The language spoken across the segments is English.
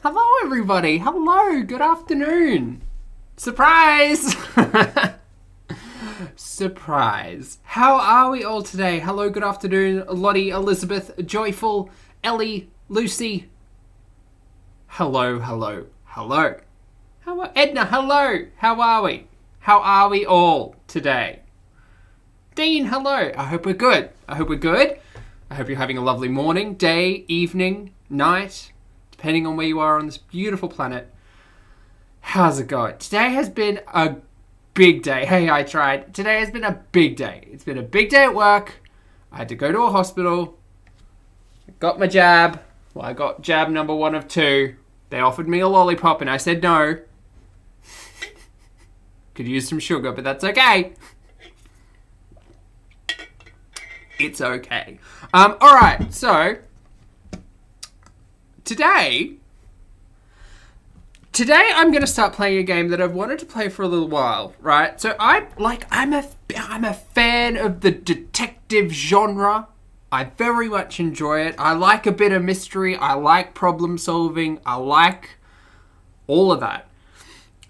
Hello, everybody. Hello. Good afternoon. Surprise. Surprise. How are we all today? Hello, good afternoon. Lottie, Elizabeth, Joyful, Ellie, Lucy. Hello, hello, hello. Edna, hello. How are we? How are we all today? Dean, hello. I hope we're good. I hope you're having a lovely morning, day, evening, night, depending on where you are on this beautiful planet. How's it going? Today has been a big day. Hey, I tried. Today has been a big day. It's been a big day at work. I had to go to a hospital. I got my jab. Well, I got jab number 1 of 2. They offered me a lollipop and I said no. Could use some sugar, but that's okay. It's okay. Alright, so Today I'm going to start playing a game that I've wanted to play for a little while, right? So I'm a fan of the detective genre. I very much enjoy it. I like a bit of mystery. I like problem solving. I like all of that.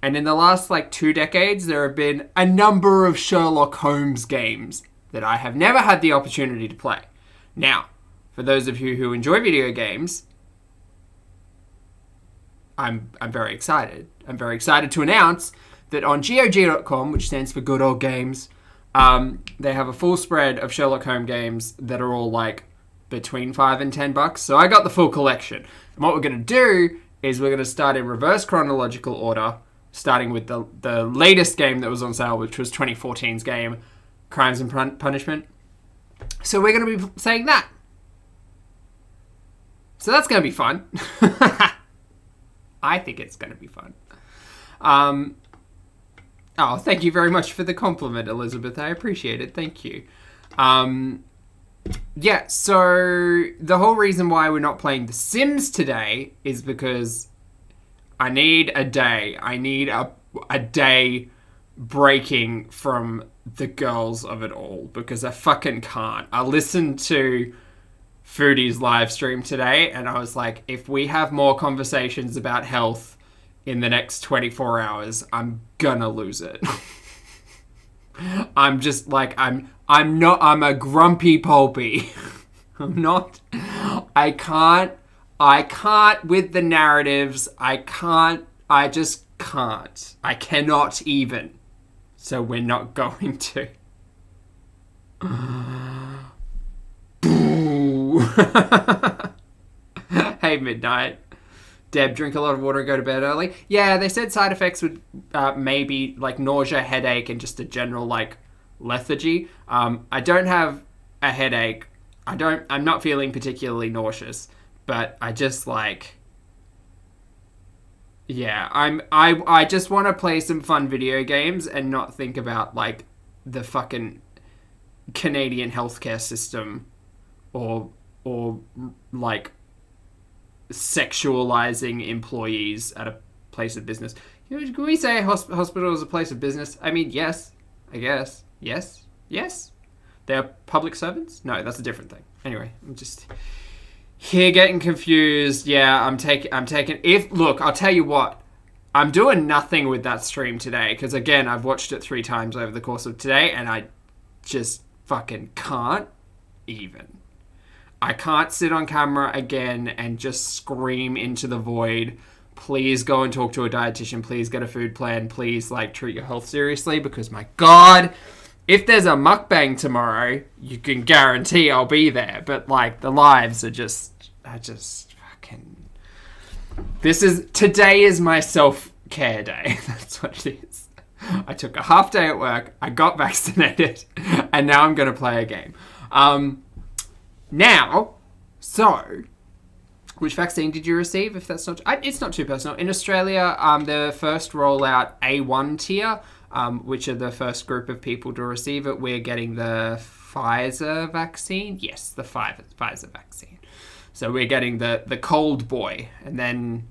And in the last 2 decades, there have been a number of Sherlock Holmes games that I have never had the opportunity to play. Now, for those of you who enjoy video games, I'm very excited. I'm very excited to announce that on GOG.com, which stands for Good Old Games, they have a full spread of Sherlock Holmes games that are all between $5 and $10. So I got the full collection. And what we're going to do is we're going to start in reverse chronological order, starting with the latest game that was on sale, which was 2014's game, Crimes and Punishment. So we're going to be saying that. So that's going to be fun. I think it's going to be fun. Thank you very much for the compliment, Elizabeth. I appreciate it. Thank you. So the whole reason why we're not playing The Sims today is because I need a day. I need a day breaking from the girls of it all because I fucking can't. I listened to Foodie's live stream today and I was like, if we have more conversations about health in the next 24 hours, I'm gonna lose it. I'm just I'm a grumpy Pulpy. I can't with the narratives. I just can't. I cannot even. So we're not going to. Hey, Midnight. Deb, drink a lot of water and go to bed early. Yeah, they said side effects would maybe nausea, headache, and just a general lethargy. I don't have a headache. I'm not feeling particularly nauseous, but I just I just want to play some fun video games and not think about the fucking Canadian healthcare system or sexualizing employees at a place of business. Can we say a hospital is a place of business? I mean, yes, I guess. Yes. They're public servants? No, that's a different thing. Anyway, I'm just here getting confused. Yeah, I'm taking look, I'll tell you what. I'm doing nothing with that stream today because again, I've watched it 3 times over the course of today and I just fucking can't even. I can't sit on camera again and just scream into the void. Please go and talk to a dietitian. Please get a food plan. Please, treat your health seriously because, my God, if there's a mukbang tomorrow, you can guarantee I'll be there. But, the lives are just fucking... Today is my self-care day. That's what it is. I took a half day at work. I got vaccinated. And now I'm going to play a game. Which vaccine did you receive? If that's not, it's not too personal. In Australia, the first rollout A1 tier, which are the first group of people to receive it, we're getting the Pfizer vaccine. Yes, the Pfizer vaccine. So we're getting the cold boy, and then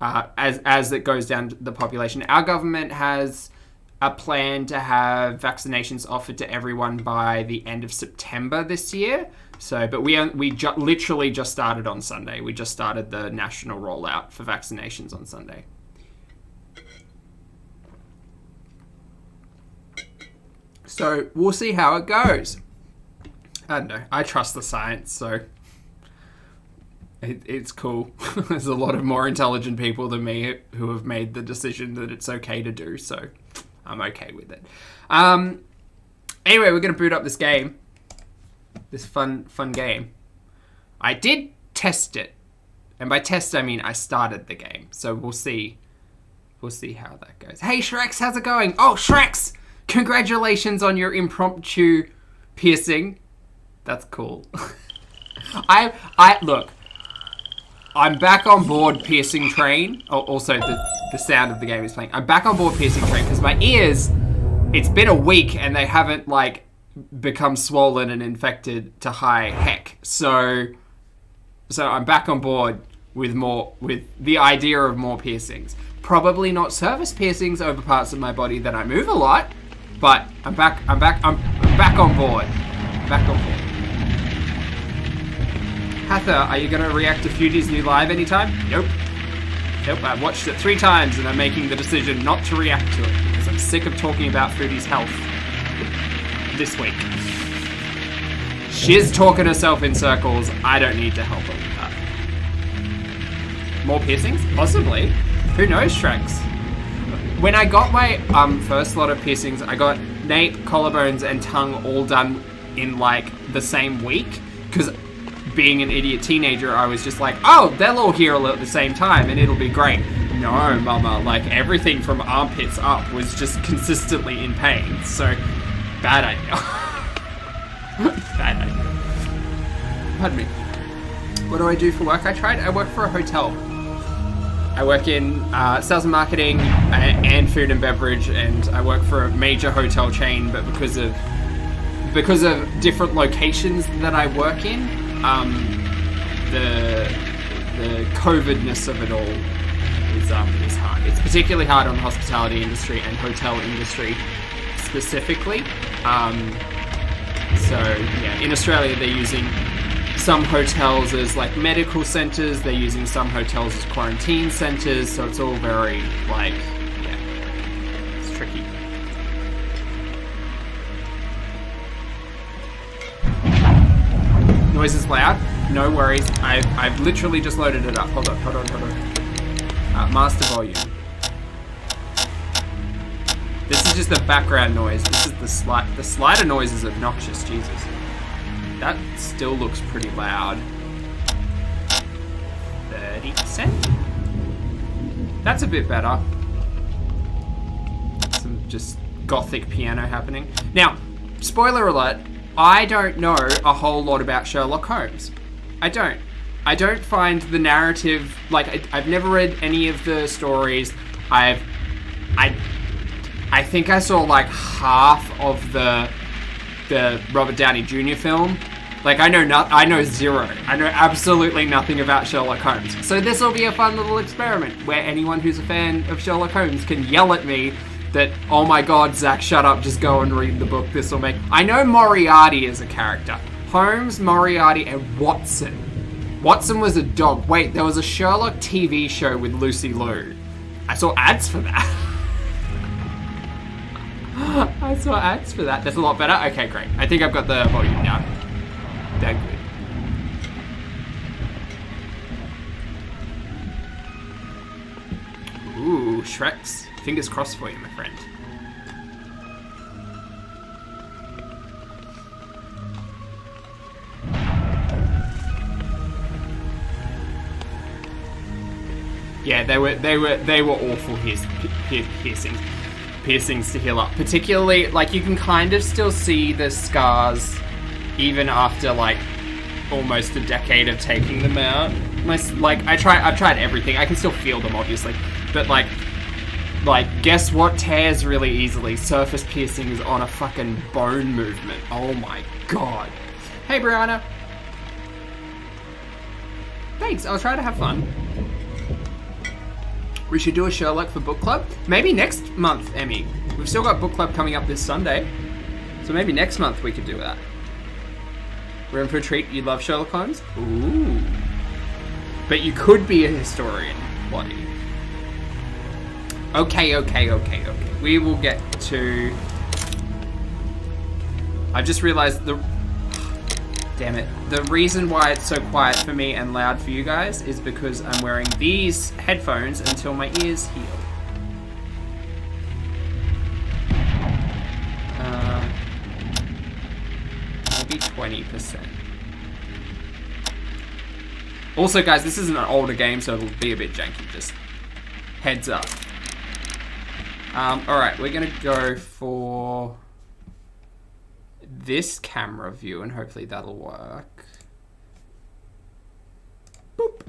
as it goes down the population, our government has a plan to have vaccinations offered to everyone by the end of September this year. So, but we literally just started on Sunday. We just started the national rollout for vaccinations on Sunday. So we'll see how it goes. I don't know. I trust the science, so it's cool. There's a lot of more intelligent people than me who have made the decision that it's okay to do, so I'm okay with it. Anyway, we're going to boot up this game. This fun game. I did test it. And by test, I mean I started the game. So we'll see. We'll see how that goes. Hey, Shrex, how's it going? Oh, Shrex! Congratulations on your impromptu piercing. That's cool. Look, I'm back on board piercing train. Oh, also, the sound of the game is playing. I'm back on board piercing train because my ears, it's been a week and they haven't, like, become swollen and infected to high heck. So I'm back on board with the idea of more piercings. Probably not surface piercings over parts of my body that I move a lot, but I'm back on board. Back on board. Hatha, are you going to react to Foodie's new live anytime? Nope. I've watched it 3 times and I'm making the decision not to react to it because I'm sick of talking about Foodie's health this week. She's talking herself in circles. I don't need to help her with that. More piercings? Possibly. Who knows, Shrex? When I got my first lot of piercings, I got nape, collarbones, and tongue all done in, like, the same week. Because being an idiot teenager, I was just like, oh, they'll all heal at the same time, and it'll be great. No, mama. Like, everything from armpits up was just consistently in pain. So, bad idea. Bad idea. Pardon me. What do I do for work? I work for a hotel. I work in sales and marketing and food and beverage, and I work for a major hotel chain. But because of different locations that I work in, the COVIDness of it all is hard. It's particularly hard on the hospitality industry and hotel industry specifically. So yeah, in Australia they're using some hotels as like medical centres, they're using some hotels as quarantine centres, so it's all very like, yeah, it's tricky. Noise is loud, no worries, I've literally just loaded it up. Hold on. Master volume. This is just the background noise. This is the slider noise is obnoxious, Jesus. That still looks pretty loud. 30%? That's a bit better. Some just gothic piano happening. Now, spoiler alert, I don't know a whole lot about Sherlock Holmes. I don't find the narrative, like, I've never read any of the stories. I think I saw like half of the Robert Downey Jr. film. Like, I know zero. I know absolutely nothing about Sherlock Holmes. So this will be a fun little experiment where anyone who's a fan of Sherlock Holmes can yell at me that, oh my god, Zach, shut up, just go and read the book. This will make... I know Moriarty is a character. Holmes, Moriarty, and Watson. Watson was a dog. Wait, there was a Sherlock TV show with Lucy Liu. I saw ads for that. I saw ads for that. That's a lot better. Okay, great. I think I've got the volume down. Damn good. Ooh, Shreks. Fingers crossed for you, my friend. Yeah, they were awful piercings to heal up. Particularly, like, you can kind of still see the scars even after like almost a decade of taking them out. I've tried everything. I can still feel them, obviously, but like guess what tears really easily? Surface piercings on a fucking bone movement. Oh my god. Hey, Brianna. Thanks. I was trying to have fun. We should do a Sherlock for book club. Maybe next month, Emmy. We've still got book club coming up this Sunday. So maybe next month we could do that. We're in for a treat. You love Sherlock Holmes? Ooh. But you could be a historian, Lottie. Okay. We will get to... I just realized the... Damn it. The reason why it's so quiet for me and loud for you guys is because I'm wearing these headphones until my ears heal. Maybe 20%. Also, guys, this is an older game, so it'll be a bit janky. Just heads up. Alright, we're gonna go for this camera view, and hopefully that'll work. Boop.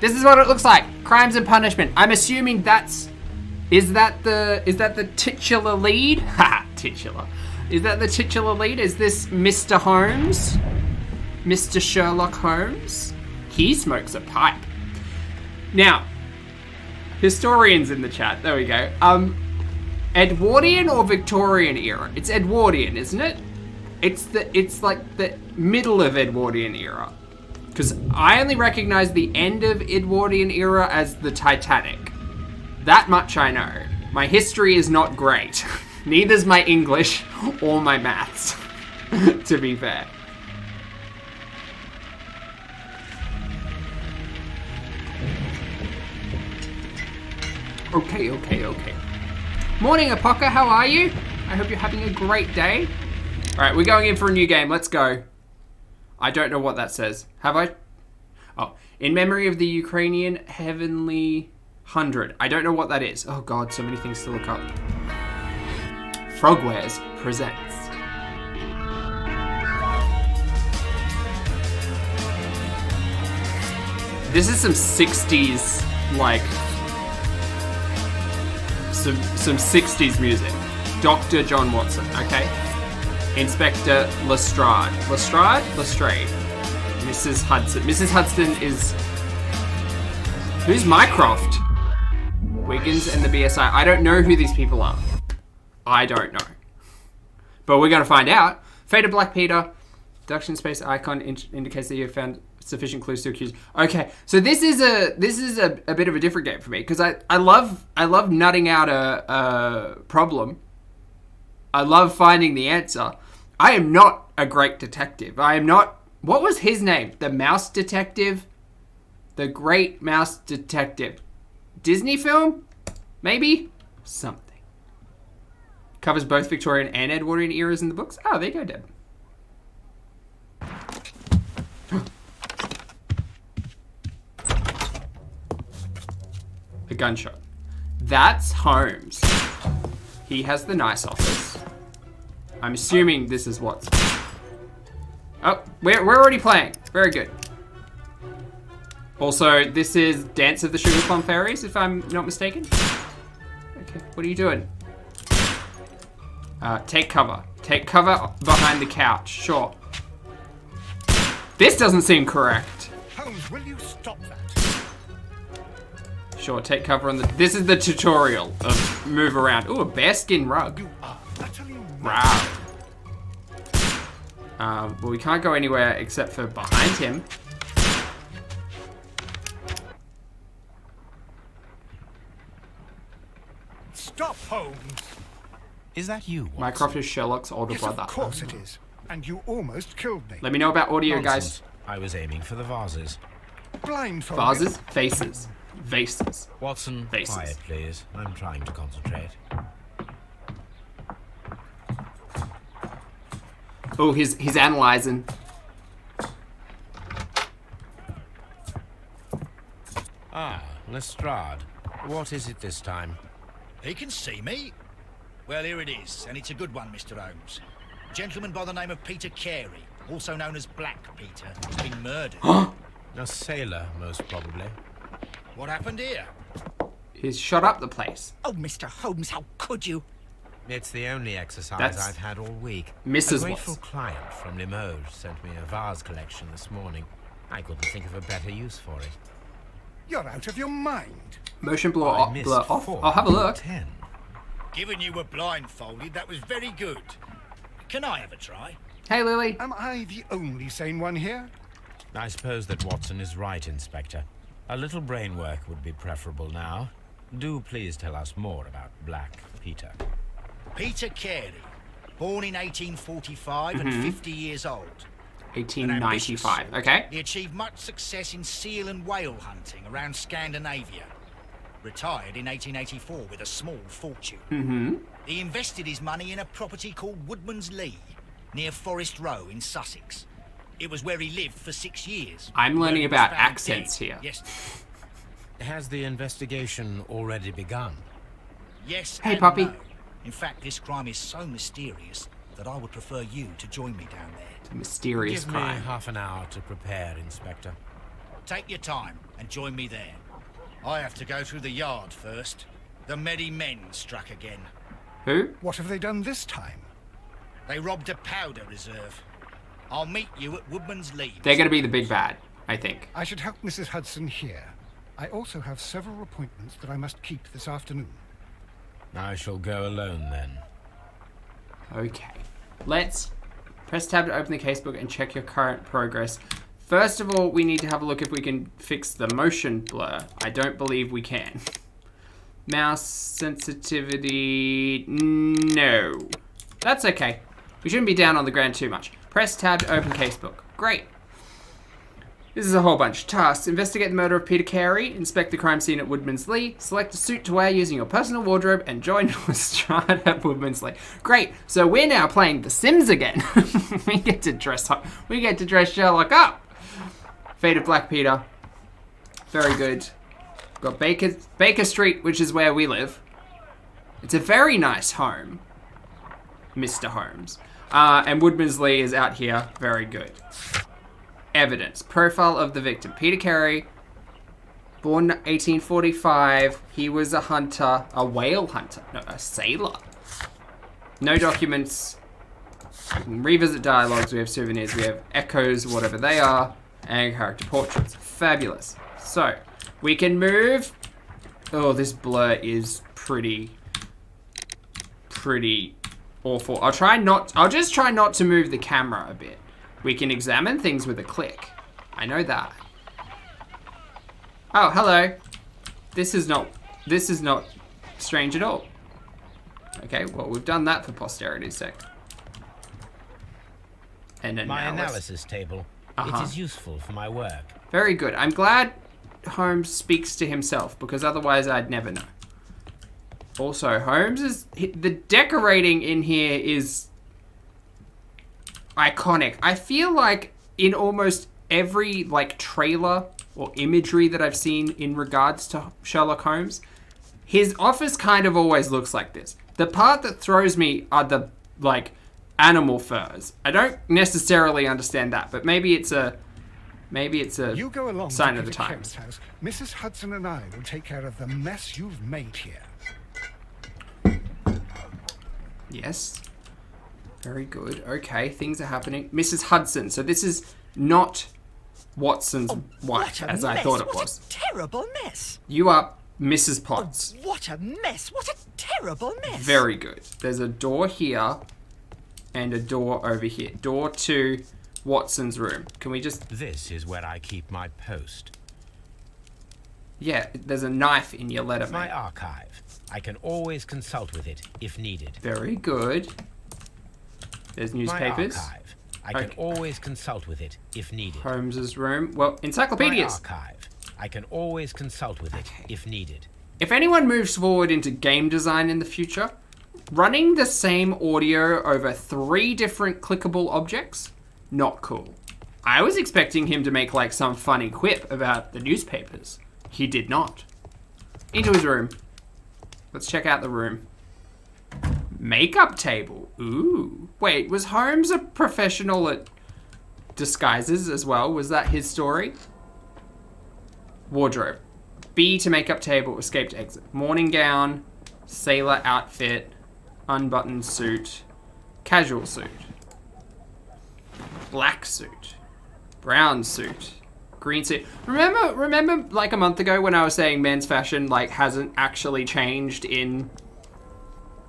This is what it looks like. Crimes and Punishment. I'm assuming that's... Is that the titular lead? Ha! Titular. Is that the titular lead? Is this Mr. Holmes? Mr. Sherlock Holmes? He smokes a pipe. Now, historians in the chat. There we go. Edwardian or Victorian era? It's Edwardian, isn't it? It's like the middle of Edwardian era. Because I only recognize the end of Edwardian era as the Titanic. That much I know. My history is not great. Neither's my English or my maths, to be fair. Okay. Morning, Apoca, how are you? I hope you're having a great day. Alright, we're going in for a new game. Let's go. I don't know what that says. Have I? Oh, in memory of the Ukrainian Heavenly 100. I don't know what that is. Oh god, so many things to look up. Frogwares presents. This is some 60s, like... Some 60s music. Dr. John Watson, okay? Inspector Lestrade. Lestrade. Mrs. Hudson. Mrs. Hudson is... Who's Mycroft? Wiggins and the BSI. I don't know who these people are. I don't know. But we're going to find out. Fate of Black Peter. Deduction space icon indicates that you have found sufficient clues to accuse. Okay, so this is a bit of a different game for me because I love nutting out a problem. I love finding the answer. I am not a great detective. I am not. What was his name? The Mouse Detective? The Great Mouse Detective. Disney film? Maybe? Something. Covers both Victorian and Edwardian eras in the books. Oh, there you go, Deb. A gunshot. That's Holmes. He has the nice office. I'm assuming this is what's... Oh, we're already playing. Very good. Also, this is Dance of the Sugar Plum Fairies, if I'm not mistaken. Okay, what are you doing? Take cover. Take cover behind the couch. Sure. This doesn't seem correct. Holmes, will you stop that? Sure, take cover on the... This is the tutorial of move around. Ooh, a bearskin rug. You are utterly Wow. Well, we can't go anywhere except for behind him. Stop, Holmes! Is that you, Watson? Mycroft is Sherlock's older Yes, brother. of course it is. And you almost killed me. Let me know about audio, Nonsense. guys. I was aiming for the vases. Blindfolded. Vases? Faces. Vases. Watson, Faces. quiet, please. I'm trying to concentrate. Oh, he's analyzing. Ah, Lestrade. What is it this time? He can see me. Well, here it is, and it's a good one, Mr. Holmes. A gentleman by the name of Peter Carey, also known as Black Peter, has been murdered. A sailor, most probably. What happened here? He's shot up the place. Oh, Mr. Holmes, how could you? It's the only exercise That's I've had all week. Mrs. A grateful Watts. client from Limoges sent me a vase collection this morning. I couldn't think of a better use for it. You're out of your mind. Motion blur, I missed blur off. 4 I'll have a look. 10. Given you were blindfolded, that was very good. Can I have a try? Hey, Lily. Am I the only sane one here? I suppose that Watson is right, Inspector. A little brain work would be preferable now. Do please tell us more about Black Peter. Peter Carey, born in 1845 and 50 years old. 1895. Okay. He achieved much success in seal and whale hunting around Scandinavia. Retired in 1884 with a small fortune. He invested his money in a property called Woodman's Lee, near Forest Row in Sussex. It was where he lived for 6 years. I'm where learning he was about found accents dead. here. Yes, Has the investigation already begun? yes. Hey, and puppy. no. In fact, this crime is so mysterious that I would prefer you to join me down there. It's a mysterious Give me crime. half an hour to prepare, Inspector. Take your time and join me there. I have to go through the yard first. The Merry Men struck again. Who? What have they done this time? They robbed a powder reserve. I'll meet you at Woodman's Lee. They're going to be the big bad, I think. I should help Mrs. Hudson here. I also have several appointments that I must keep this afternoon. I shall go alone then. Okay. Let's press tab to open the casebook and check your current progress. First of all, we need to have a look if we can fix the motion blur. I don't believe we can. Mouse sensitivity, no. That's okay. We shouldn't be down on the ground too much. Press tab to open casebook. Great. This is a whole bunch. Tasks. Investigate the murder of Peter Carey. Inspect the crime scene at Woodman's Lee. Select a suit to wear using your personal wardrobe and join Lestrade at Woodman's Lee. Great. So we're now playing The Sims again. we get to dress Sherlock up. Fate of Black Peter. Very good. Got Baker Street, which is where we live. It's a very nice home, Mr. Holmes. And Woodman's Lee is out here. Very good. Evidence. Profile of the victim. Peter Carey, born 1845. He was a hunter, a whale hunter. No, a sailor. No documents. We can revisit dialogues. We have souvenirs. We have echoes, whatever they are. And character portraits. Fabulous. So, we can move. Oh, this blur is pretty awful. I'll just try not to move the camera a bit. We can examine things with a click. I know that. Oh, hello. This is not strange at all. Okay, well, we've done that for posterity's sake. And My analysis table. It is useful for my work. Very good. I'm glad Holmes speaks to himself, because otherwise I'd never know. Also, the decorating in here is iconic. I feel like in almost every trailer or imagery that I've seen in regards to Sherlock Holmes, his office kind of always looks like this. The part that throws me are the animal furs. I don't necessarily understand that, but maybe it's a You go along sign to of the Peter times. Carey's house. Mrs. Hudson and I will take care of the mess you've made here. Yes. Very good. Okay, things are happening. Mrs. Hudson. So this is not Watson's wife, What a as mess. I thought it What was. a terrible mess. You are Mrs. Potts. What a mess. What a terrible mess. Very good. There's a door here and a door over here. Door to Watson's room. Can we just... This is where I keep my post. Yeah, there's a knife in your letter, My mate. archive. I can always consult with it if needed. Very good. There's newspapers. My archive. I can Okay. always consult with it if needed. Holmes's room. Well, My encyclopedias. archive. I can always consult with it if needed. If anyone moves forward into game design in the future, running the same audio over 3 different clickable objects, not cool. I was expecting him to make some funny quip about the newspapers. He did not. Into his room. Let's check out the room. Makeup table. Ooh. Wait, was Holmes a professional at disguises as well? Was that his story? Wardrobe. B to makeup table, escape to exit. Morning gown, sailor outfit, unbuttoned suit, casual suit, black suit, brown suit, green suit. Remember like a month ago when I was saying men's fashion like hasn't actually changed in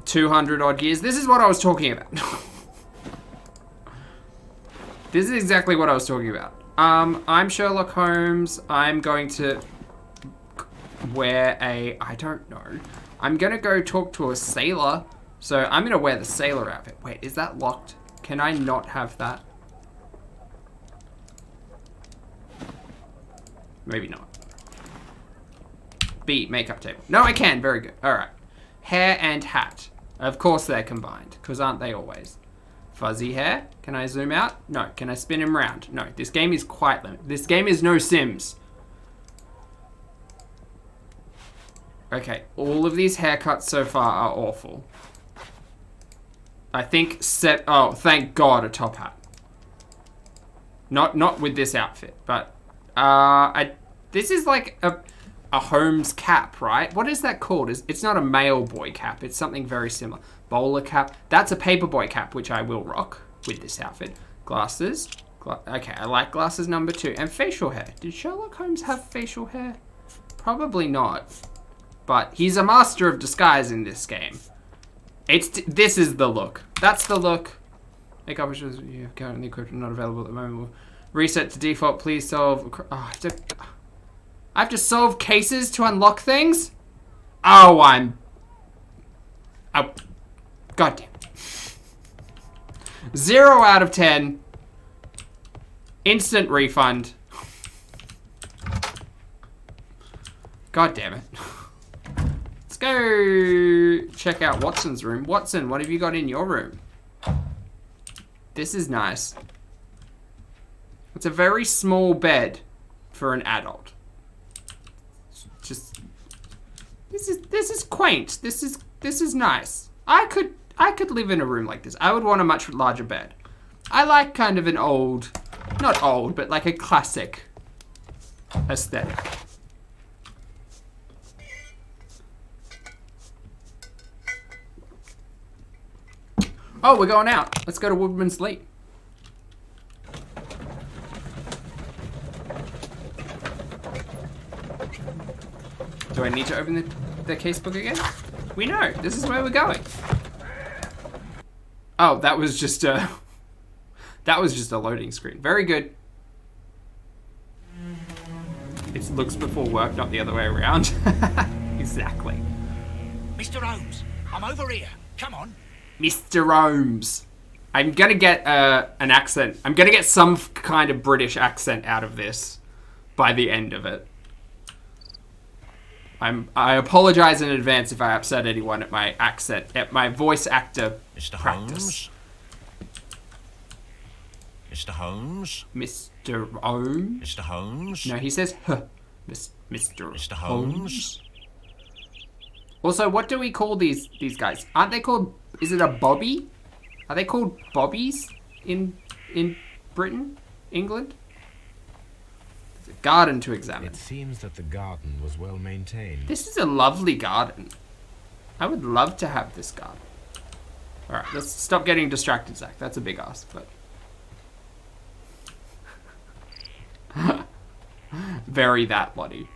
200 odd years? This is what I was talking about. This is exactly what I was talking about. I'm Sherlock Holmes. I'm going to wear I don't know. I'm gonna go talk to a sailor. So I'm gonna wear the sailor outfit. Wait, is that locked? Can I not have that? Maybe not. B, makeup table. No, I can. Very good. All right. Hair and hat. Of course they're combined, because aren't they always? Fuzzy hair. Can I zoom out? No. Can I spin him round? No. This game is quite limited. This game is no Sims. Okay. All of these haircuts so far are awful. I think oh, thank God, a top hat. Not with this outfit, but this is like a Holmes cap, right? What is that called? It's not a male boy cap. It's something very similar. Bowler cap. That's a paperboy cap, which I will rock with this outfit. Glasses. Okay, I like glasses number 2. And facial hair. Did Sherlock Holmes have facial hair? Probably not. But he's a master of disguise in this game. This is the look. That's the look. Makeup which is currently equipped and not available at the moment. We'll reset to default. Please solve. Oh, I have to solve cases to unlock things? Oh, oh, goddamn. 0 out of 10. Instant refund. God damn it. Let's go check out Watson's room. Watson, what have you got in your room? This is nice. It's a very small bed for an adult. Just this is quaint. This is nice. I could live in a room like this. I would want a much larger bed. I like kind of an old, not old, but like a classic aesthetic. Oh, we're going out. Let's go to Woodman's Lee. Do I need to open the casebook again? We know. This is where we're going. Oh, that was just a loading screen. Very good. It looks before work, not the other way around. Exactly. Mr. Holmes, I'm over here. Come on. Mr. Holmes. I'm gonna get an accent. I'm gonna get some kind of British accent out of this by the end of it. I apologize in advance if I upset anyone at my accent, at my voice actor Mr. practice. Holmes? Mr. Holmes? Mr. Holmes? Mr. Holmes? No, he says, huh. Mr. Holmes? Also, what do we call these guys? Aren't they called, is it a bobby? Are they called bobbies in Britain? England? There's a garden to examine. It seems that the garden was well maintained. This is a lovely garden. I would love to have this garden. Alright, let's stop getting distracted, Zach. That's a big ask, but... Very that bloody.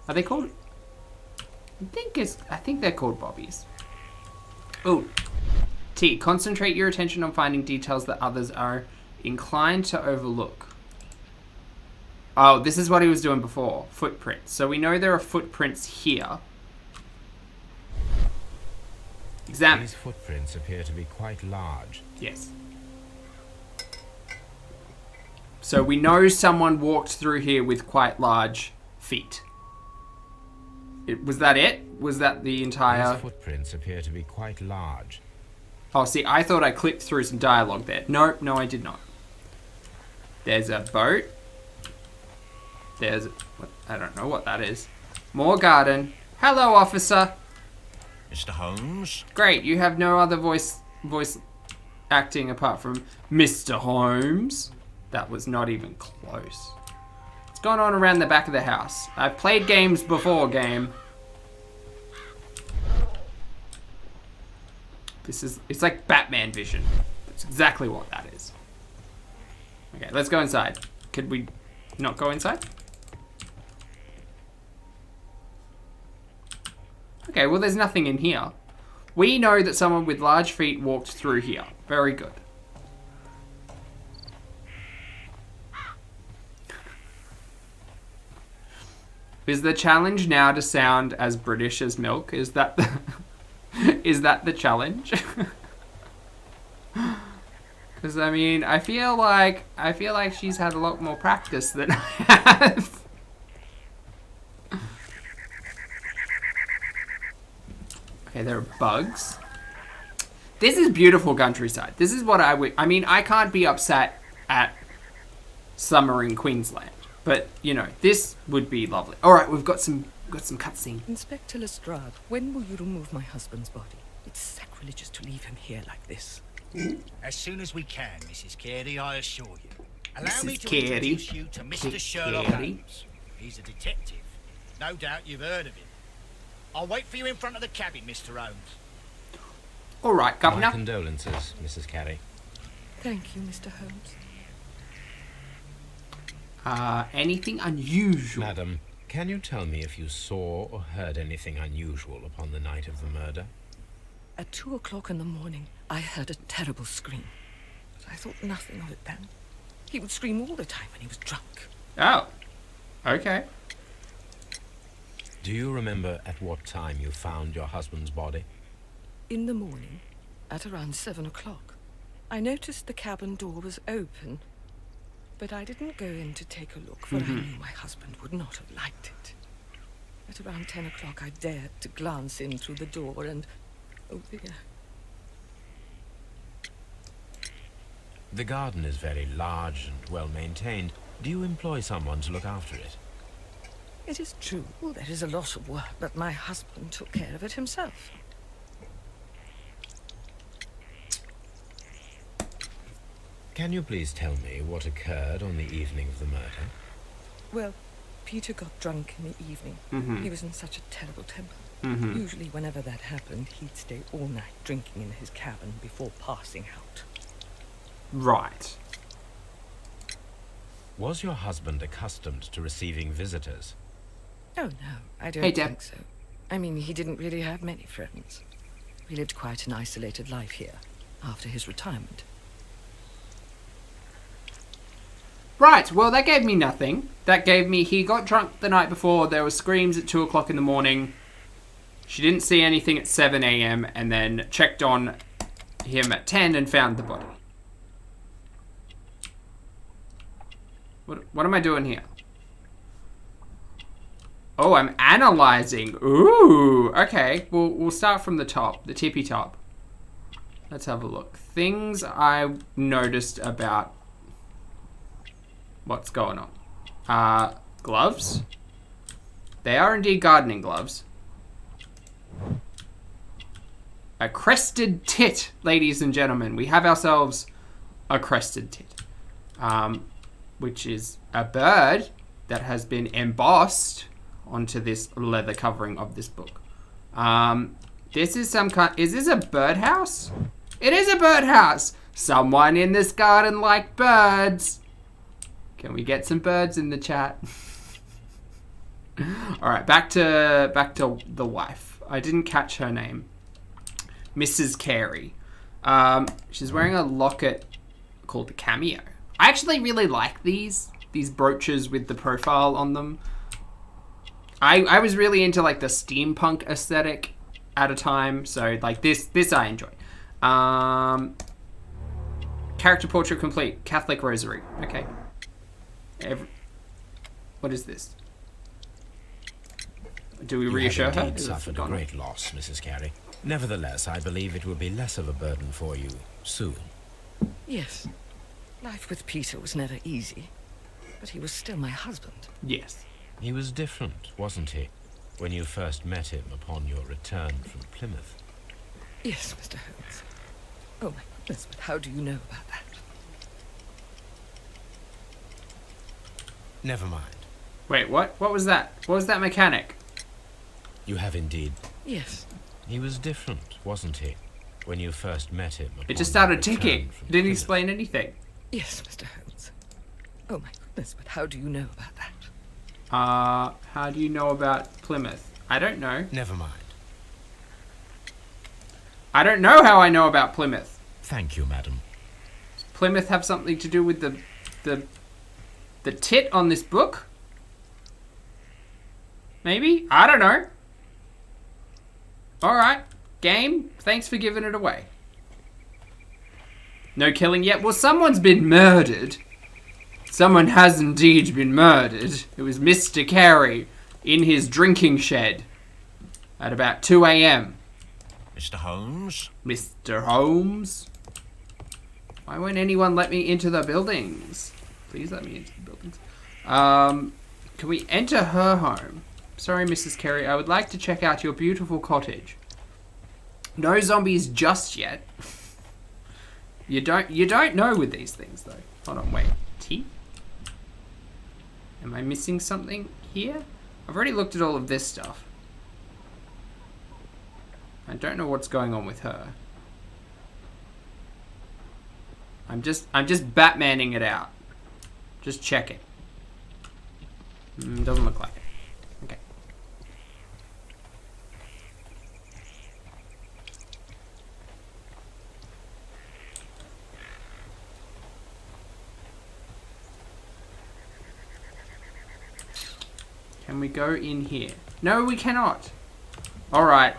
Are they called? I think they're called bobbies. Oh, T. Concentrate your attention on finding details that others are inclined to overlook. Oh, this is what he was doing before. Footprints. So we know there are footprints here. Examine. These footprints appear to be quite large. Yes. So we know someone walked through here with quite large feet. Was that it? Was that the entire... These footprints appear to be quite large. Oh, see, I thought I clicked through some dialogue there. No, I did not. There's a boat. There's... I don't know what that is. More garden. Hello, officer. Mr. Holmes? Great, you have no other voice acting apart from Mr. Holmes. That was not even close. What's going on around the back of the house? I've played games before, game. It's like Batman vision. That's exactly what that is. Okay, let's go inside. Could we not go inside? Okay, well, there's nothing in here. We know that someone with large feet walked through here. Very good. Is the challenge now to sound as British as Milk? Is that the, is that the challenge? Because I mean, I feel like she's had a lot more practice than I have. Okay, there are bugs. This is beautiful countryside. This is what I would. I mean, I can't be upset at summer in Queensland. But, you know, this would be lovely. All right, we've got some cutscene. Inspector Lestrade, when will you remove my husband's body? It's sacrilegious to leave him here like this. As soon as we can, Mrs. Carey, I assure you. Allow me Mrs. to Carey. introduce you to Mr. Sherlock Carey. Holmes. He's a detective. No doubt you've heard of him. I'll wait for you in front of the cabin, Mr. Holmes. All right, My Governor. condolences, Mrs. Carey. Thank you, Mr. Holmes. Anything unusual? Madam, can you tell me if you saw or heard anything unusual upon the night of the murder? At 2 o'clock in the morning, I heard a terrible scream. But I thought nothing of it then. He would scream all the time when he was drunk. Oh, okay. Do you remember at what time you found your husband's body? In the morning, at around 7 o'clock, I noticed the cabin door was open. But I didn't go in to take a look, for I knew my husband would not have liked it. At around 10 o'clock, I dared to glance in through the door and... oh dear. The garden is very large and well maintained. Do you employ someone to look after it? It is true, there is a lot of work, but my husband took care of it himself. Can you please tell me what occurred on the evening of the murder? Well, Peter got drunk in the evening. He was in such a terrible temper. Usually whenever that happened, he'd stay all night drinking in his cabin before passing out. Right. Was your husband accustomed to receiving visitors? Oh, no, I don't Hey, Deb. think so. I mean, he didn't really have many friends. He lived quite an isolated life here, after his retirement. Right, well, that gave me nothing. That gave me he got drunk the night before, there were screams at 2 o'clock in the morning. She didn't see anything at 7 a.m. and then checked on him at 10 and found the body. What am I doing here? Oh, I'm analyzing. Ooh, okay. We'll start from the top, the tippy top. Let's have a look. Things I noticed about what's going on. Gloves. They are indeed gardening gloves. A crested tit, ladies and gentlemen. We have ourselves a crested tit. Which is a bird that has been embossed onto this leather covering of this book. This is some kind... Is this a birdhouse? It is a birdhouse! Someone in this garden liked birds. Can we get some birds in the chat? Alright, back to the wife. I didn't catch her name. Mrs. Carey. She's wearing a locket called the Cameo. I actually really like these brooches with the profile on them. I was really into like the steampunk aesthetic at a time, so like this I enjoy. Character portrait complete. Catholic rosary. Okay. What is this? Do we reassure her? You have indeed suffered a great loss, Mrs. Carey. Nevertheless, I believe it will be less of a burden for you soon. Yes. Life with Peter was never easy, but he was still my husband. Yes. He was different, wasn't he, when you first met him upon your return from Plymouth? Yes, Mr. Holmes. Oh my goodness, but how do you know about that? Never mind. Wait, what? What was that? What was that mechanic? You have indeed. Yes. He was different, wasn't he, when you first met him upon It just your started return ticking. from It didn't Plymouth? explain anything. Yes, Mr. Holmes. Oh my goodness, but how do you know about that? How do you know about Plymouth? I don't know. Never mind. I don't know how I know about Plymouth. Thank you, madam. Does Plymouth have something to do with the tit on this book? Maybe? I don't know. Alright. Game, thanks for giving it away. No killing yet? Well, someone's been murdered. Someone has indeed been murdered. It was Mr. Carey in his drinking shed at about 2 a.m. Mr. Holmes? Mr. Holmes? Why won't anyone let me into the buildings? Please let me into the buildings. Can we enter her home? Sorry, Mrs. Carey, I would like to check out your beautiful cottage. No zombies just yet. You don't know with these things though. Hold on, wait. Tea? Am I missing something here? I've already looked at all of this stuff. I don't know what's going on with her. I'm just Batmaning it out. Just checking. Doesn't look like it. Okay. Can we go in here? No, we cannot. All right.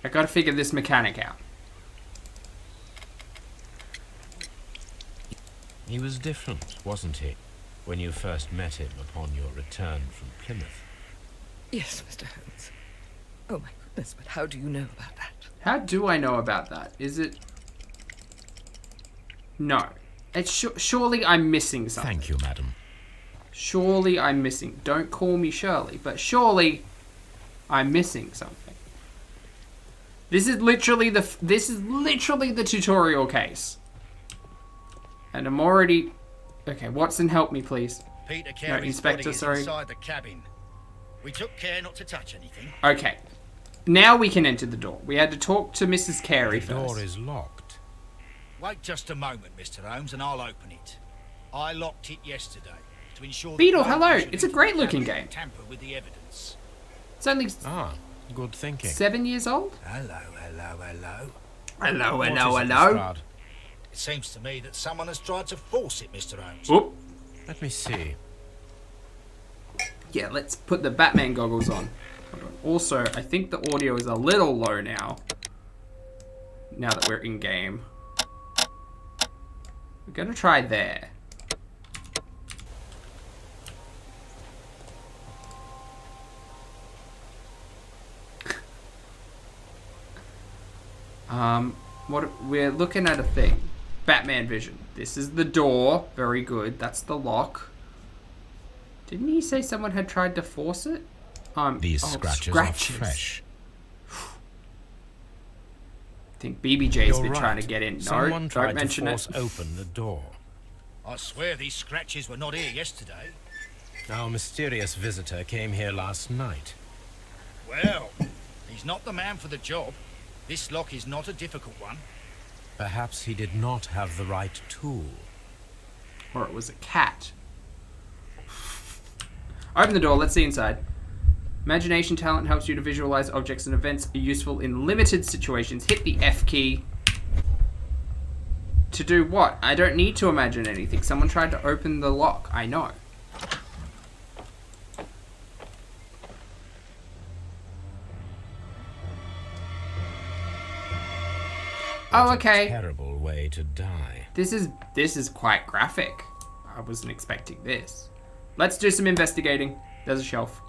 I gotta figure this mechanic out. He was different, wasn't he, when you first met him upon your return from Plymouth? Yes, Mr. Holmes. Oh my goodness, but how do you know about that? How do I know about that? Is it... No. It's surely I'm missing something. Thank you, madam. Surely I'm missing... Don't call me Shirley, but surely I'm missing something. This is literally the tutorial case. And I'm already... Okay, Watson, help me, please. Peter Carey's Inspector, body is sorry. inside the cabin. We took care not to touch anything. Okay. Now we can enter the door. We had to talk to Mrs. Carey The first. door is locked. Wait just a moment, Mr. Holmes, and I'll open it. I locked it yesterday to ensure that Beetle, no one hello. should It's a enter great the looking cabin game. and tamper with the evidence. It's only Ah, good thinking. 7 years old? Hello, hello, hello. Hello, What hello, is it, hello. Lestrade? It seems to me that someone has tried to force it, Mr. Holmes. Oop. Let me see. Yeah, let's put the Batman goggles on. Hold on. Also, I think the audio is a little low now. Now that we're in game. We're gonna try there. We're looking at a thing. Batman vision. This is the door. Very good. That's the lock. Didn't he say someone had tried to force it? These scratches are fresh. I think BBJ's You're been right. trying to get in. No, Someone don't tried to mention force it. open the door. I swear these scratches were not here yesterday. Our mysterious visitor came here last night. Well, he's not the man for the job. This lock is not a difficult one. Perhaps he did not have the right tool. Or it was a cat. Open the door, let's see inside. Imagination talent helps you to visualize objects and events are useful in limited situations. Hit the F key. To do what? I don't need to imagine anything. Someone tried to open the lock. I know. Oh, okay. Terrible way to die. This is quite graphic. I wasn't expecting this. Let's do some investigating. There's a shelf.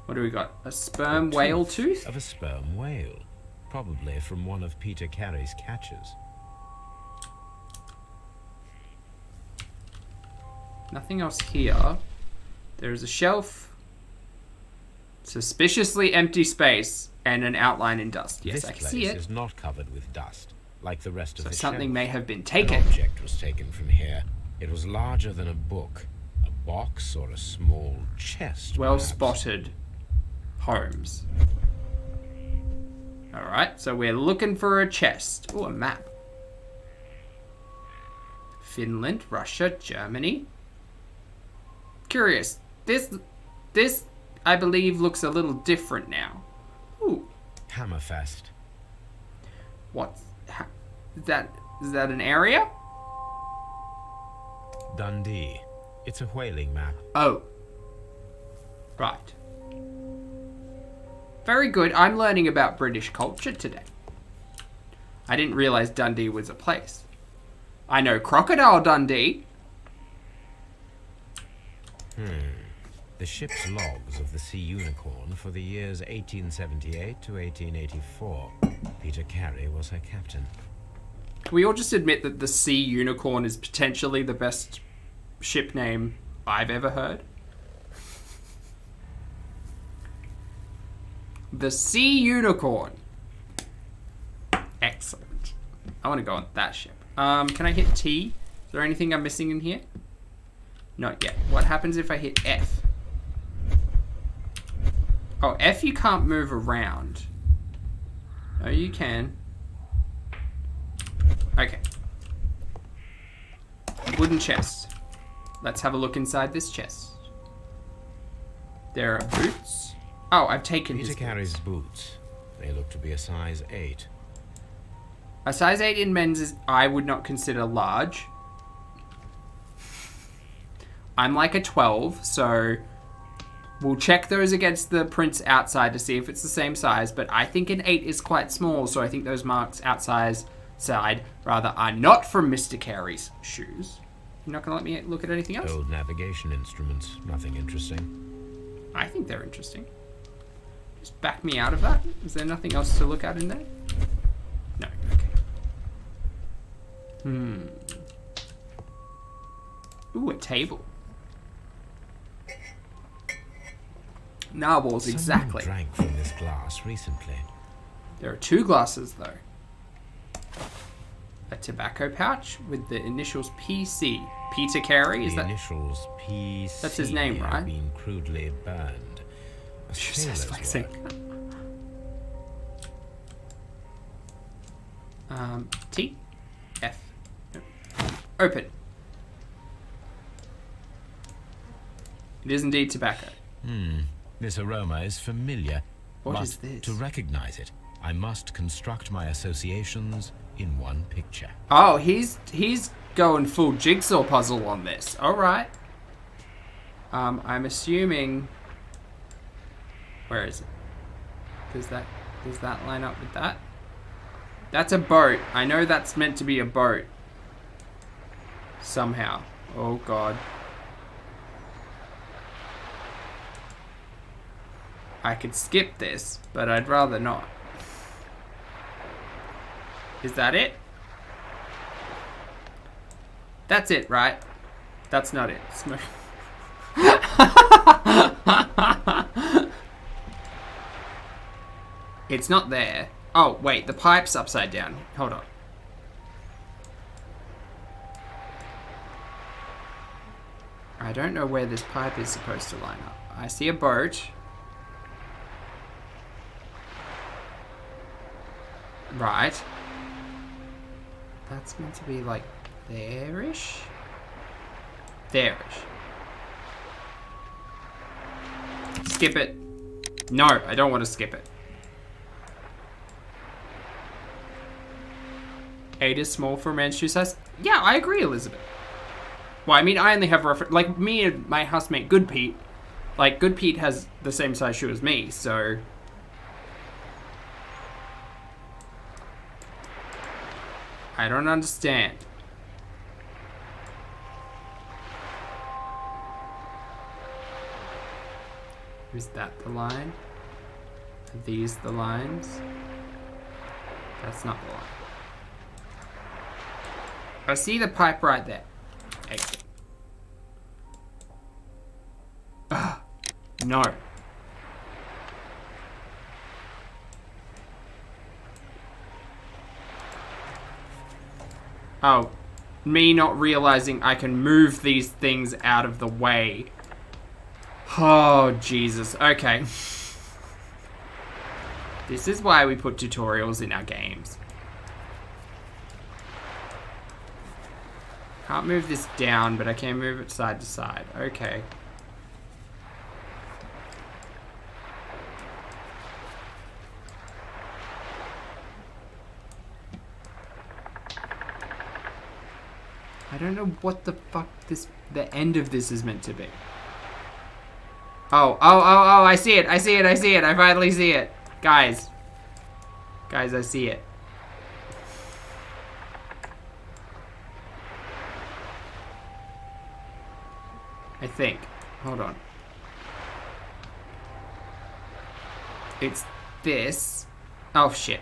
What do we got? A sperm whale tooth? Of a sperm whale. Probably from one of Peter Carey's catches. Nothing else here. There's a shelf. Suspiciously empty space and an outline in dust. Yes, I can see This it. place is not covered with dust, like the rest of So the something shelf. may have been An taken. object was taken from here. It was larger than a book. A box or a small chest. Well perhaps. spotted, Holmes. Alright, so we're looking for a chest. Oh, a map. Finland, Russia, Germany. Curious. This, I believe, looks a little different now. Ooh. Hammerfest. What's... Is that an area? Dundee. It's a whaling map. Oh. Right. Very good. I'm learning about British culture today. I didn't realize Dundee was a place. I know Crocodile Dundee. The ship's logs of the Sea Unicorn for the years 1878 to 1884. Peter Carey was her captain. Can we all just admit that the Sea Unicorn is potentially the best ship name I've ever heard? The Sea Unicorn. Excellent. I want to go on that ship. Can I hit T? Is there anything I'm missing in here? Not yet. What happens if I hit F? Oh, F you can't move around. No, you can. Okay. Wooden chest. Let's have a look inside this chest. There are boots. Oh, I've taken Peter his Carey's boots. boots. They look to be a size 8. A size 8 in men's is, I would not consider large. I'm like a 12, so we'll check those against the prints outside to see if it's the same size, but I think an 8 is quite small, so I think those marks outside rather are not from Mr. Carey's shoes. You're not going to let me look at anything else? Old navigation instruments. Nothing interesting. I think they're interesting. Just back me out of that. Is there nothing else to look at in there? No. Okay. Ooh, a table. Narwhals, exactly. Someone drank from this glass recently. There are 2 glasses, though. A tobacco pouch with the initials PC. Peter Carey, is The that? initials PC. That's his name, have right? been crudely burned. A sailor's flexing. work. T. F. No. Open. It is indeed tobacco. This aroma is familiar. What but is this? to recognize it, I must construct my associations in one picture. Oh, he's going full jigsaw puzzle on this. All right. I'm assuming. Where is it? Does that line up with that? That's a boat. I know that's meant to be a boat. Somehow. Oh God. I could skip this, but I'd rather not. Is that it? That's it, right? That's not it. Smoke. It's not there. Oh, wait, the pipe's upside down. Hold on. I don't know where this pipe is supposed to line up. I see a boat. Right. That's meant to be like there-ish? There-ish. Skip it. No, I don't want to skip it. 8 is small for a man's shoe size. Yeah, I agree, Elizabeth. Well, I mean, I only have reference... Like, me and my housemate, Good Pete. Like, Good Pete has the same size shoe as me, so... I don't understand. Is that the line? Are these the lines? That's not the line. I see the pipe right there. Exit. Ugh. No. Oh. me not realizing I can move these things out of the way. Oh, Jesus. Okay. This is why we put tutorials in our games. Can't move this down, but I can move it side to side. Okay. I don't know what the fuck the end of this is meant to be. Oh, I see it. I finally see it. Guys, I see it. I think. Hold on. It's this. Oh, shit.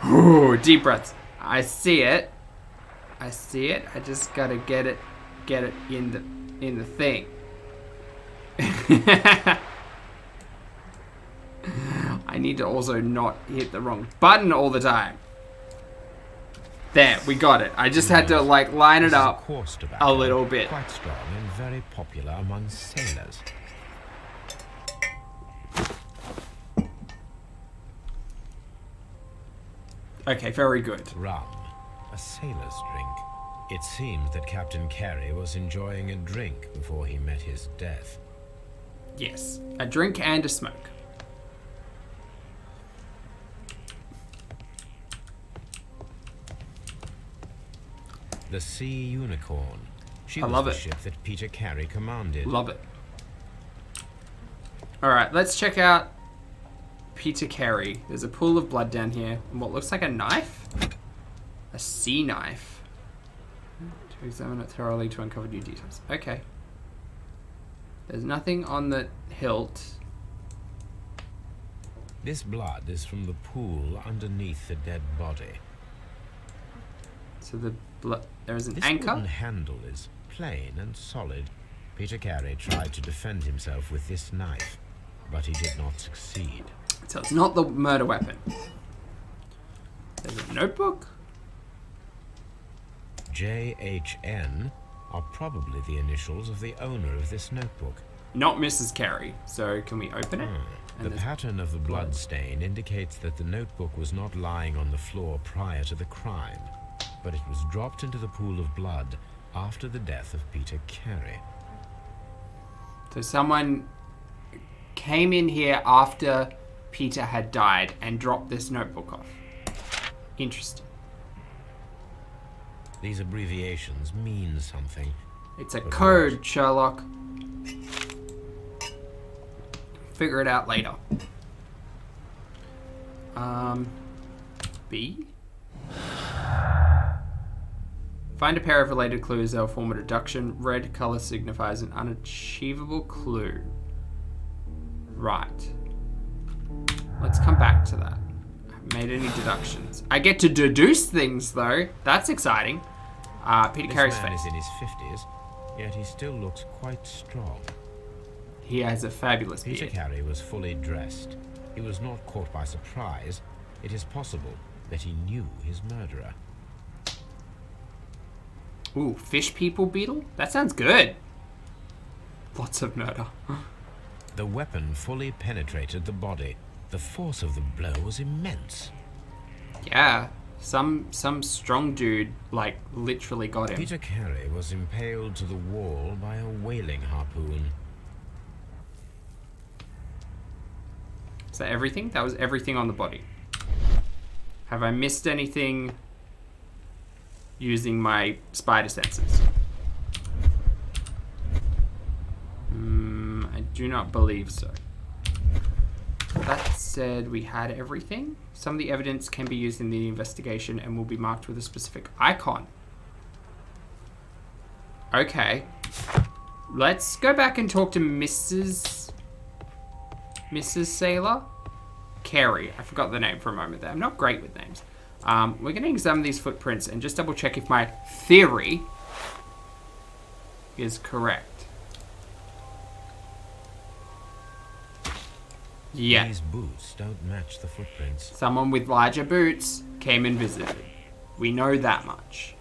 Ooh, deep breaths. I see it. I just gotta get it in the thing. I need to also not hit the wrong button all the time. There, we got it. I just had to like line it up a little bit. Quite strong and very popular among sailors. Okay, very good. Rum, a sailor's drink. It seems that Captain Carey was enjoying a drink before he met his death. Yes, a drink and a smoke. The Sea Unicorn. She was love the it. ship that Peter Carey commanded. Love it. Alright, let's check out Peter Carey. There's a pool of blood down here. And what looks like a knife? A sea knife. To examine it thoroughly to uncover new details. Okay. There's nothing on the hilt. This blood is from the pool underneath the dead body. So the blood... There is an This anchor. wooden handle is plain and solid. Peter Carey tried to defend himself with this knife, but he did not succeed. So it's not the murder weapon. There's a notebook. JHN are probably the initials of the owner of this notebook. Not Mrs. Carey. So can we open it? The pattern of the blood stain indicates that the notebook was not lying on the floor prior to the crime, but it was dropped into the pool of blood after the death of Peter Carey. So someone came in here after Peter had died and dropped this notebook off. Interesting. These abbreviations mean something. It's a code, Sherlock. Figure it out later. B? Find a pair of related clues that will form a deduction. Red color signifies an unachievable clue. Right. Let's come back to that. I haven't made any deductions. I get to deduce things, though. That's exciting. Peter Carey's This man face. is in his 50s, yet he still looks quite strong. He has a fabulous Peter beard. Carey was fully dressed. He was not caught by surprise. It is possible that he knew his murderer. Ooh, fish people beetle? That sounds good. Lots of murder. The weapon fully penetrated the body. The force of the blow was immense. Yeah, some strong dude, like, literally got him. Peter Carey was impaled to the wall by a whaling harpoon. Is that everything? That was everything on the body. Have I missed anything using my spider senses? I do not believe so. That said, we had everything. Some of the evidence can be used in the investigation and will be marked with a specific icon. Okay. Let's go back and talk to Mrs. Sailor? Carey. I forgot the name for a moment there. I'm not great with names. We're going to examine these footprints and just double check if my theory is correct. Yeah. These boots don't match the footprints. Someone with larger boots came and visited. We know that much.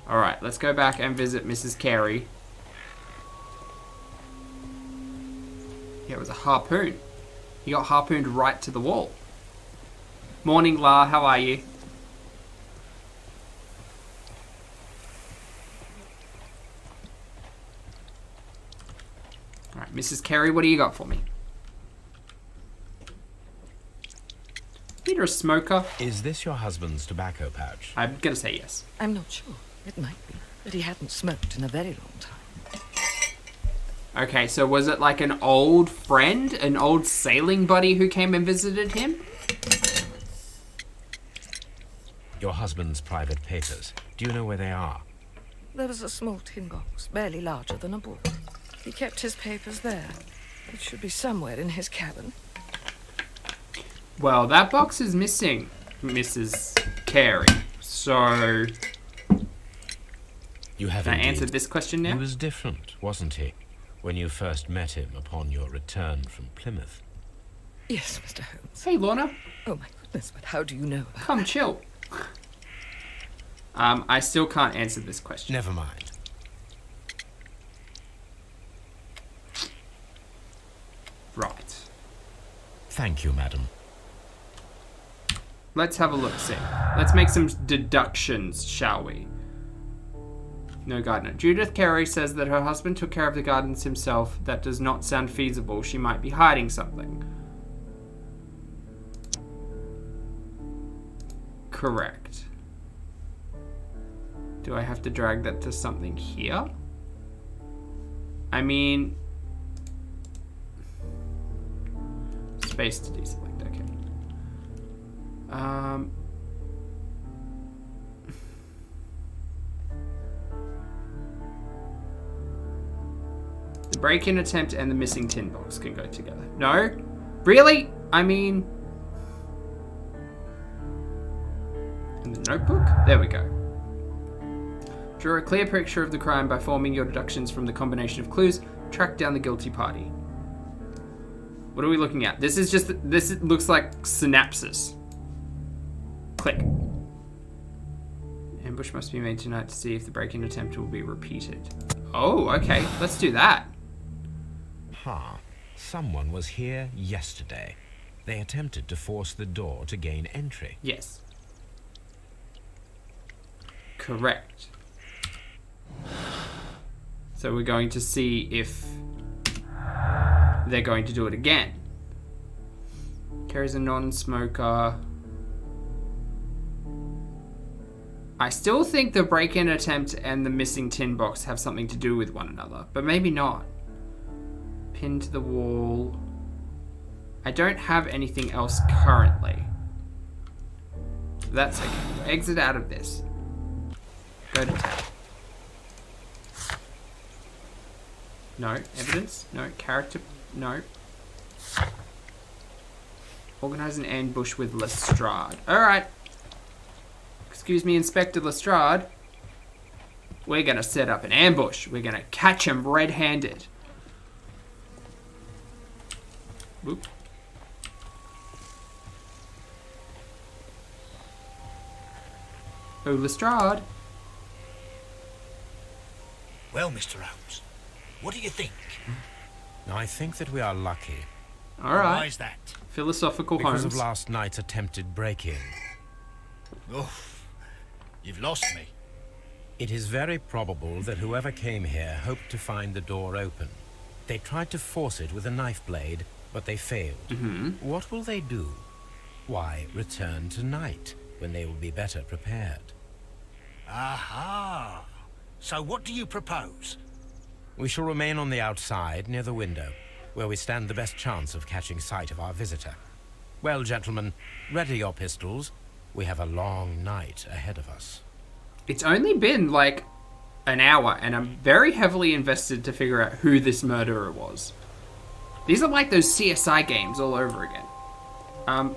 Alright, let's go back and visit Mrs. Carey. Yeah, it was a harpoon. He got harpooned right to the wall. Morning, La. How are you? Alright, Mrs. Carey, what do you got for me? Peter, a smoker? Is this your husband's tobacco pouch? I'm gonna say yes. I'm not sure. It might be. But he hadn't smoked in a very long time. Okay, so was it like an old friend? An old sailing buddy who came and visited him? Your husband's private papers. Do you know where they are? There was a small tin box, barely larger than a book. He kept his papers there. It should be somewhere in his cabin. Well, that box is missing, Mrs. Carey. So, You have can I indeed. answer this question He now? was different, wasn't he, when you first met him upon your return from Plymouth? Yes, Mr. Holmes. Hey, Lorna, Oh, my goodness, but how do you know about come chill. I still can't answer this question. Never mind. Right. Thank you, madam. Let's have a look, see. Let's make some deductions, shall we? No gardener. Judith Carey says that her husband took care of the gardens himself. That does not sound feasible. She might be hiding something. Correct. Do I have to drag that to something here? I mean... Space to deselect, okay. The break-in attempt and the missing tin box can go together. No? Really? I mean... And the notebook? There we go. Draw a clear picture of the crime by forming your deductions from the combination of clues. Track down the guilty party. What are we looking at? This is just... This looks like synapses. Click. Ambush must be made tonight to see if the break-in attempt will be repeated. Oh, okay. Let's do that. Someone was here yesterday. They attempted to force the door to gain entry. Yes. Correct. So we're going to see if they're going to do it again. Carries a non-smoker. I still think the break-in attempt and the missing tin box have something to do with one another, but maybe not. Pinned to the wall. I don't have anything else currently. That's okay. Exit out of this. Go to tab. No. Evidence? No. Character? No. Organize an ambush with Lestrade. Alright. Excuse me, Inspector Lestrade. We're gonna set up an ambush. We're gonna catch him red-handed. Whoop. Oh, Lestrade. Well, Mr. Holmes, what do you think? I think that we are lucky. Why Alright. is that? Philosophical Because Holmes. of last night's attempted break-in. Oof, you've lost me. It is very probable that whoever came here hoped to find the door open. They tried to force it with a knife blade, but they failed. What will they do? Why, return tonight, when they will be better prepared. Aha! So what do you propose? We shall remain on the outside, near the window, where we stand the best chance of catching sight of our visitor. Well, gentlemen, ready your pistols. We have a long night ahead of us. It's only been like an hour, and I'm very heavily invested to figure out who this murderer was. These are like those CSI games all over again.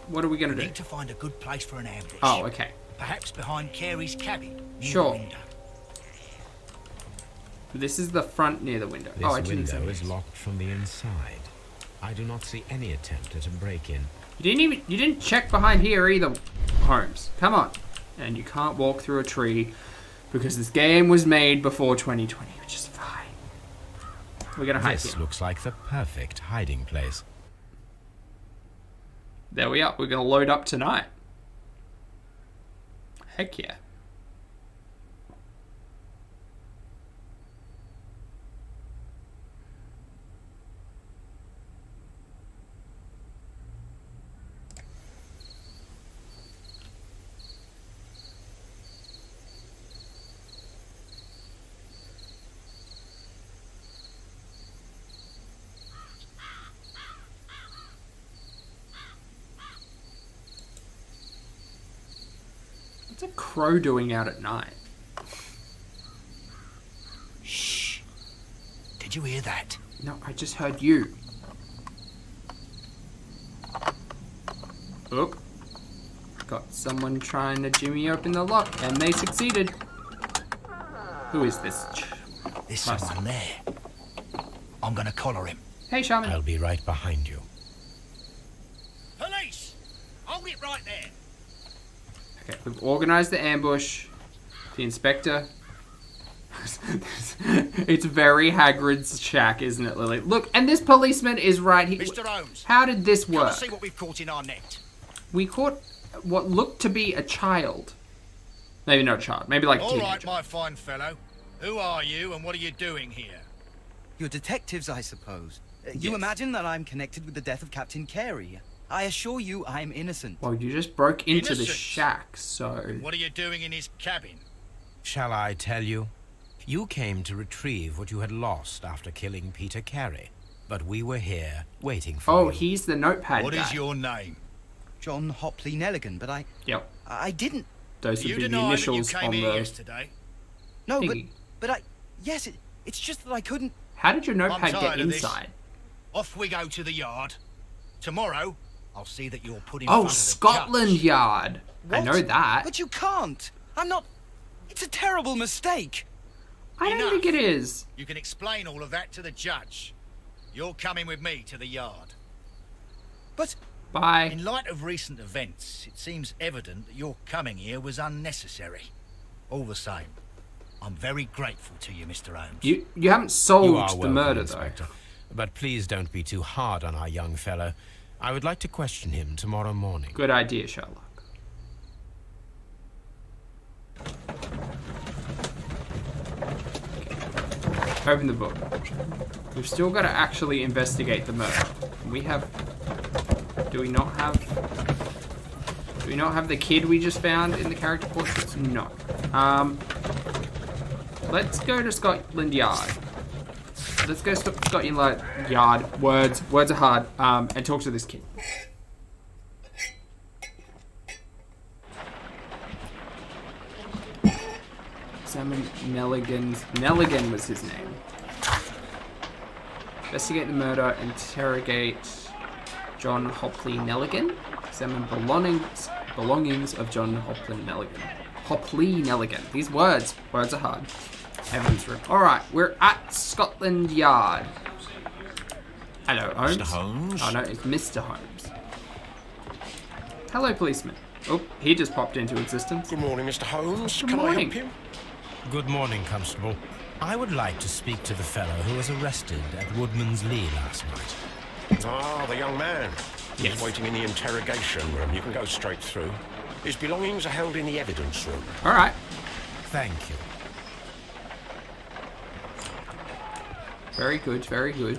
What are we gonna We do? need to find a good place for an ambush. Oh, okay. Perhaps behind Carey's cabin. Near Sure. The window. This is the front near the window. This Oh, I didn't window say is this. locked from the inside. I do not see any attempt at a break-in. You didn't check behind here either, Holmes. Come on. And you can't walk through a tree because this game was made before 2020, which is fine. We're gonna hide This here. looks like the perfect hiding place. There we are. We're gonna load up tonight. Heck yeah. What's a crow doing out at night? Shh. Did you hear that? No, I just heard you. Oh. Got someone trying to jimmy open the lock, and they succeeded. Who is this? There's someone there. I'm gonna collar him. Hey, Shaman. I'll be right behind you. Police! Hold it right there. Okay, we've organized the ambush. The inspector. It's very Hagrid's shack, isn't it, Lily? Look, and this policeman is right here. Mr. Holmes. How did this Come work? and see what we've caught in our net. We caught what looked to be a child. Maybe not a child. Maybe like a All teenager. right, my fine fellow. Who are you and what are you doing here? You're detectives, I suppose. You Yes. imagine that I'm connected with the death of Captain Carey. I assure you I'm innocent. Well, you just broke into the Innocent. shack, so... What are you doing in his cabin? Shall I tell you? You came to retrieve what you had lost after killing Peter Carey. But we were here, waiting for Oh, you. he's the notepad What guy. is your name? John Hopley Nelligan, but Yep. I didn't. Those Do would you be the deny that you initials came on here the yesterday? No, thingy. but yes, it's just that I couldn't. How did your I'm notepad get tired of this. inside? Off we go to the yard. Tomorrow, I'll see that you're put in Oh, front of the Scotland judge. Yard. I What? know that. But you can't. I'm not. It's a terrible mistake. I don't Enough. think it is. You can explain all of that to the judge. You're coming with me to the yard. But Bye. In light of recent events, it seems evident that your coming here was unnecessary. All the same, I'm very grateful to you, Mr. Holmes. You haven't You solved are the welcome, murder, Inspector. But please don't be too hard on our young fellow. I would like to question him tomorrow morning. though. Good idea, Sherlock. Open the book. We've still got to actually investigate the murder. We have... Do we not have... Do we not have the kid we just found in the character portraits? No. Let's go to Scotland Yard. Let's go to Scotland Yard. Words are hard. And talk to this kid. Examine Nelligan was his name. Investigate the murder. Interrogate John Hopley Nelligan. Examine belongings of John Hopley Nelligan. Hopley Nelligan. These words are hard. Evidence room. All right, we're at Scotland Yard. Hello, Holmes. Mr. Holmes? Oh no, it's Mr. Holmes. Hello, policeman. Oh, he just popped into existence. Good morning, Mr. Holmes. Good Can morning. I help you? Good morning, Constable. I would like to speak to the fellow who was arrested at Woodman's Lee last night. Ah, the young man. Yes. He's waiting in the interrogation room. You can go straight through. His belongings are held in the evidence room. All right. Thank you. Very good, very good.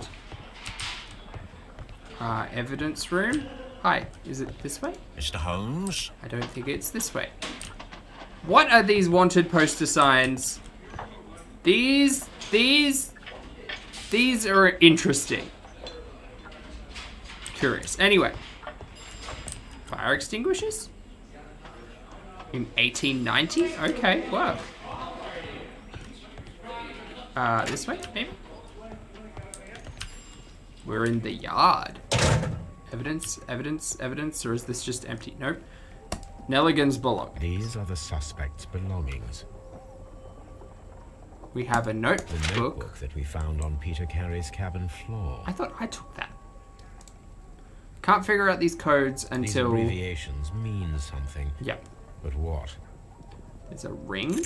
Evidence room. Hi, is it this way? Mr. Holmes? I don't think it's this way. What are these wanted poster signs? These are interesting. Curious. Anyway. Fire extinguishers? In 1890? Okay, wow. This way, maybe? We're in the yard. Evidence, or is this just empty? Nope. Nelligan's belongings. These are the suspect's belongings. We have a The notebook. notebook that we found on Peter Carey's cabin floor. I thought I took that. Can't figure out these codes These until... abbreviations mean something. Yep. But what? There's a ring.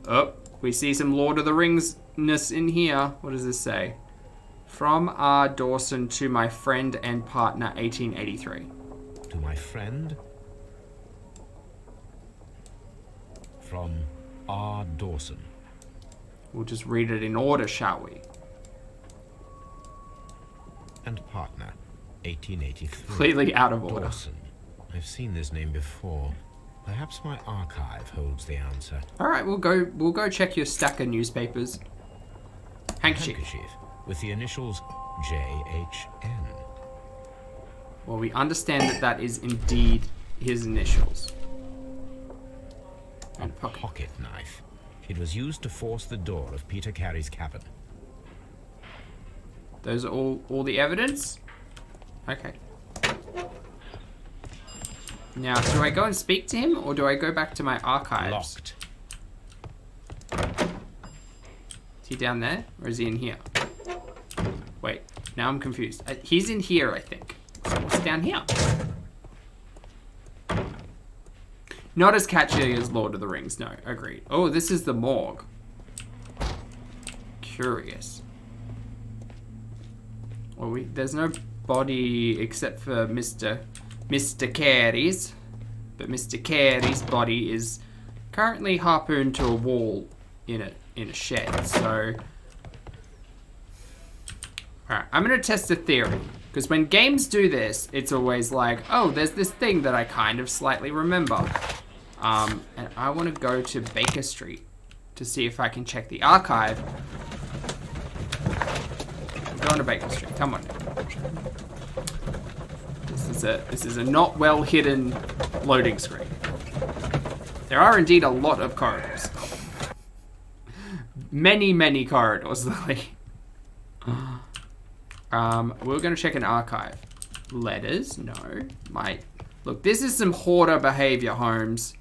Oh, we see some Lord of the Rings-ness in here. What does this say? From R. Dawson to my friend and partner, 1883. To my friend? From R. Dawson. We'll just read it in order, shall we? And partner, 1883. Completely out of order. Dawson. I've seen this name before. Perhaps my archive holds the answer. All right, we'll go check your stack of newspapers. Handkerchief. With the initials JHN. Well, we understand that that is indeed his initials. A pocket knife. It was used to force the door of Peter Carey's cabin. Those are all the evidence? Okay. Now, do I go and speak to him, or do I go back to my archives? Locked. Is he down there, or is he in here? Wait, now I'm confused. He's in here, I think. So what's down here? Not as catchy as Lord of the Rings, no, agreed. Oh, this is the morgue. Curious. Well, there's no body except for Mr. Carey's. But Mr. Carey's body is currently harpooned to a wall in a shed, so... Alright, I'm gonna test a theory. Because when games do this, it's always like, oh, there's this thing that I kind of slightly remember. And I want to go to Baker Street to see if I can check the archive. I'm going to Baker Street, come on. This is a not well hidden loading screen. There are indeed a lot of corridors. Many corridors, Lily. We're going to check an archive. Letters? No. Look, this is some hoarder behavior, Holmes.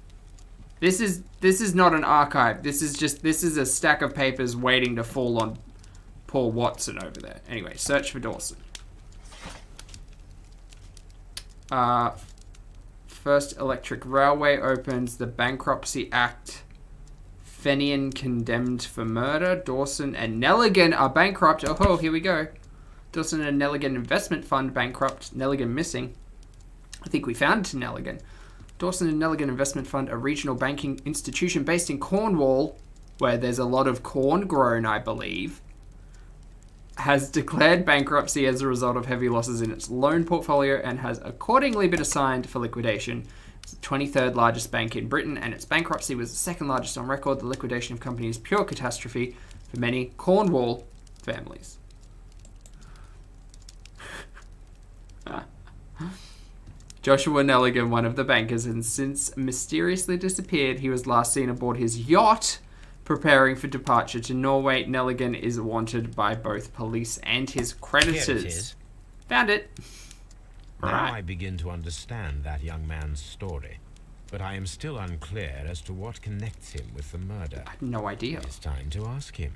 This is not an archive. This is a stack of papers waiting to fall on Paul Watson over there. Anyway, search for Dawson. First Electric Railway opens. The Bankruptcy Act. Fenian condemned for murder. Dawson and Nelligan are bankrupt. Oh, here we go. Dawson and Nelligan Investment Fund bankrupt. Nelligan missing. I think we found Nelligan. Dawson and Nelligan Investment Fund, a regional banking institution based in Cornwall, where there's a lot of corn grown, I believe, has declared bankruptcy as a result of heavy losses in its loan portfolio and has accordingly been assigned for liquidation. It's the 23rd largest bank in Britain, and its bankruptcy was the second largest on record. The liquidation of the company is pure catastrophe for many Cornwall families. Joshua Nelligan, one of the bankers, has since mysteriously disappeared. He was last seen aboard his yacht, preparing for departure to Norway. Nelligan is wanted by both police and his creditors. Here it is. Found it. Now Right. I begin to understand that young man's story, but I am still unclear as to what connects him with the murder. I have no idea. It's time to ask him.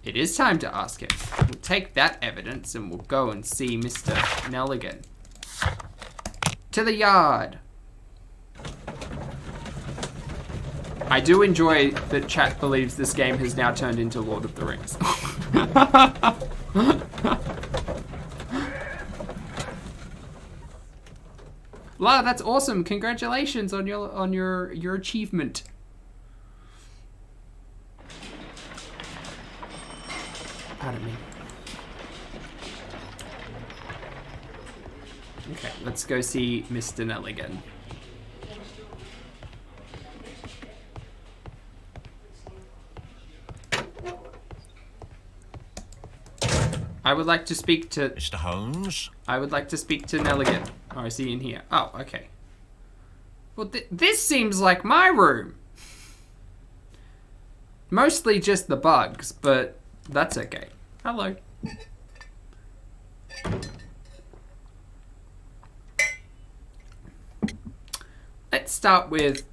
It is time to ask him. We'll take that evidence and we'll go and see Mr. Nelligan. To the yard. I do enjoy that chat believes this game has now turned into Lord of the Rings. La, that's awesome. Congratulations on your achievement. Pardon me. Okay, let's go see Mr. Nelligan. I would like to speak to... Mr. Holmes? I would like to speak to Nelligan. Oh, I see in here. Oh, okay. Well, this seems like my room. Mostly just the bugs, but that's okay. Hello. Let's start with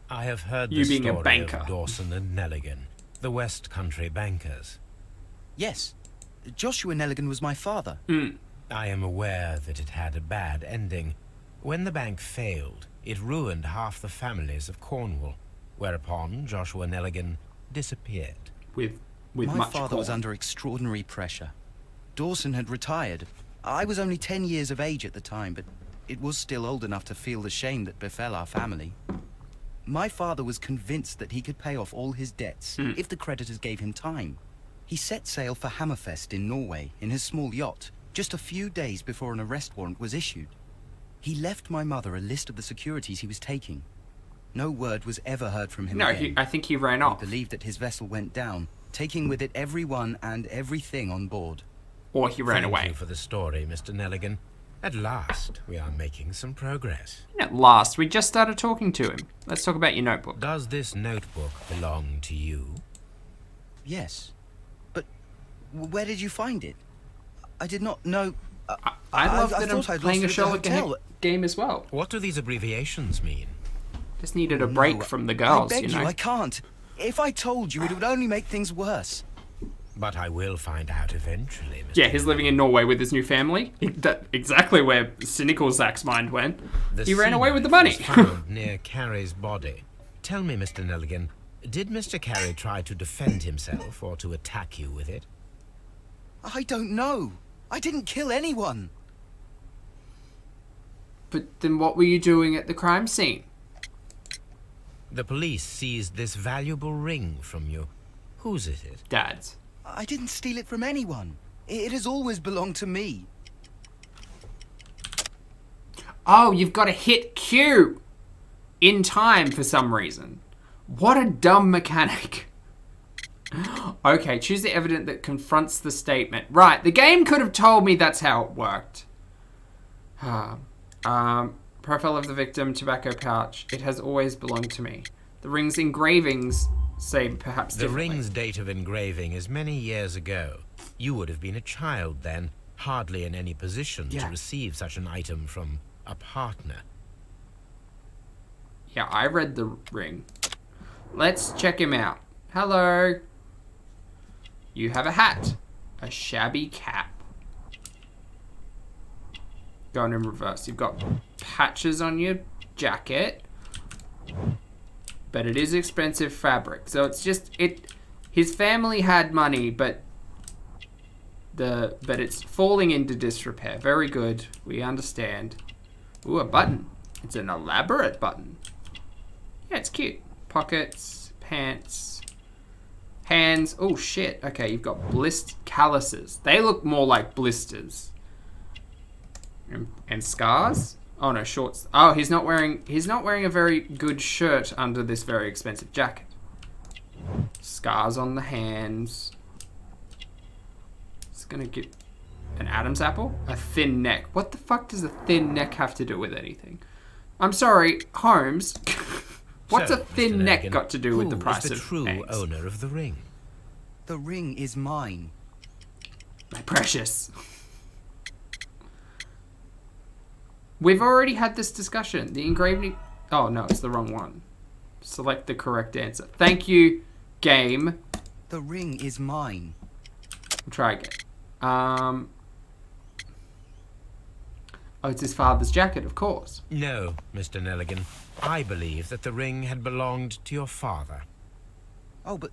I have heard you the being a story banker. of Dawson and Nelligan, the West Country bankers. Yes. Joshua Nelligan was my father. I am aware that it had a bad ending. When the bank failed, it ruined half the families of Cornwall, whereupon Joshua Nelligan disappeared. With My much father was corn. under extraordinary pressure. Dawson had retired. I was only 10 years of age at the time, but it was still old enough to feel the shame that befell our family. My father was convinced that he could pay off all his debts if the creditors gave him time. He set sail for Hammerfest in Norway in his small yacht, just a few days before an arrest warrant was issued. He left my mother a list of the securities he was taking. No word was ever heard from him No, again. I think he ran off. He believed that his vessel went down, taking with it everyone and everything on board. Or he ran Thank away. you for the story, Mr. Nelligan. At last, we are making some progress. At last, we just started talking to him. Let's talk about your notebook. Does this notebook belong to you? Yes. But where did you find it? I did not know... I love that I'm thought I'd playing a lost it at the Sherlock hotel. game as well. What do these abbreviations mean? Just needed a break No, from the girls, I beg you know. I can't. If I told you, it would only make things worse. But I will find out eventually, Mr. Yeah, he's living in Norway with his new family. Exactly where cynical Zach's mind went. The He ran away with the sea money. was found near Carey's body. Tell me, Mr. Nelligan, did Mr. Carey try to defend himself or to attack you with it? I don't know. I didn't kill anyone. But then what were you doing at the crime scene? The police seized this valuable ring from you. Whose is it? Dad's. I didn't steal it from anyone. It has always belonged to me. Oh, you've got to hit Q in time for some reason. What a dumb mechanic. Okay, choose the evidence that confronts the statement. Right, the game could have told me that's how it worked. Profile of the victim, tobacco pouch. It has always belonged to me. The ring's engravings say perhaps The differently. ring's date of engraving is many years ago. You would have been a child then, hardly in any position Yeah. to receive such an item from a partner. Yeah, I read the ring. Let's check him out. Hello. You have a hat. A shabby cap. Going in reverse. You've got patches on your jacket. But it is expensive fabric. So it's just his family had money, but it's falling into disrepair. Very good. We understand. Ooh, a button. It's an elaborate button. Yeah, it's cute. Pockets, pants, hands. Oh shit. Okay, you've got calluses. They look more like blisters. And scars? Oh no, shorts. Oh, he's not wearing a very good shirt under this very expensive jacket. Scars on the hands. It's gonna get an Adam's apple? A thin neck. What the fuck does a thin neck have to do with anything? I'm sorry, Holmes. What's So, a thin Mr. neck Nelligan, got to do with the who price is the of true eggs? owner of the ring? The ring is mine. My precious. We've already had this discussion. The engraving... Oh, no, it's the wrong one. Select the correct answer. Thank you, game. The ring is mine. We'll try again. Oh, it's his father's jacket, of course. No, Mr. Nelligan. I believe that the ring had belonged to your father. Oh, but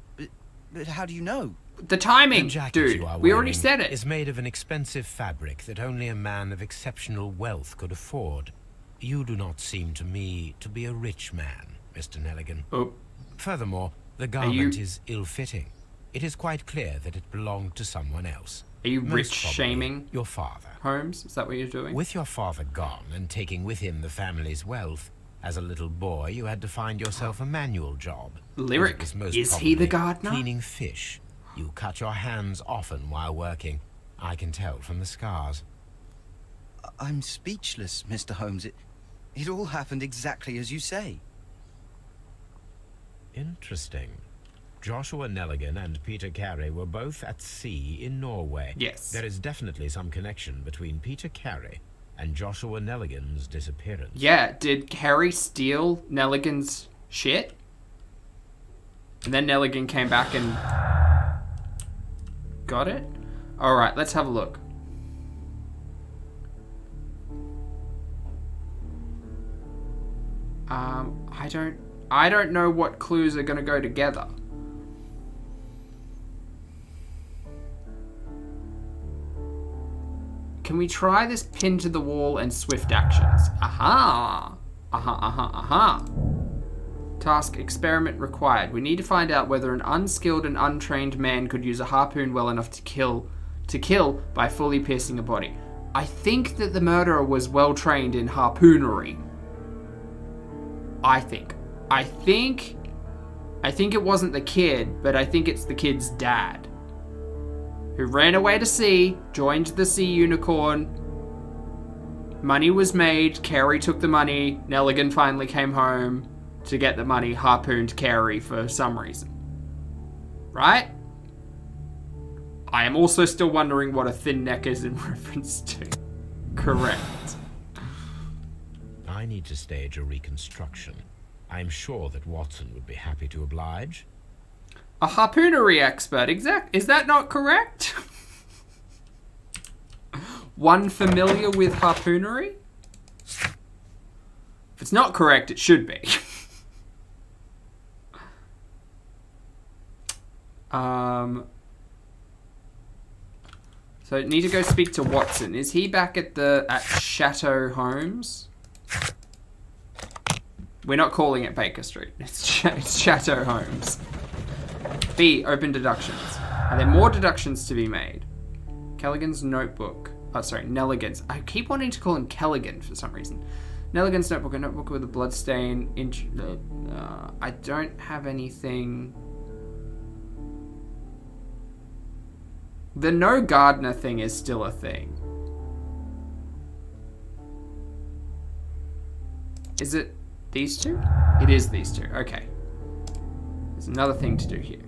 how do you know? The timing, The jacket dude. you are We already wearing said it. is made of an expensive fabric that only a man of exceptional wealth could afford. You do not seem to me to be a rich man, Mr. Nelligan. Oh, Furthermore, the garment is ill-fitting. It is quite clear that it belonged to someone else. are you Most rich probably shaming your father. Holmes? Is that what you're doing? With your father gone and taking with him the family's wealth, as a little boy you had to find yourself a manual job. Lyric. It was most Is he the probably gardener? Cleaning fish. You cut your hands often while working. I can tell from the scars. I'm speechless, Mr. Holmes. It all happened exactly as you say. Interesting. Joshua Nelligan and Peter Carey were both at sea in Norway. Yes. There is definitely some connection between Peter Carey and Joshua Nelligan's disappearance. Yeah, did Carey steal Nelligan's shit? And then Nelligan came back and got it? Alright, let's have a look. I don't know what clues are gonna go together. Can we try this pin to the wall and swift actions? Aha! Aha. Task experiment required. We need to find out whether an unskilled and untrained man could use a harpoon well enough to kill by fully piercing a body. I think that the murderer was well trained in harpoonery. I think it wasn't the kid, but I think it's the kid's dad, who ran away to sea, joined the sea unicorn. Money was made, Carey took the money, Nelligan finally came home to get the money, harpooned Carey for some reason. Right? I am also still wondering what a thin neck is in reference to. Correct. I need to stage a reconstruction. I'm sure that Watson would be happy to oblige. A harpoonery expert, is that not correct? One familiar with harpoonery? If it's not correct, it should be. So I need to go speak to Watson. Is he back at Chateau Holmes? We're not calling it Baker Street. It's Chateau Holmes. B. Open deductions. Are there more deductions to be made? Kelligan's notebook. Oh, sorry, Nelligan's. I keep wanting to call him Kelligan for some reason. Nelligan's notebook. A notebook with a bloodstain. I don't have anything. The no gardener thing is still a thing. Is it these two? It is these two. Okay. There's another thing to do here.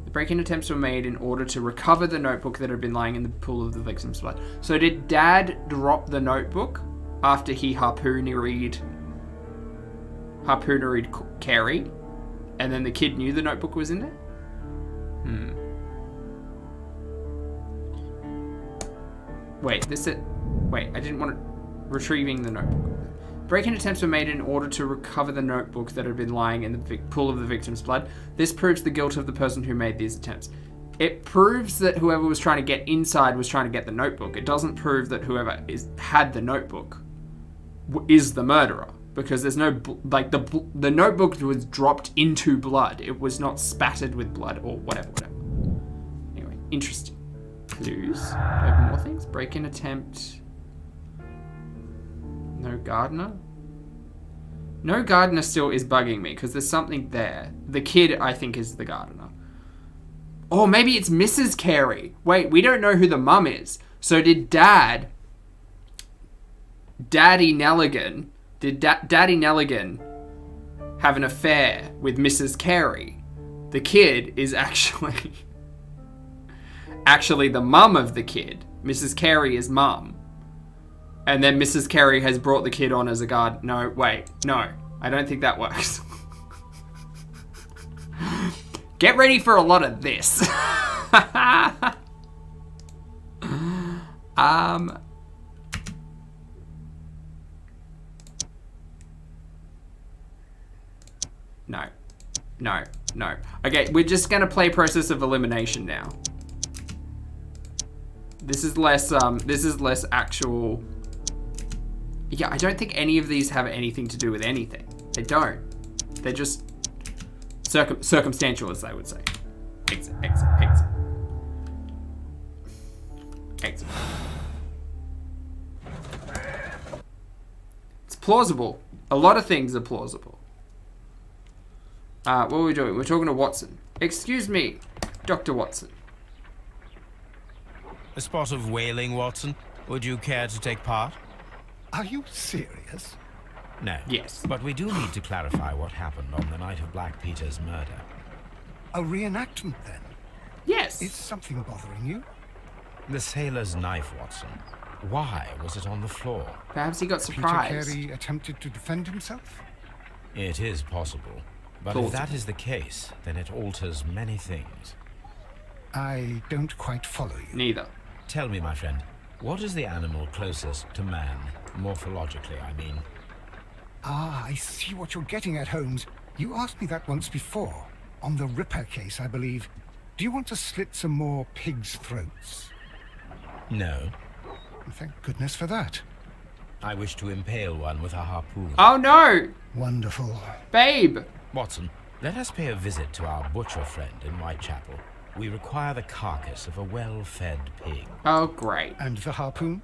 The break-in attempts were made in order to recover the notebook that had been lying in the pool of the victim's blood. So did Dad drop the notebook after he harpooneried Carey? And then the kid knew the notebook was in there? Wait, I didn't want it. Retrieving the notebook. Break-in attempts were made in order to recover the notebook that had been lying in the pool of the victim's blood. This proves the guilt of the person who made these attempts. It proves that whoever was trying to get inside was trying to get the notebook. It doesn't prove that whoever had the notebook is the murderer, because there's no the notebook was dropped into blood. It was not spattered with blood or whatever. Anyway, interesting. Clues. Do I have more things? Break-in attempt. No gardener? No gardener still is bugging me because there's something there. The kid, I think, is the gardener. Oh, maybe it's Mrs. Carey. Wait, we don't know who the mum is. So did Daddy Nelligan have an affair with Mrs. Carey? The kid is actually the mum of the kid. Mrs. Carey is mum. And then Mrs. Carey has brought the kid on as a guard. No, wait. No. I don't think that works. Get ready for a lot of this. No. Okay, we're just going to play process of elimination now. This is less actual. Yeah, I don't think any of these have anything to do with anything. They don't. They're just circumstantial, as they would say. Exit. It's plausible. A lot of things are plausible. What are we doing? We're talking to Watson. Excuse me, Dr. Watson. A spot of whaling, Watson. Would you care to take part? Are you serious? No. Yes. But we do need to clarify what happened on the night of Black Peter's murder. A reenactment, then? Yes. Is something bothering you? The sailor's knife, Watson. Why was it on the floor? Perhaps he got surprised. Peter Carey attempted to defend himself? It is possible. But if that is the case, then it alters many things. I don't quite follow you. Neither. Tell me, my friend, what is the animal closest to man, morphologically, I mean? Ah, I see what you're getting at, Holmes. You asked me that once before. On the Ripper case, I believe. Do you want to slit some more pigs' throats? No. Thank goodness for that. I wish to impale one with a harpoon. Oh no! Wonderful. Babe! Watson, let us pay a visit to our butcher friend in Whitechapel. We require the carcass of a well-fed pig. Oh, great. And the harpoon?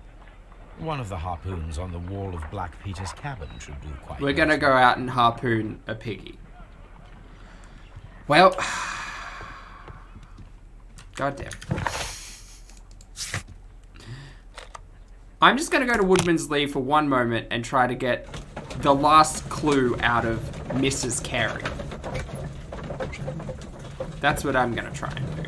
One of the harpoons on the wall of Black Peter's cabin should do quite We're gonna go out and harpoon a piggy. Well... Goddamn. I'm just gonna go to Woodman's Lee for one moment and try to get the last clue out of Mrs. Carey. That's what I'm gonna try and do.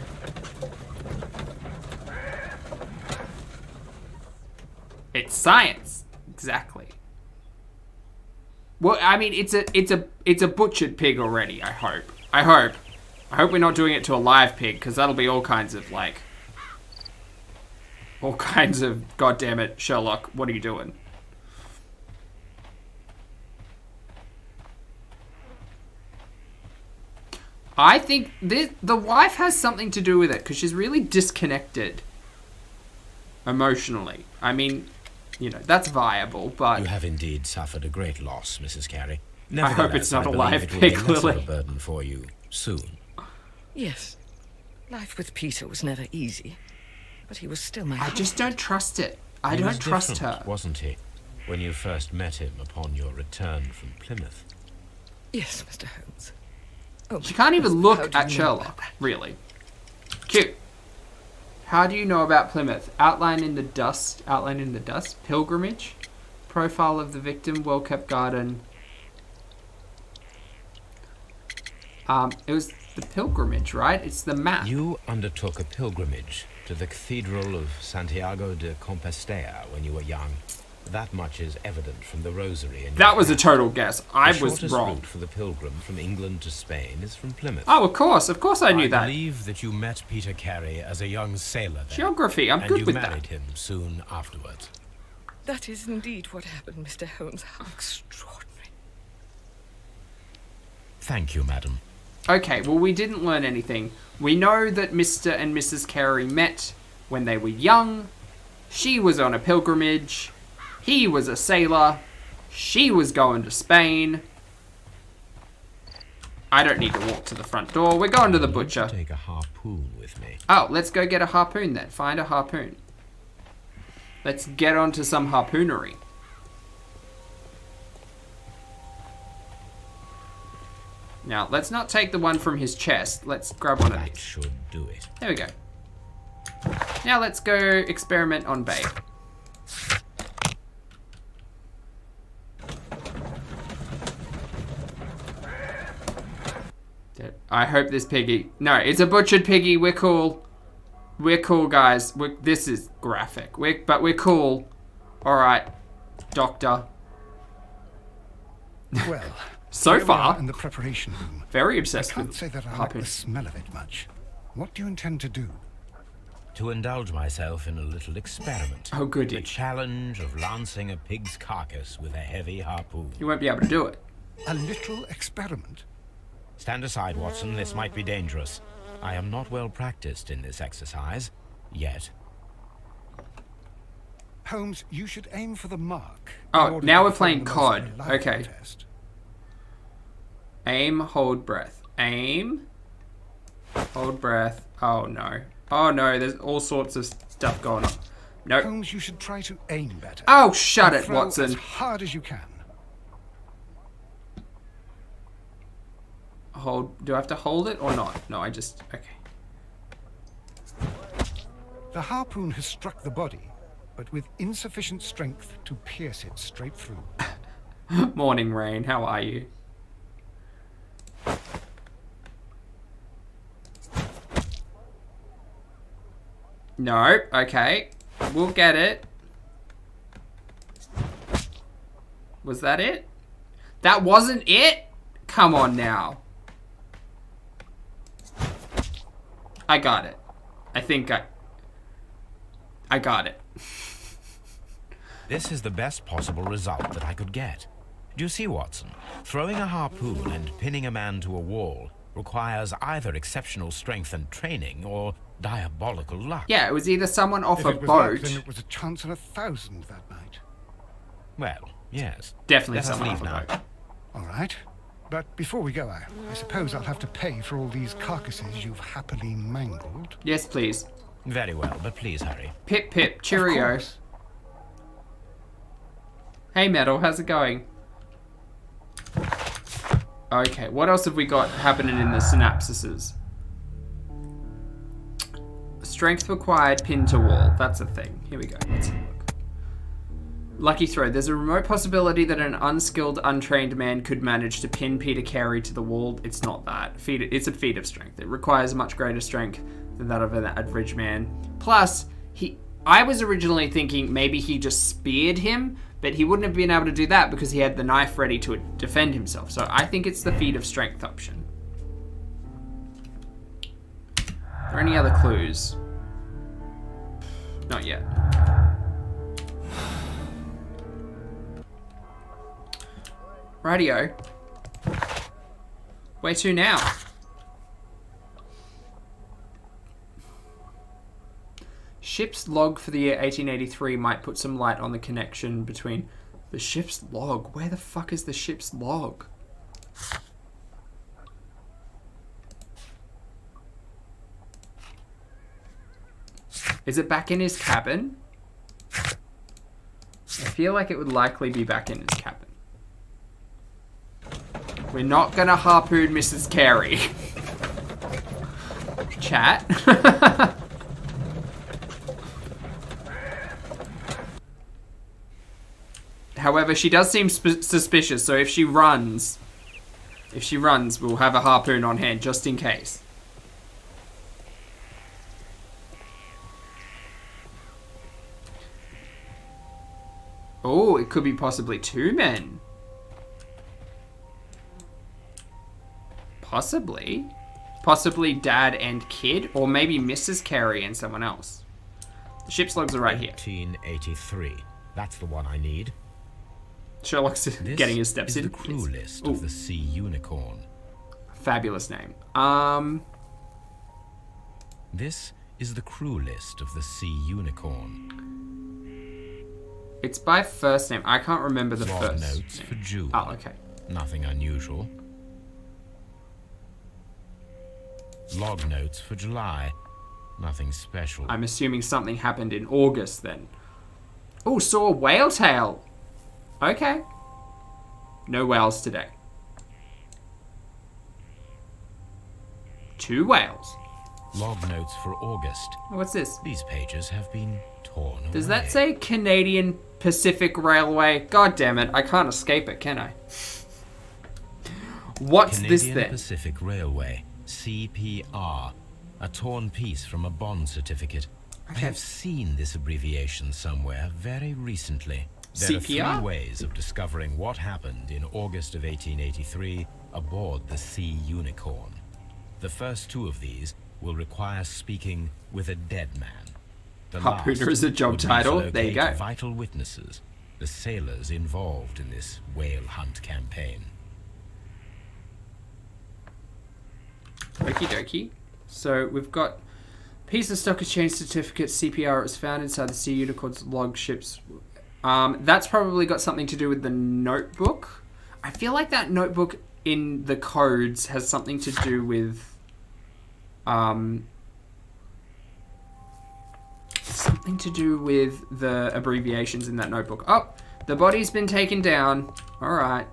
It's science, exactly. Well, I mean, it's a butchered pig already. I hope we're not doing it to a live pig, because that'll be all kinds of like, God damn it, Sherlock, what are you doing? I think the wife has something to do with it, because she's really disconnected emotionally. I mean, you know, that's viable, but... You have indeed suffered a great loss, Mrs. Carey. I hope it's not a live it will pig, be less of Lily. a burden for you soon. Yes. Life with Peter was never easy. But he was still my I husband. just don't trust it. I He don't was trust different, her. wasn't he, when you first met him upon your return from Plymouth? Yes, Mr. Holmes. Oh, She can't even how look do at you know about Sherlock, that? really. Cute. How do you know about Plymouth? Outline in the dust. Outline in the dust. Pilgrimage. Profile of the victim. Well-kept garden. It was the pilgrimage, right? It's the map. You undertook a pilgrimage to the Cathedral of Santiago de Compostela when you were young. That much is evident from the rosary. In That your was a hat. total guess. I The was shortest wrong. route for the pilgrim from England to Spain is from Plymouth. Oh, of course I knew that. I believe that you met Peter Carey as a young sailor there. Geography, I'm and good you with married that. him soon afterwards. That is indeed what happened, Mr. Holmes. How extraordinary. Thank you, madam. Okay, well, we didn't learn anything. We know that Mr. and Mrs. Carey met when they were young. She was on a pilgrimage. He was a sailor. She was going to Spain. I don't need to walk to the front door. We're going to the I want butcher. to take a harpoon with me. Oh, let's go get a harpoon then. Find a harpoon. Let's get on to some harpoonery. Now, let's not take the one from his chest. Let's grab one of That these. should do it. There we go. Now let's go experiment on Babe. I hope this piggy... No, it's a butchered piggy. We're cool. We're cool, guys. This is graphic. But we're cool. Alright, doctor. Well, So here we far, are in the preparation room. very I obsessed can't with say that I like harpoon. the smell of it much. What do you intend to do? To indulge myself in a little experiment. Oh, goody. The challenge of lancing a pig's carcass with a heavy harpoon. You won't be able to do it. A little experiment? Stand aside, Watson. This might be dangerous. I am not well practiced in this exercise. Yet. Holmes, you should aim for the mark. Oh, in order now to we're perform playing the most COD. reliable Okay. test. Aim, hold breath. Aim. Hold breath. Oh no. Oh no, there's all sorts of stuff going on. Nope. Holmes, you should try to aim better. Oh, shut And it, throw Watson. as hard as you can. Hold. Do I have to hold it or not? No, I just... Okay. The harpoon has struck the body, but with insufficient strength to pierce it straight through. Morning, Rain. How are you? No. Okay. We'll get it. Was that it? That wasn't it? Come on now. I got it. I think I got it. This is the best possible result that I could get. Do you see, Watson? Throwing a harpoon and pinning a man to a wall requires either exceptional strength and training or diabolical luck. Yeah, it was either someone off If a it was luck, boat. then it was a chance in 1,000 that night. Well, yes. Definitely Let us someone leave off a now. boat. All right. But before we go, I suppose I'll have to pay for all these carcasses you've happily mangled. Yes, please. Very well, but please hurry. Pip pip, Of cheerio. course. Hey Metal, how's it going? Okay, what else have we got happening in the synapsises? Strength required, pin to wall. That's a thing. Here we go. Let's have a look. Lucky throw. There's a remote possibility that an unskilled, untrained man could manage to pin Peter Carey to the wall. It's not that. It's a feat of strength. It requires much greater strength than that of an average man. Plus, I was originally thinking maybe he just speared him, but he wouldn't have been able to do that because he had the knife ready to defend himself. So I think it's the feat of strength option. Are there any other clues? Not yet. Radio. Where to now? Ship's log for the year 1883 might put some light on the connection between the ship's log. Where the fuck is the ship's log? Is it back in his cabin? I feel like it would likely be back in his cabin. We're not gonna harpoon Mrs. Carey. Chat. However, she does seem suspicious, so if she runs, we'll have a harpoon on hand just in case. Oh, it could be possibly two men. Possibly. Possibly dad and kid, or maybe Mrs. Carey and someone else. The ship's logs are right here. 1883. That's the one I need. Sherlock's getting his steps in. in. This is the crew Yes. list Ooh. of the Sea Unicorn. Fabulous name. This is the crew list of the Sea Unicorn. It's by first name. I can't remember the Log first notes name. for June. Oh, okay. Nothing unusual. Log notes for July. Nothing special. I'm assuming something happened in August then. Oh, saw a whale tail. Okay. No whales today. 2 whales. Log notes for August. What's this? These pages have been torn away. Does that say Canadian Pacific Railway? God damn it, I can't escape it, can I? What's this Canadian then? Pacific Railway, CPR, a torn piece from a bond certificate. I have seen this abbreviation somewhere very recently. There are CPR? 3 ways of discovering what happened in August of 1883 aboard the Sea Unicorn. The first 2 of these will require speaking with a dead man. The Harpooner last is a job would be to title. There you locate go. Vital witnesses, the sailors involved in this whale hunt campaign. Okie dokie. So we've got piece of stock exchange certificate CPR. It was found inside the Sea Unicorn's log ships. That's probably got something to do with the notebook. I feel like that notebook in the codes has something to do with the abbreviations in that notebook. Oh, the body's been taken down. All right.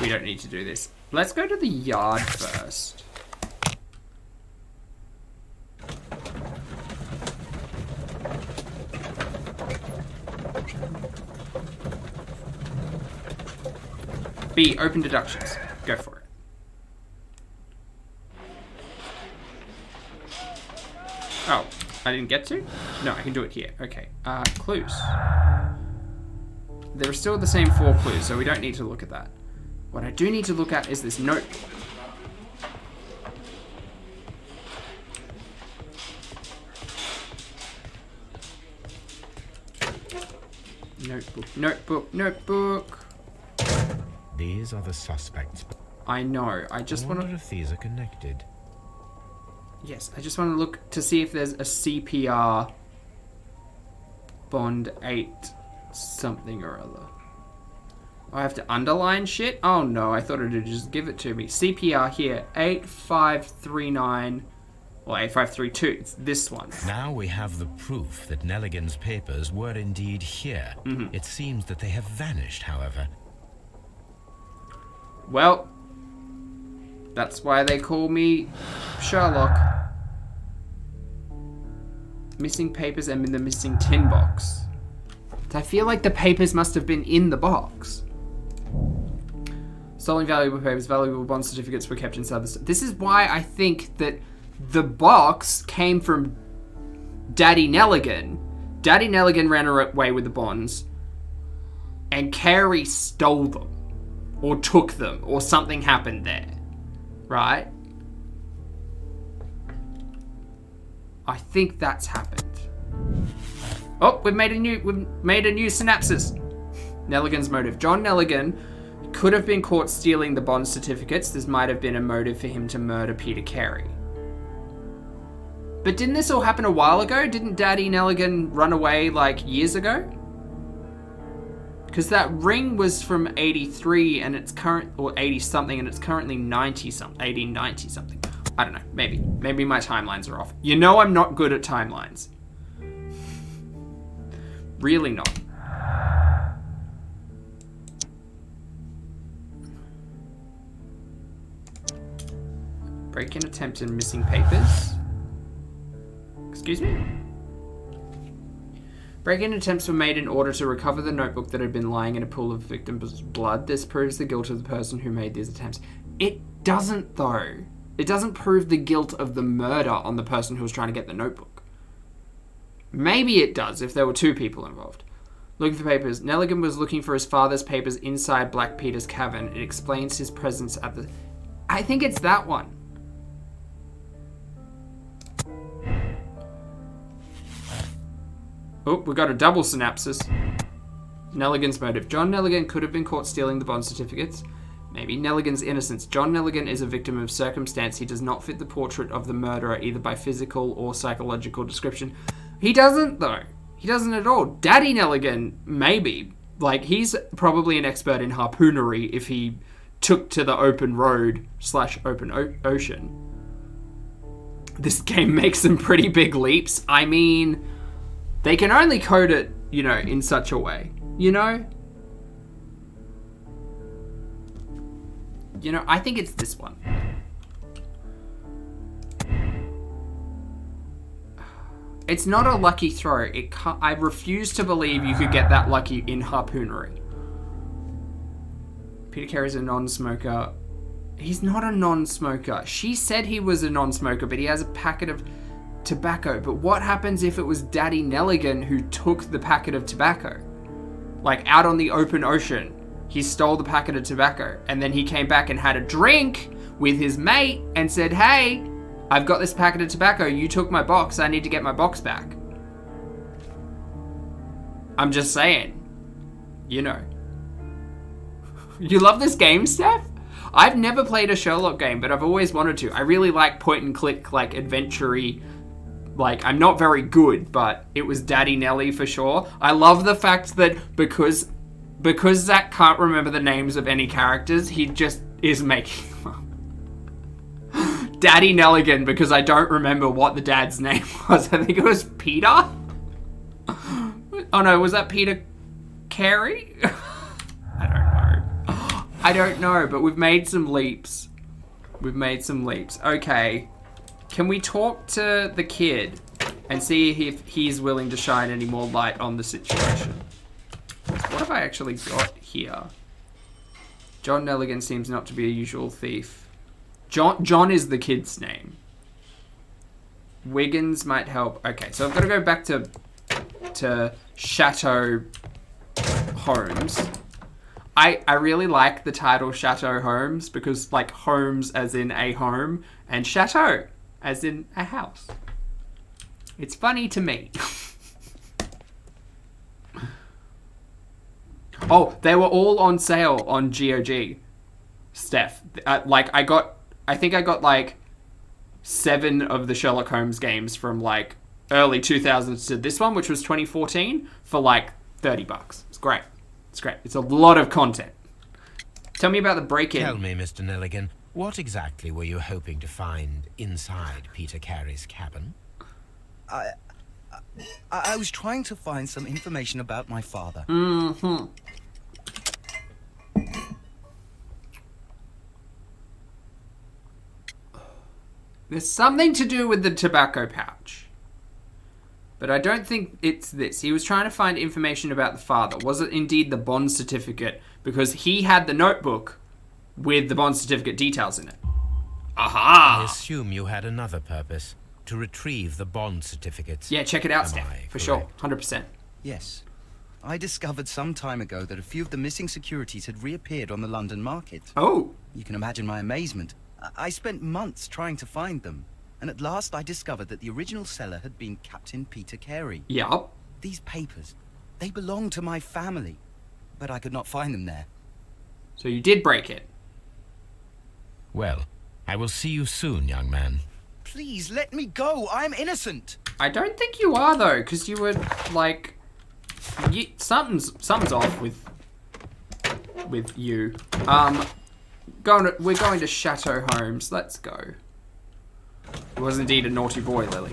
We don't need to do this. Let's go to the yard first. B, open deductions. Go for it. Oh, I didn't get to? No, I can do it here. Okay. Clues. There are still the same 4 clues, so we don't need to look at that. What I do need to look at is this note. Notebook, notebook, notebook. These are the suspects. I know. I just want wonder to... if these are connected. Yes, I just want to look to see if there's a CPR Bond 8 something or other. I have to underline shit? Oh no, I thought it'd just give it to me. CPR here, 8539, or 8532. It's this one. Now we have the proof that Nelligan's papers were indeed here. It seems that they have vanished, however. Well, that's why they call me Sherlock. Missing papers and in the missing tin box. I feel like the papers must have been in the box. Stolen valuable papers, valuable bond certificates were kept inside the... This is why I think that the box came from Daddy Nelligan. Daddy Nelligan ran away with the bonds, and Carey stole them, or took them, or something happened there, right? I think that's happened. Oh, we've made a new synopsis. Nelligan's motive. John Nelligan could have been caught stealing the bond certificates. This might have been a motive for him to murder Peter Carey. But didn't this all happen a while ago? Didn't Daddy Nelligan run away like years ago? Because that ring was from 83 and it's current, or 80 something, and it's currently 90 something, 80, 90 something. I don't know, maybe. Maybe my timelines are off. You know I'm not good at timelines. Really not. Break-in attempt and missing papers. Excuse me? Break-in attempts were made in order to recover the notebook that had been lying in a pool of victims' blood. This proves the guilt of the person who made these attempts. It doesn't, though. It doesn't prove the guilt of the murder on the person who was trying to get the notebook. Maybe it does if there were 2 people involved. Looking for papers. Nelligan was looking for his father's papers inside Black Peter's cavern. It explains his presence at the... I think it's that one. Oh, we got a double synopsis. Nelligan's motive. John Nelligan could have been caught stealing the bond certificates. Maybe Nelligan's innocence. John Nelligan is a victim of circumstance. He does not fit the portrait of the murderer, either by physical or psychological description. He doesn't, though. He doesn't at all. Daddy Nelligan, maybe. Like, he's probably an expert in harpoonery if he took to the open road / open ocean. This game makes some pretty big leaps. I mean, they can only code it, you know, in such a way. You know? You know, I think it's this one. It's not a lucky throw. I refuse to believe you could get that lucky in harpoonery. Peter Carey's a non-smoker. He's not a non-smoker. She said he was a non-smoker, but he has a packet of tobacco. But what happens if it was Daddy Nelligan who took the packet of tobacco? Like, out on the open ocean. He stole the packet of tobacco, and then he came back and had a drink with his mate and said, hey, I've got this packet of tobacco. You took my box. I need to get my box back. I'm just saying. You know. You love this game, Steph? I've never played a Sherlock game, but I've always wanted to. I really like point and click, like, adventure-y. Like, I'm not very good, but it was Daddy Nelly for sure. I love the fact that because Zach can't remember the names of any characters, he just is making them up. Daddy Nelligan, because I don't remember what the dad's name was. I think it was Peter? Oh no, was that Peter Carey? I don't know, but we've made some leaps. Okay. Can we talk to the kid and see if he's willing to shine any more light on the situation? What have I actually got here? John Nelligan seems not to be a usual thief. John is the kid's name. Wiggins might help. Okay, so I've got to go back to Chateau Holmes. I really like the title Chateau Holmes because, like, Holmes as in a home and chateau as in a house. It's funny to me. Oh, they were all on sale on GOG, Steph. I think I got like 7 of the Sherlock Holmes games from like early 2000s to this one, which was 2014, for like $30. It's great. It's great. It's a lot of content. Tell me about the break-in. Tell me, Mr. Nelligan, what exactly were you hoping to find inside Peter Carey's cabin? I was trying to find some information about my father. Mm-hmm. There's something to do with the tobacco pouch. But I don't think it's this. He was trying to find information about the father. Was it indeed the bond certificate? Because he had the notebook with the bond certificate details in it. Aha! I assume you had another purpose. To retrieve the bond certificates. Yeah, check it out, Am Steph. I For sure. correct? 100%. Yes. I discovered some time ago that a few of the missing securities had reappeared on the London market. Oh. You can imagine my amazement. I spent months trying to find them, and at last I discovered that the original seller had been Captain Peter Carey. Yup. These papers, they belong to my family, but I could not find them there. So you did break it. Well, I will see you soon, young man. Please, let me go. I'm innocent. I don't think you are, though, because you were, like... something's off with you. We're going to Chateau Holmes. Let's go. It was indeed a naughty boy, Lily.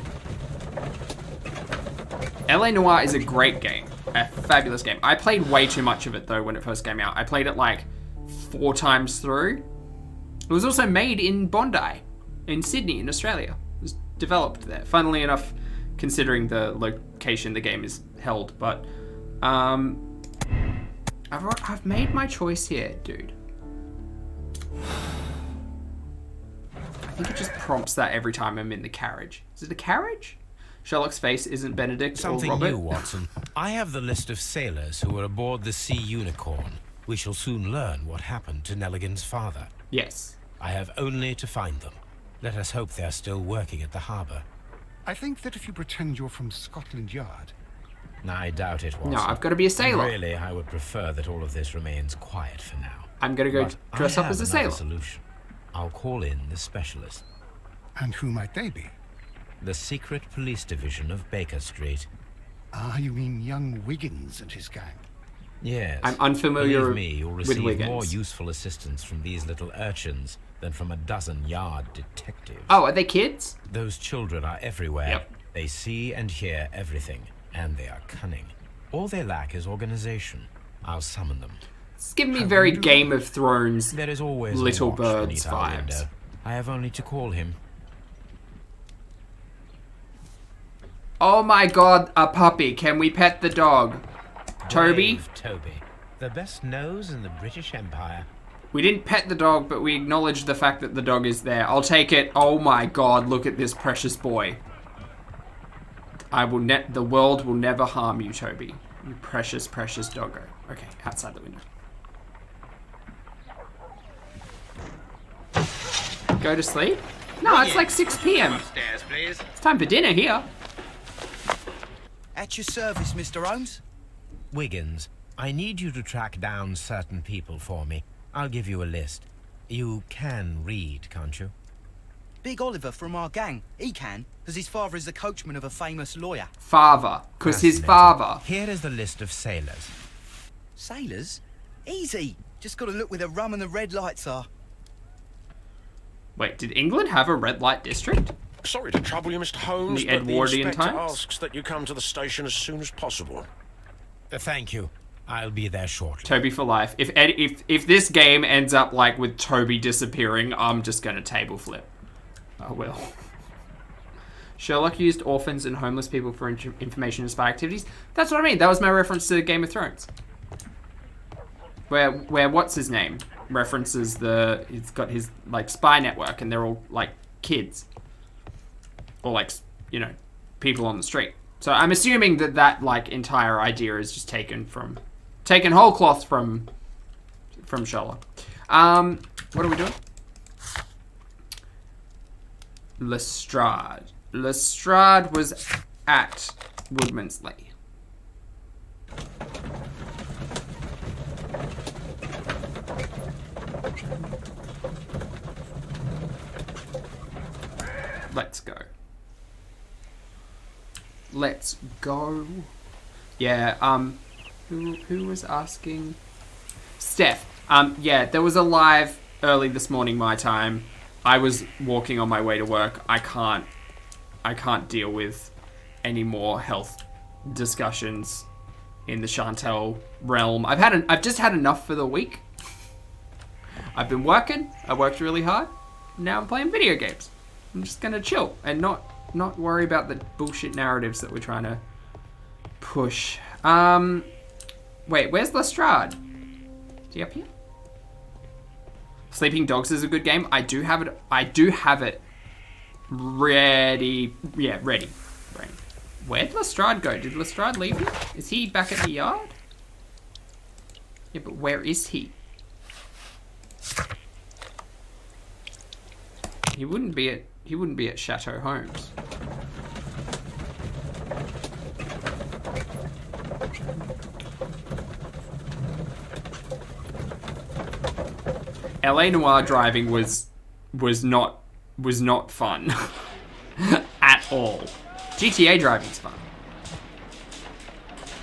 LA Noire is a great game. A fabulous game. I played way too much of it, though, when it first came out. I played it, like, 4 times through. It was also made in Bondi, in Sydney, in Australia. It was developed there. Funnily enough, considering the location the game is held. But, I've made my choice here, dude. I think it just prompts that every time I'm in the carriage. Is it a carriage? Sherlock's face isn't Benedict Something or Robert. new, Watson. I have the list of sailors who were aboard the Sea Unicorn. We shall soon learn what happened to Nelligan's father. Yes. I have only to find them. Let us hope they're still working at the harbour. I think that if you pretend you're from Scotland Yard... I doubt it, Watson. No, I've got to be a sailor. Really, I would prefer that all of this remains quiet for now. I'm going to go But dress I up have as a another sailor. solution. I'll call in the specialist. And who might they be? The secret police division of Baker Street. Ah, you mean young Wiggins and his gang. Yes. I'm unfamiliar Believe me, you'll with receive Wiggins. more useful assistance from these little urchins than from a dozen yard detectives. Oh, are they kids? Those children are everywhere. Yep. They see and hear everything, and they are cunning. All they lack is organization. I'll summon them. It's giving me very Game of Thrones, There is always a Little watch Birds beneath our vibes. window. I have only to call him. Oh my god, a puppy. Can we pet the dog? Toby? Brave Toby. The best nose in the British Empire. We didn't pet the dog, but we acknowledged the fact that the dog is there. I'll take it. Oh my god, look at this precious boy. The world will never harm you, Toby. You precious, precious doggo. Okay, outside the window. Go to sleep? No, it's like 6 p.m. Upstairs, please. It's time for dinner here. At your service, Mr. Holmes. Wiggins, I need you to track down certain people for me. I'll give you a list. You can read, can't you? Big Oliver from our gang. He can, because his father is the coachman of a famous lawyer. Father. Because his Fascinating. father. Here is the list of sailors. Sailors? Easy. Just got to look where the rum and the red lights are. Wait, did England have a red light district? Sorry to trouble you, Mr. Holmes, The but Edwardian the inspector times? asks that you come to the station as soon as possible. Thank you. I'll be there shortly. Toby for life. If this game ends up like with Toby disappearing, I'm just gonna table flip. I will. Sherlock used orphans and homeless people for information and spy activities. That's what I mean. That was my reference to Game of Thrones. Where what's his name references he's got his like spy network and they're all like kids. Or like, you know, people on the street. So I'm assuming that like entire idea is just taken from taken whole cloth from Sherlock. What are we doing? Lestrade. Lestrade was at Woodman's Lee. Let's go. Let's go. Yeah, who was asking? Steph. Yeah, there was a live early this morning my time. I was walking on my way to work. I can't deal with any more health discussions in the Chantel realm. I've just had enough for the week. I've been working. I worked really hard. Now I'm playing video games. I'm just gonna chill and not worry about the bullshit narratives that we're trying to push. Wait, where's Lestrade? Is he up here? Sleeping Dogs is a good game. I do have it ready. Yeah, ready. Right. Where'd Lestrade go? Did Lestrade leave here? Is he back at the yard? Yeah, but where is he? He wouldn't be at Chateau Holmes. LA Noire driving was not fun at all. GTA driving's fun.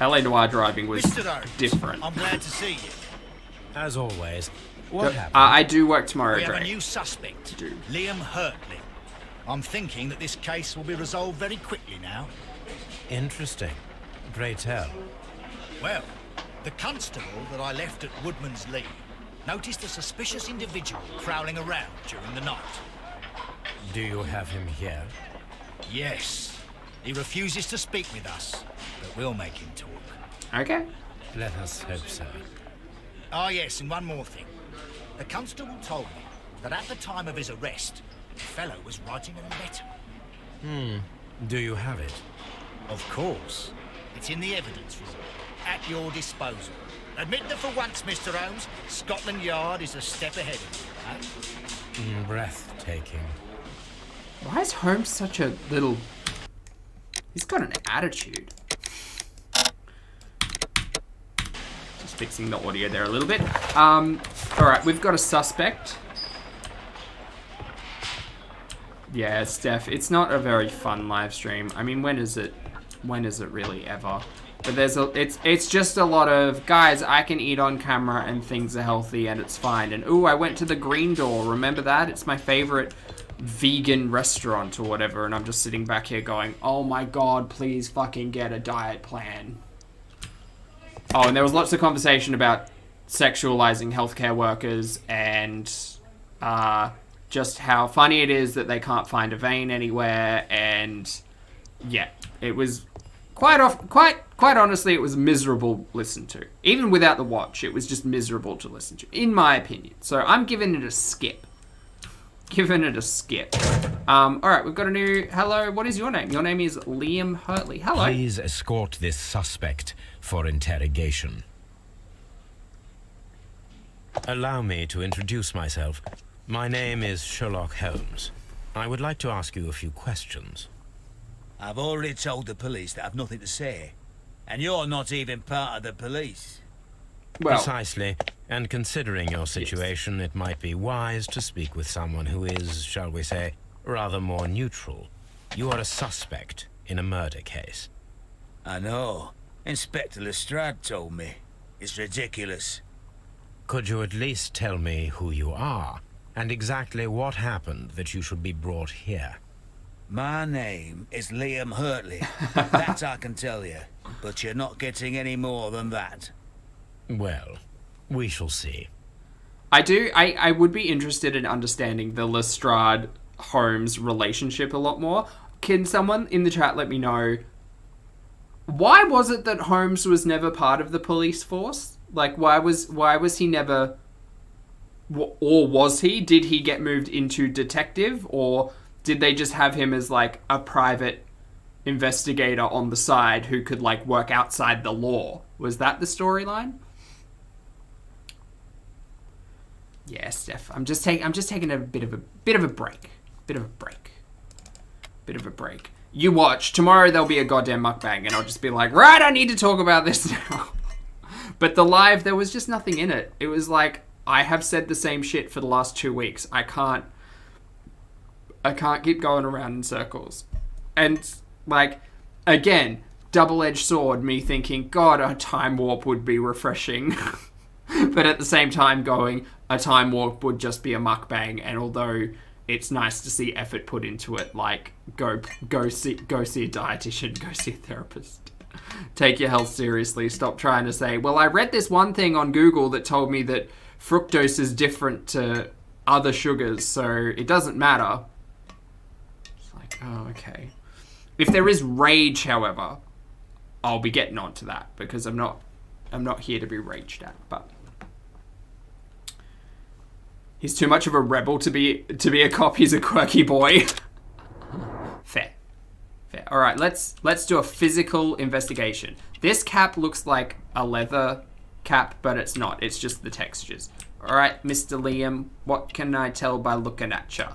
LA Noire driving was different. I'm glad to see you. As always, what happened? I do work tomorrow, We have a Greg. new suspect, Do. Liam Hurtley. I'm thinking that this case will be resolved very quickly now. Interesting. Pray tell. Well, the constable that I left at Woodman's Lee noticed a suspicious individual prowling around during the night. Do you have him here? Yes. He refuses to speak with us, but we'll make him talk. Okay. Let us hope so. Ah, yes, and one more thing. The constable told me that at the time of his arrest, the fellow was writing a letter. Do you have it? Of course. It's in the evidence room, at your disposal. Admit that for once, Mr. Holmes, Scotland Yard is a step ahead of you, eh? Breathtaking. Why is Holmes such a little... He's got an attitude. Just fixing the audio there a little bit. Alright, we've got a suspect. Yeah, Steph, it's not a very fun live stream. I mean, when is it really ever? But it's just a lot of, guys, I can eat on camera and things are healthy and it's fine. And ooh, I went to the Green Door, remember that? It's my favorite vegan restaurant or whatever, and I'm just sitting back here going, oh my god, please fucking get a diet plan. Oh, and there was lots of conversation about sexualizing healthcare workers and just how funny it is that they can't find a vein anywhere, and yeah, it was quite honestly, it was miserable to listen to. Even without the watch, it was just miserable to listen to, in my opinion. So I'm giving it a skip. Alright, we've got a new... Hello, what is your name? Your name is Liam Hurtley. Hello. Please escort this suspect for interrogation. Allow me to introduce myself. My name is Sherlock Holmes. I would like to ask you a few questions. I've already told the police that I've nothing to say. And you're not even part of the police. Well, Precisely. And considering your situation, it might be wise to speak with someone who is, shall we say, rather more neutral. You are a suspect in a murder case. I know. Inspector Lestrade told me. It's ridiculous. Could you at least tell me who you are, and exactly what happened that you should be brought here? My name is Liam Hurtley. That I can tell you. But you're not getting any more than that. Well, we shall see. I would be interested in understanding the Lestrade-Holmes relationship a lot more. Can someone in the chat let me know, why was it that Holmes was never part of the police force? Like, why was he never... Or was he? Did he get moved into detective? Or did they just have him as, like, a private investigator on the side who could, like, work outside the law? Was that the storyline? Yeah, Steph. I'm just taking a bit of a break. You watch. Tomorrow there'll be a goddamn mukbang, and I'll just be like, right, I need to talk about this now. But the live, there was just nothing in it. It was like, I have said the same shit for the last 2 weeks. I can't keep going around in circles. And, like, again, double-edged sword, me thinking, God, a time warp would be refreshing. But at the same time going, a time warp would just be a mukbang, and although it's nice to see effort put into it, like, go see a dietitian, go see a therapist. Take your health seriously. Stop trying to say, well, I read this one thing on Google that told me that fructose is different to other sugars, so it doesn't matter. It's like, oh, okay. If there is rage, however, I'll be getting onto that, because I'm not here to be raged at, but he's too much of a rebel to be a cop. He's a quirky boy. Fair. All right, let's do a physical investigation. This cap looks like a leather cap, but it's not. It's just the textures. All right, Mr. Liam, what can I tell by looking at you?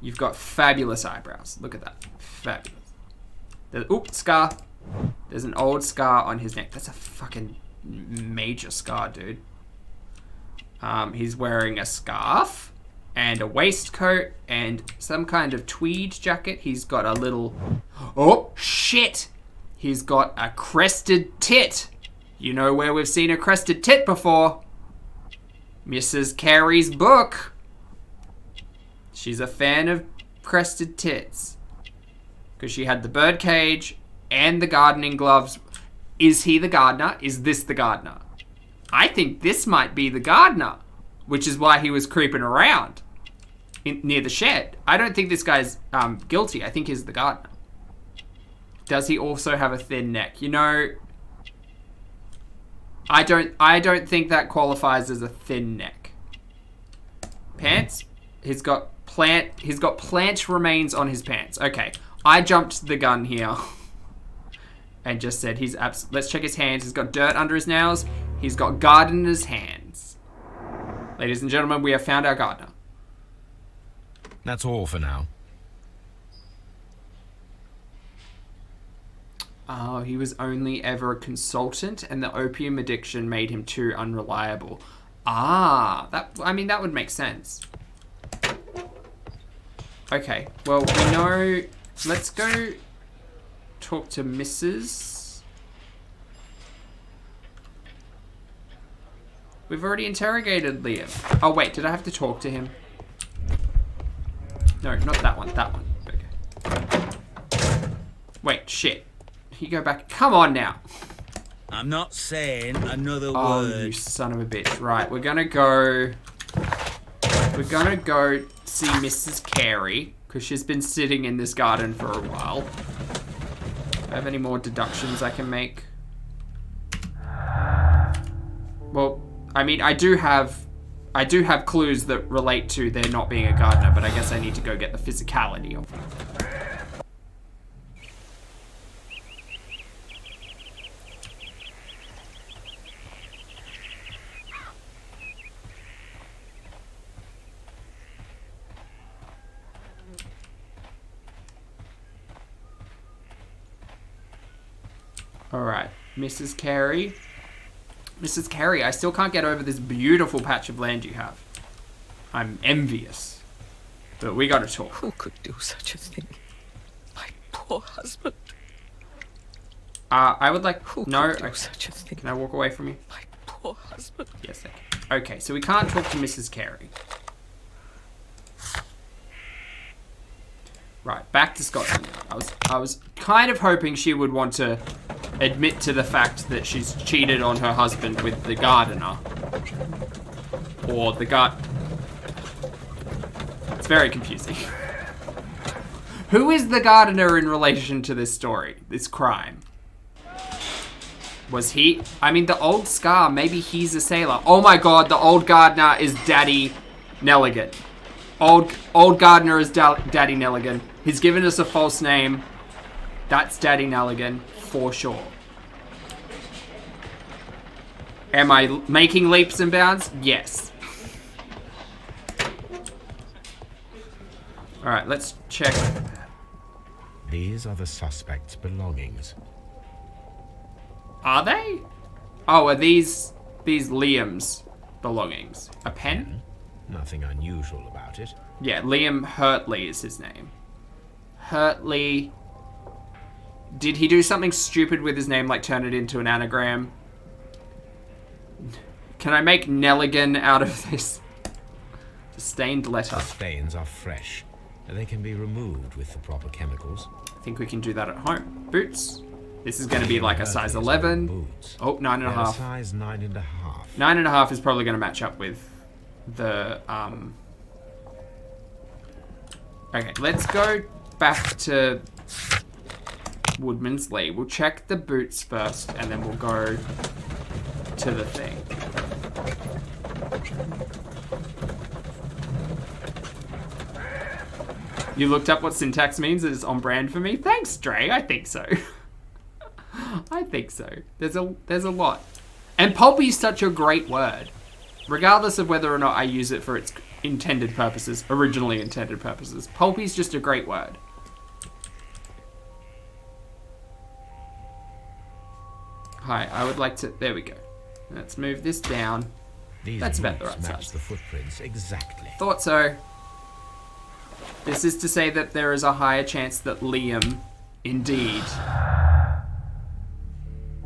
You've got fabulous eyebrows. Look at that. Fabulous. Scar. There's an old scar on his neck. That's a fucking major scar, dude. He's wearing a scarf and a waistcoat and some kind of tweed jacket. He's got a little... Oh, shit! He's got a crested tit. You know where we've seen a crested tit before? Mrs. Carey's book. She's a fan of crested tits. Because she had the birdcage and the gardening gloves. Is he the gardener? Is this the gardener? I think this might be the gardener, which is why he was creeping around near the shed. I don't think this guy's guilty. I think he's the gardener. Does he also have a thin neck? You know, I don't think that qualifies as a thin neck. Pants? He's got plant remains on his pants. Okay, I jumped the gun here and just said let's check his hands. He's got dirt under his nails. He's got gardener's hands. Ladies and gentlemen, we have found our gardener. That's all for now. Oh, he was only ever a consultant, and the opium addiction made him too unreliable. Ah, that would make sense. Okay, well, we know... Let's go talk to Mrs. We've already interrogated Liam. Oh, wait, did I have to talk to him? No, not that one, that one. Okay. Wait, shit. You go back. Come on now. I'm not saying another word. Oh, you son of a bitch. Right, we're gonna go see Mrs. Carey, because she's been sitting in this garden for a while. Do I have any more deductions I can make? Well, I mean, I do have clues that relate to there not being a gardener, but I guess I need to go get the physicality of them. Alright, Mrs. Carey. Mrs. Carey, I still can't get over this beautiful patch of land you have. I'm envious. But we gotta talk. Who could do such a thing? My poor husband. I would like... Who no, could do such a thing? Can I walk away from you? My poor husband. Yes, I can. Okay, so we can't talk to Mrs. Carey. Right, back to Scotland. I was kind of hoping she would want to admit to the fact that she's cheated on her husband with the gardener. Or the It's very confusing. Who is the gardener in relation to this story, this crime? Was he... I mean, the old Scar, maybe he's a sailor. Oh my god, the old gardener is Daddy Nelligan. Old gardener is Daddy Nelligan. He's given us a false name. That's Daddy Nelligan, for sure. Am I making leaps and bounds? Yes. Alright, let's check. These are the suspect's belongings. Are they? Oh, are these Liam's belongings? A pen? Nothing unusual about it. Yeah, Liam Hurtley is his name. Hurtley. Did he do something stupid with his name, like turn it into an anagram? Can I make Nelligan out of this? The stained letter. The stains are fresh. They can be removed with the proper chemicals. I think we can do that at home. Boots. This is going to be like a size 11. Boots. Oh, 9.5. Size 9.5. 9.5 is probably going to match up with the, Okay, let's go back to Woodman's Lee. We'll check the boots first, and then we'll go to the thing. You looked up what syntax means? It's on brand for me? Thanks, Dre. I think so. I think so. There's a lot. And pulpy is such a great word. Regardless of whether or not I use it for its intended purposes, originally intended purposes. Pulpy is just a great word. Hi, I would like to... There we go. Let's move this down. That's about the right match size. the footprints exactly. Thought so. This is to say that there is a higher chance that Liam, indeed...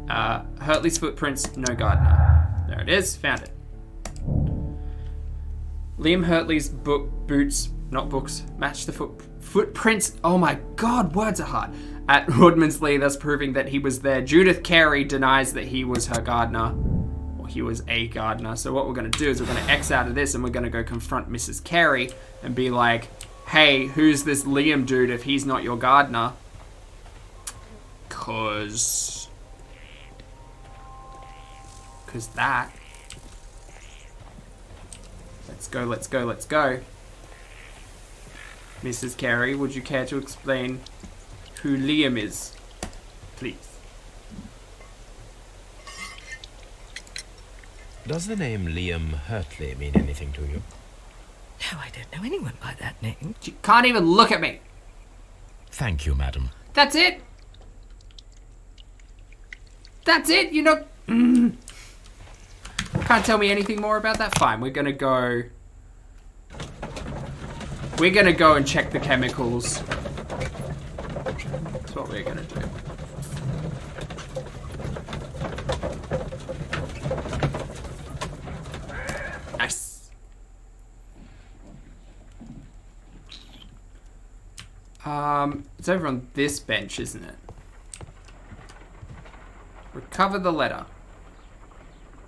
Hurtley's footprints, no gardener. There it is, found it. Liam Hurtley's boots, not books, match the footprints. Oh my god, words are hard. At Woodman's Lee, thus proving that he was there. Judith Carey denies that he was her gardener. Or he was a gardener. So what we're going to do is we're going to X out of this and we're going to go confront Mrs. Carey and be like, hey, who's this Liam dude if he's not your gardener? Cause that. Let's go, let's go, let's go. Mrs. Carey, would you care to explain who Liam is, please? Does the name Liam Hurtley mean anything to you? No, I don't know anyone by that name. You can't even look at me. Thank you, madam. That's it? That's it? You know... Can't tell me anything more about that? Fine, we're gonna go... We're gonna go and check the chemicals. That's what we're gonna do. Nice. It's over on this bench, isn't it? Recover the letter.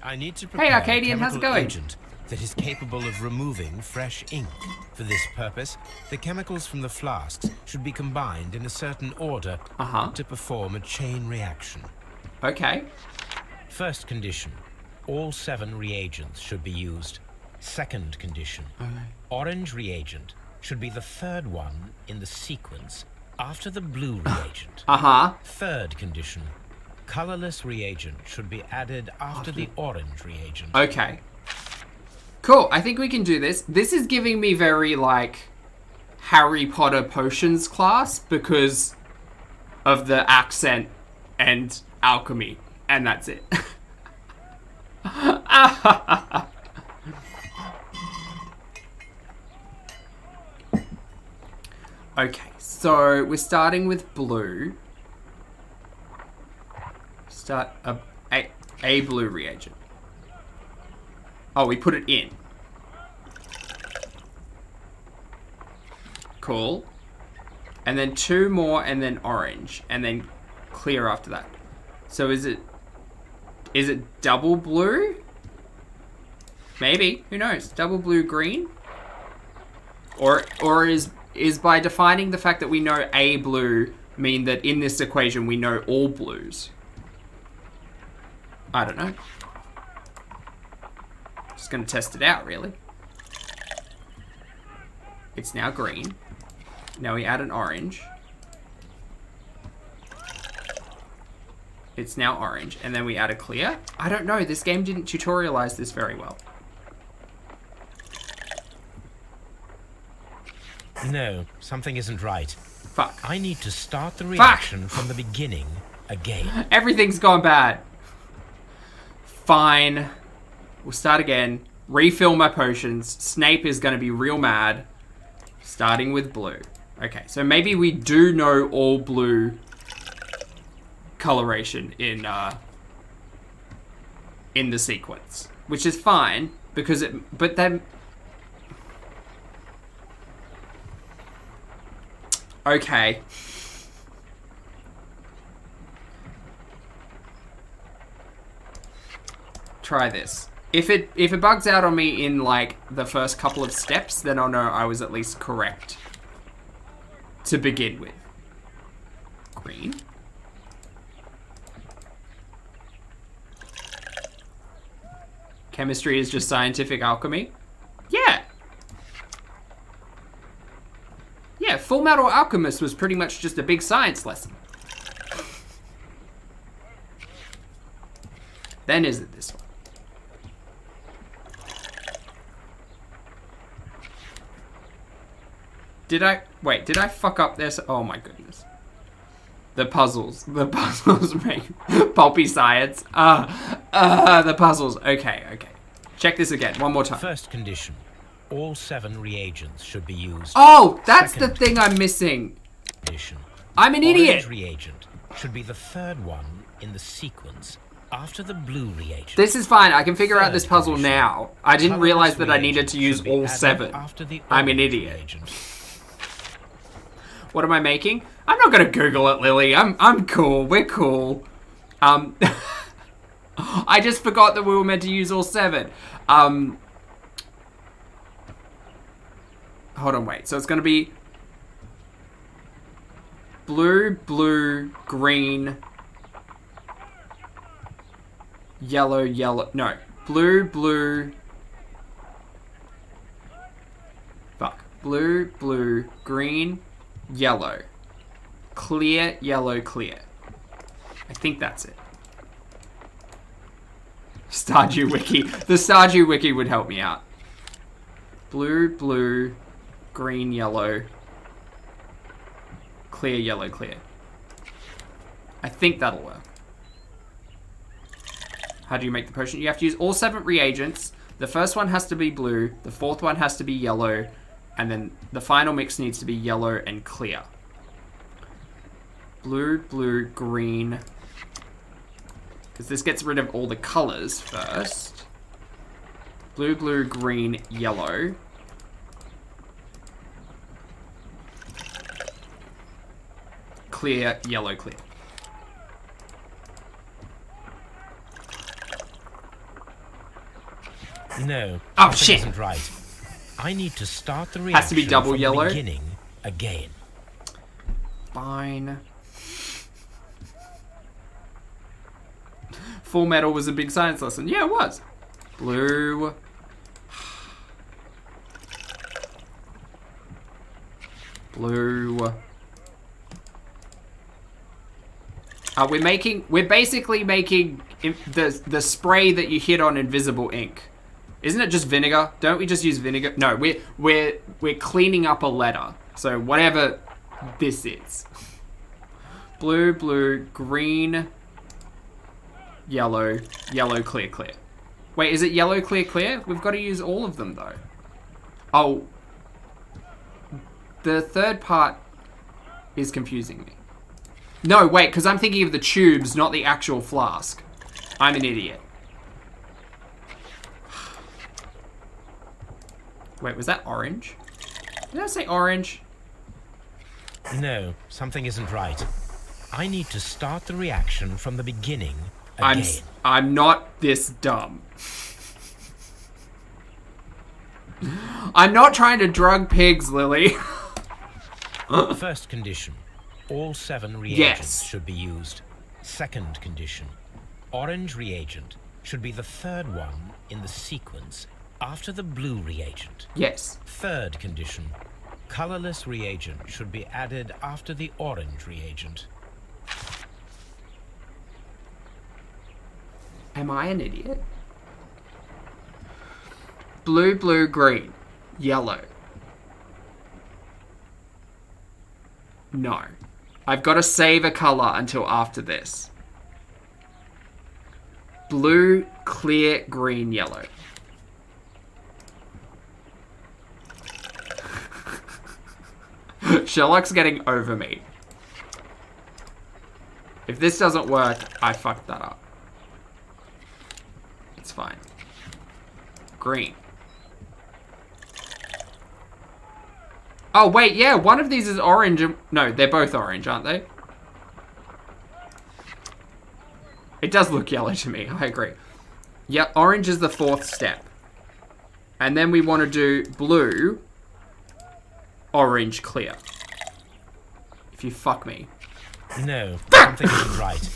I need to Hey, prepare Arcadian, a how's it chemical going? agent that is capable of removing fresh ink. For this purpose, the chemicals from the flasks should be combined in a certain order to perform a chain reaction. Okay. First condition, all 7 reagents should be used. Second condition, orange reagent should be the third one in the sequence after the blue reagent. Third condition, colorless reagent should be added after the orange reagent. Okay. Cool, I think we can do this. This is giving me very, like, Harry Potter potions class because of the accent and alchemy. And that's it. Okay, so we're starting with blue. Start a blue reagent. Oh, we put it in. Cool. And then 2 more and then orange. And then clear after that. So is it double blue? Maybe. Who knows? Double blue green? Or is by defining the fact that we know a blue mean that in this equation we know all blues? I don't know. Just gonna test it out, really. It's now green. Now we add an orange. It's now orange. And then we add a clear. I don't know. This game didn't tutorialize this very well. No, something isn't right. Fuck. I need to start the reaction from the beginning again. Everything's gone bad. Fine. We'll start again. Refill my potions. Snape is going to be real mad. Starting with blue. Okay, so maybe we do know all blue coloration in the sequence, which is fine because it. But then, okay. Try this. If it bugs out on me in like the first couple of steps, then I'll know I was at least correct to begin with. Green. Chemistry is just scientific alchemy. Yeah. Yeah, Full Metal Alchemist was pretty much just a big science lesson. Then is it this one? Did I fuck up this? Oh my goodness. The puzzles make pulpy science. The puzzles. Okay. Check this again, one more time. First condition. All 7 reagents should be used. Oh, that's the thing I'm missing. Condition. I'm an idiot. Orange reagent should be the 3rd one in the sequence after the blue reagent. This is fine, I can figure out this puzzle now. I didn't realize that I needed to use all 7. I'm an idiot. What am I making? I'm not gonna Google it, Lily. I'm cool. We're cool. I just forgot that we were meant to use all 7. Hold on, wait. So it's gonna be blue, green, yellow. No, blue. Fuck. Blue, green. Yellow. Clear, yellow, clear. I think that's it. Stardew Wiki. The Stardew Wiki would help me out. Blue, green, yellow. Clear, yellow, clear. I think that'll work. How do you make the potion? You have to use all 7 reagents. The first one has to be blue. The 4th one has to be yellow. And then the final mix needs to be yellow and clear. Blue, green. Because this gets rid of all the colors first. Blue, green, yellow. Clear, yellow, clear. No. Oh, something shit. Isn't right. I need to start the reaction Has to be double from yellow. the beginning again. Fine. Full Metal was a big science lesson. Yeah, it was. Blue. Blue. We're basically making the spray that you hit on invisible ink. Isn't it just vinegar? Don't we just use vinegar? No, we're cleaning up a letter. So whatever this is. Blue, green, yellow, clear. Wait, is it yellow, clear? We've got to use all of them though. Oh. The third part is confusing me. No, wait, because I'm thinking of the tubes, not the actual flask. I'm an idiot. Wait, was that orange? Did I say orange? No, something isn't right. I need to start the reaction from the beginning again. I'm not this dumb. I'm not trying to drug pigs, Lily. First condition. All 7 reagents should be used. Second condition. Orange reagent should be the 3rd one in the sequence after the blue reagent. Yes. Third condition. Colorless reagent should be added after the orange reagent. Am I an idiot? Blue, green, yellow. No. I've got to save a color until after this. Blue, clear, green, yellow. Sherlock's getting over me. If this doesn't work, I fucked that up. It's fine. Green. Oh, wait, yeah, one of these is orange. No, they're both orange, aren't they? It does look yellow to me, I agree. Yeah, orange is the 4th step. And then we want to do blue, orange, clear. If you fuck me. No, something isn't right.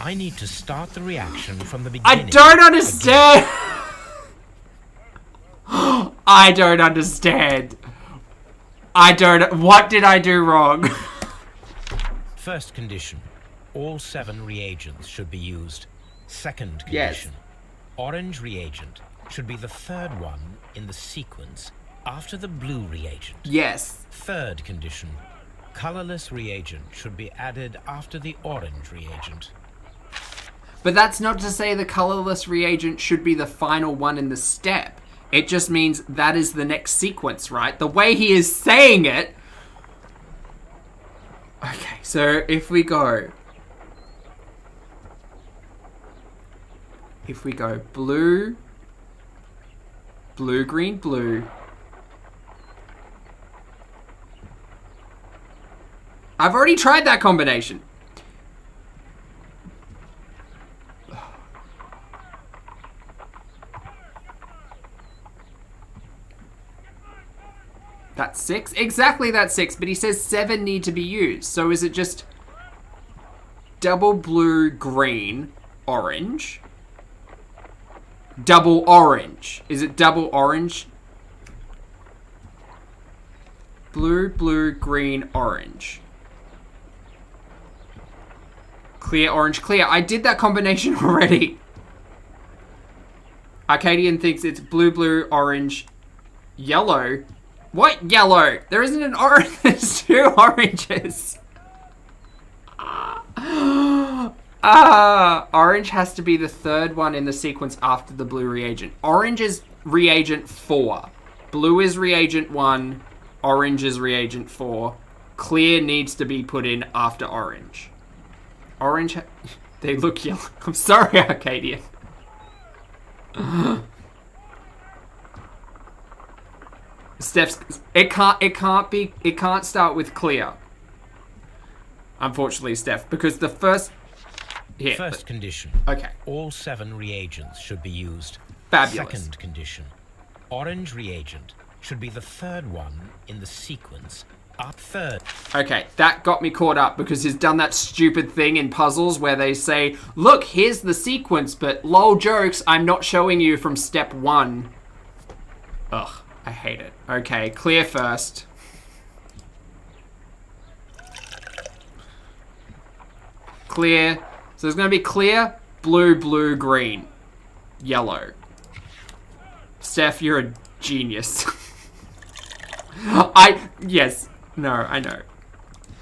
I need to start the reaction from the beginning. I don't understand! I don't understand. What did I do wrong? First condition. All 7 reagents should be used. Second Yes. condition. Orange reagent should be the 3rd one in the sequence after the blue reagent. Yes. Third condition. Colorless reagent should be added after the orange reagent. But that's not to say the colorless reagent should be the final one in the step. It just means that is the next sequence, right? The way he is saying it. Okay, so if we go blue, blue, green, blue. I've already tried that combination. That's 6? Exactly, that's 6, but he says 7 need to be used. So is it just double blue, green, orange? Double orange. Is it double orange? Blue, blue, green, orange. Clear, orange, clear. I did that combination already. Arcadian thinks it's blue, blue, orange, yellow. What yellow? There isn't an orange. There's 2 oranges. Orange has to be the 3rd one in the sequence after the blue reagent. Orange is reagent 4. Blue is reagent 1. Orange is reagent 4. Clear needs to be put in after orange. Orange, they look yellow. I'm sorry, Arcadian. Steph's, it can't start with clear. Unfortunately, Steph, because the first... Here. First condition. Okay. All 7 reagents should be used. Fabulous. Second condition. Orange reagent should be the 3rd one in the sequence. Third. Okay, that got me caught up because he's done that stupid thing in puzzles where they say, look, here's the sequence, but lol jokes, I'm not showing you from step 1. Ugh, I hate it. Okay, clear first. Clear. So there's going to be clear, blue, blue, green, yellow. Steph, you're a genius. Yes. No, I know.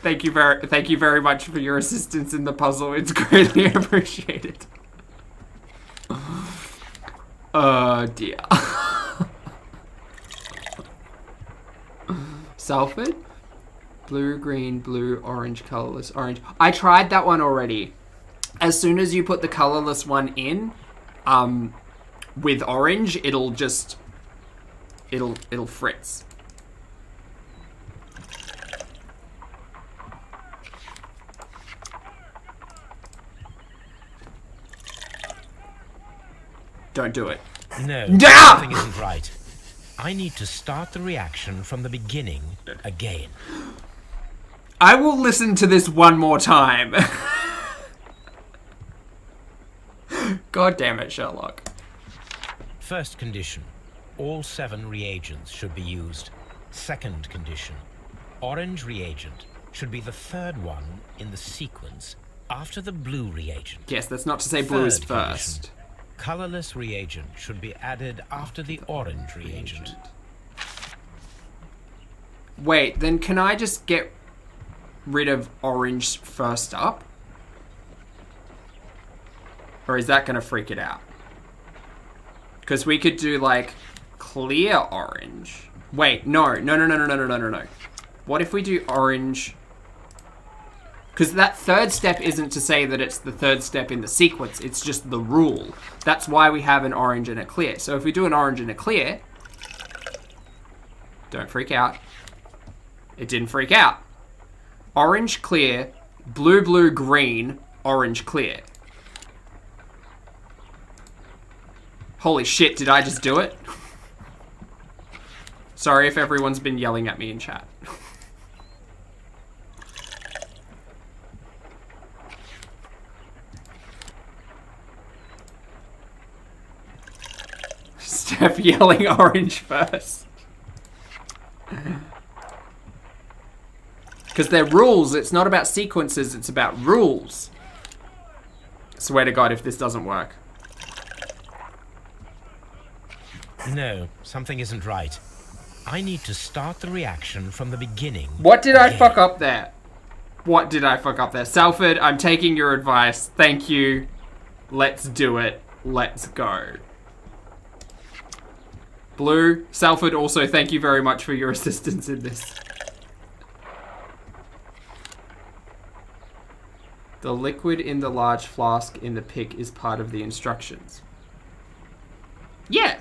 Thank you very much for your assistance in the puzzle. It's greatly appreciated. Oh dear. Salford? Blue, green, blue, orange, colorless, orange. I tried that one already. As soon as you put the colorless one in, with orange, it'll fritz. Don't do it. No, Ah! something isn't right. I need to start the reaction from the beginning again. I will listen to this one more time. God damn it, Sherlock. First condition. All 7 reagents should be used. Second condition. Orange reagent should be the 3rd one in the sequence after the blue reagent. Yes, that's not to say blue is Third first. condition. Colorless reagent should be added after the orange reagent. Wait, then can I just get... rid of orange first up? Or is that going to freak it out? Because we could do, like, clear orange. Wait, no. What if we do orange? Because that third step isn't to say that it's the third step in the sequence. It's just the rule. That's why we have an orange and a clear. So if we do an orange and a clear... Don't freak out. It didn't freak out. Orange, clear. Blue, blue, green. Orange, clear. Holy shit, did I just do it? Sorry if everyone's been yelling at me in chat. Steph yelling orange first. Because they're rules, it's not about sequences, it's about rules. Swear to God if this doesn't work. No, something isn't right. I need to start the reaction from the beginning. What did I fuck up there? What did I fuck up there? Salford, I'm taking your advice. Thank you. Let's do it. Let's go. Blue, Salford, also thank you very much for your assistance in this. The liquid in the large flask in the pick is part of the instructions. Yeah.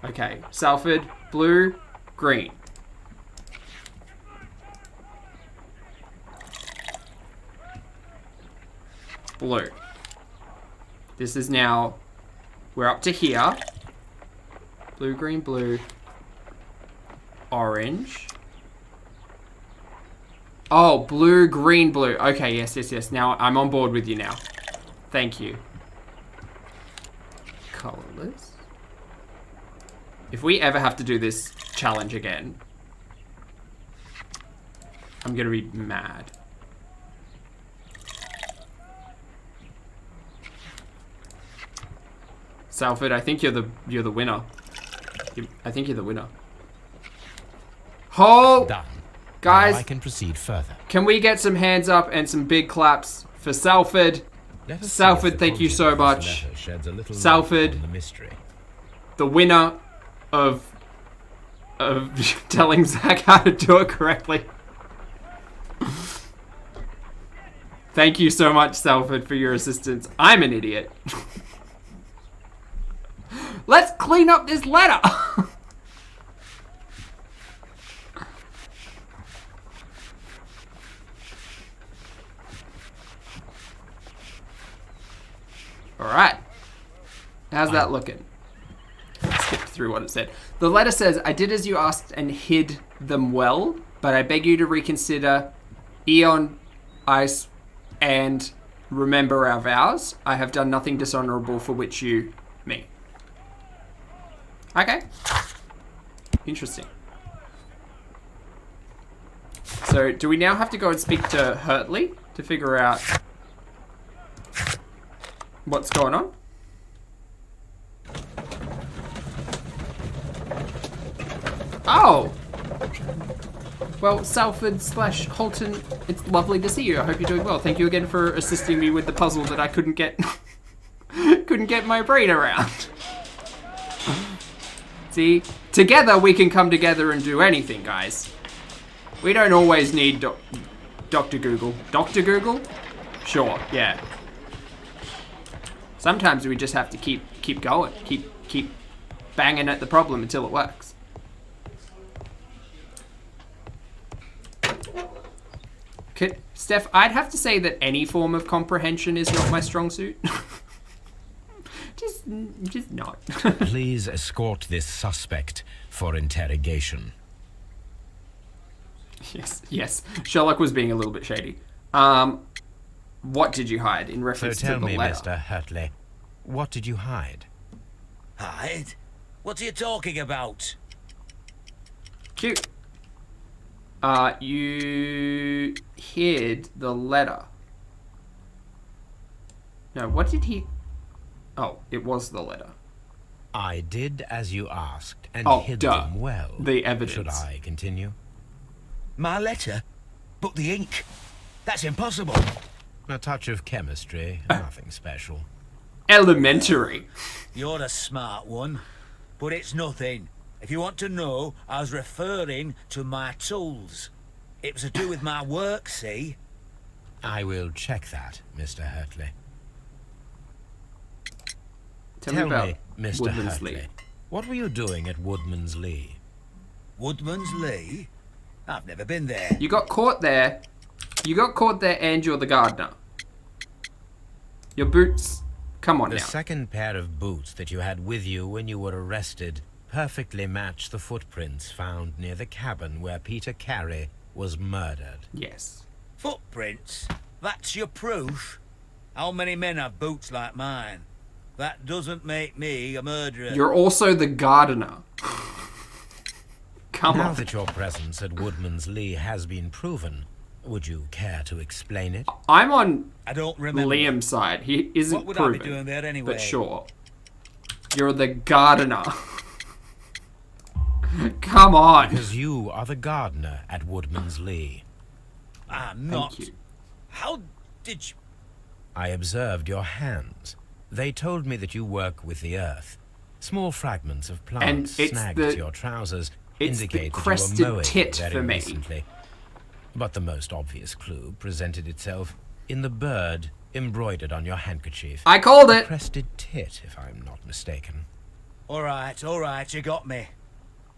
Okay, Salford, blue, green. Blue. This is now, we're up to here. Blue, green, blue. Orange. Oh, blue, green, blue. Okay, yes. Now I'm on board with you now. Thank you. Colorless. If we ever have to do this challenge again, I'm gonna be mad. Salford, I think you're the winner. I think you're the winner. Hold, Done. guys. Now I can proceed further. Can we get some hands up and some big claps for Salford? Let us see Salford, if the thank you content so of this much. letter sheds a little light Salford. on the mystery. The winner of telling Zach how to do it correctly. Thank you so much, Salford, for your assistance. I'm an idiot. Let's clean up this letter. All right. How's that looking? Skip through what it said. The letter says, I did as you asked and hid them well, but I beg you to reconsider Eon, Ice, and remember our vows. I have done nothing dishonorable for which you, me. Okay. Interesting. So, do we now have to go and speak to Hurtley to figure out what's going on? Oh! Well, Salford / Holton, it's lovely to see you. I hope you're doing well. Thank you again for assisting me with the puzzle that I couldn't get couldn't get my brain around. See? Together we can come together and do anything, guys. We don't always need Dr. Google. Dr. Google? Sure, yeah. Sometimes we just have to keep going. Keep banging at the problem until it works. Steph, I'd have to say that any form of comprehension is not my strong suit. just not. Please escort this suspect for interrogation. Yes. Sherlock was being a little bit shady. What did you hide in reference So tell to the me, letter? Mr. Hurtley, what did you hide? Hide? What are you talking about? Cute. You hid the letter. No, what did he... Oh, it was the letter. I did as you asked and Oh, hid duh. them well. The evidence. Should I continue? My letter? But the ink? That's impossible. A touch of chemistry, nothing special. Elementary. You're a smart one. But it's nothing. If you want to know, I was referring to my tools. It was to do with my work, see? I will check that, Mr. Hurtley. Tell me about Mr. Woodman's Hurtley, Lee. what were you doing at Woodman's Lee? Woodman's Lee? I've never been there. You got caught there. You got caught there and you're the gardener. Your boots... Come on The now. second pair of boots that you had with you when you were arrested perfectly match the footprints found near the cabin where Peter Carey was murdered. Yes. Footprints? That's your proof? How many men have boots like mine? That doesn't make me a murderer. You're also the gardener. Come Now on. that your presence at Woodman's Lee has been proven, would you care to explain it? I'm on I don't remember. Liam's side. He isn't What would proven. I be doing there anyway? But sure. You're the gardener. Come on. Because you are the gardener at Woodman's Lee. I'm not. Thank you. How did you... I observed your hands. They told me that you work with the earth. Small fragments of plants it's snagged the- to your trousers it's the indicate that crested you were mowing tit very for me. recently. But the most obvious clue presented itself in the bird embroidered on your handkerchief. I called it. Crested tit, if I'm not mistaken. all right, you got me.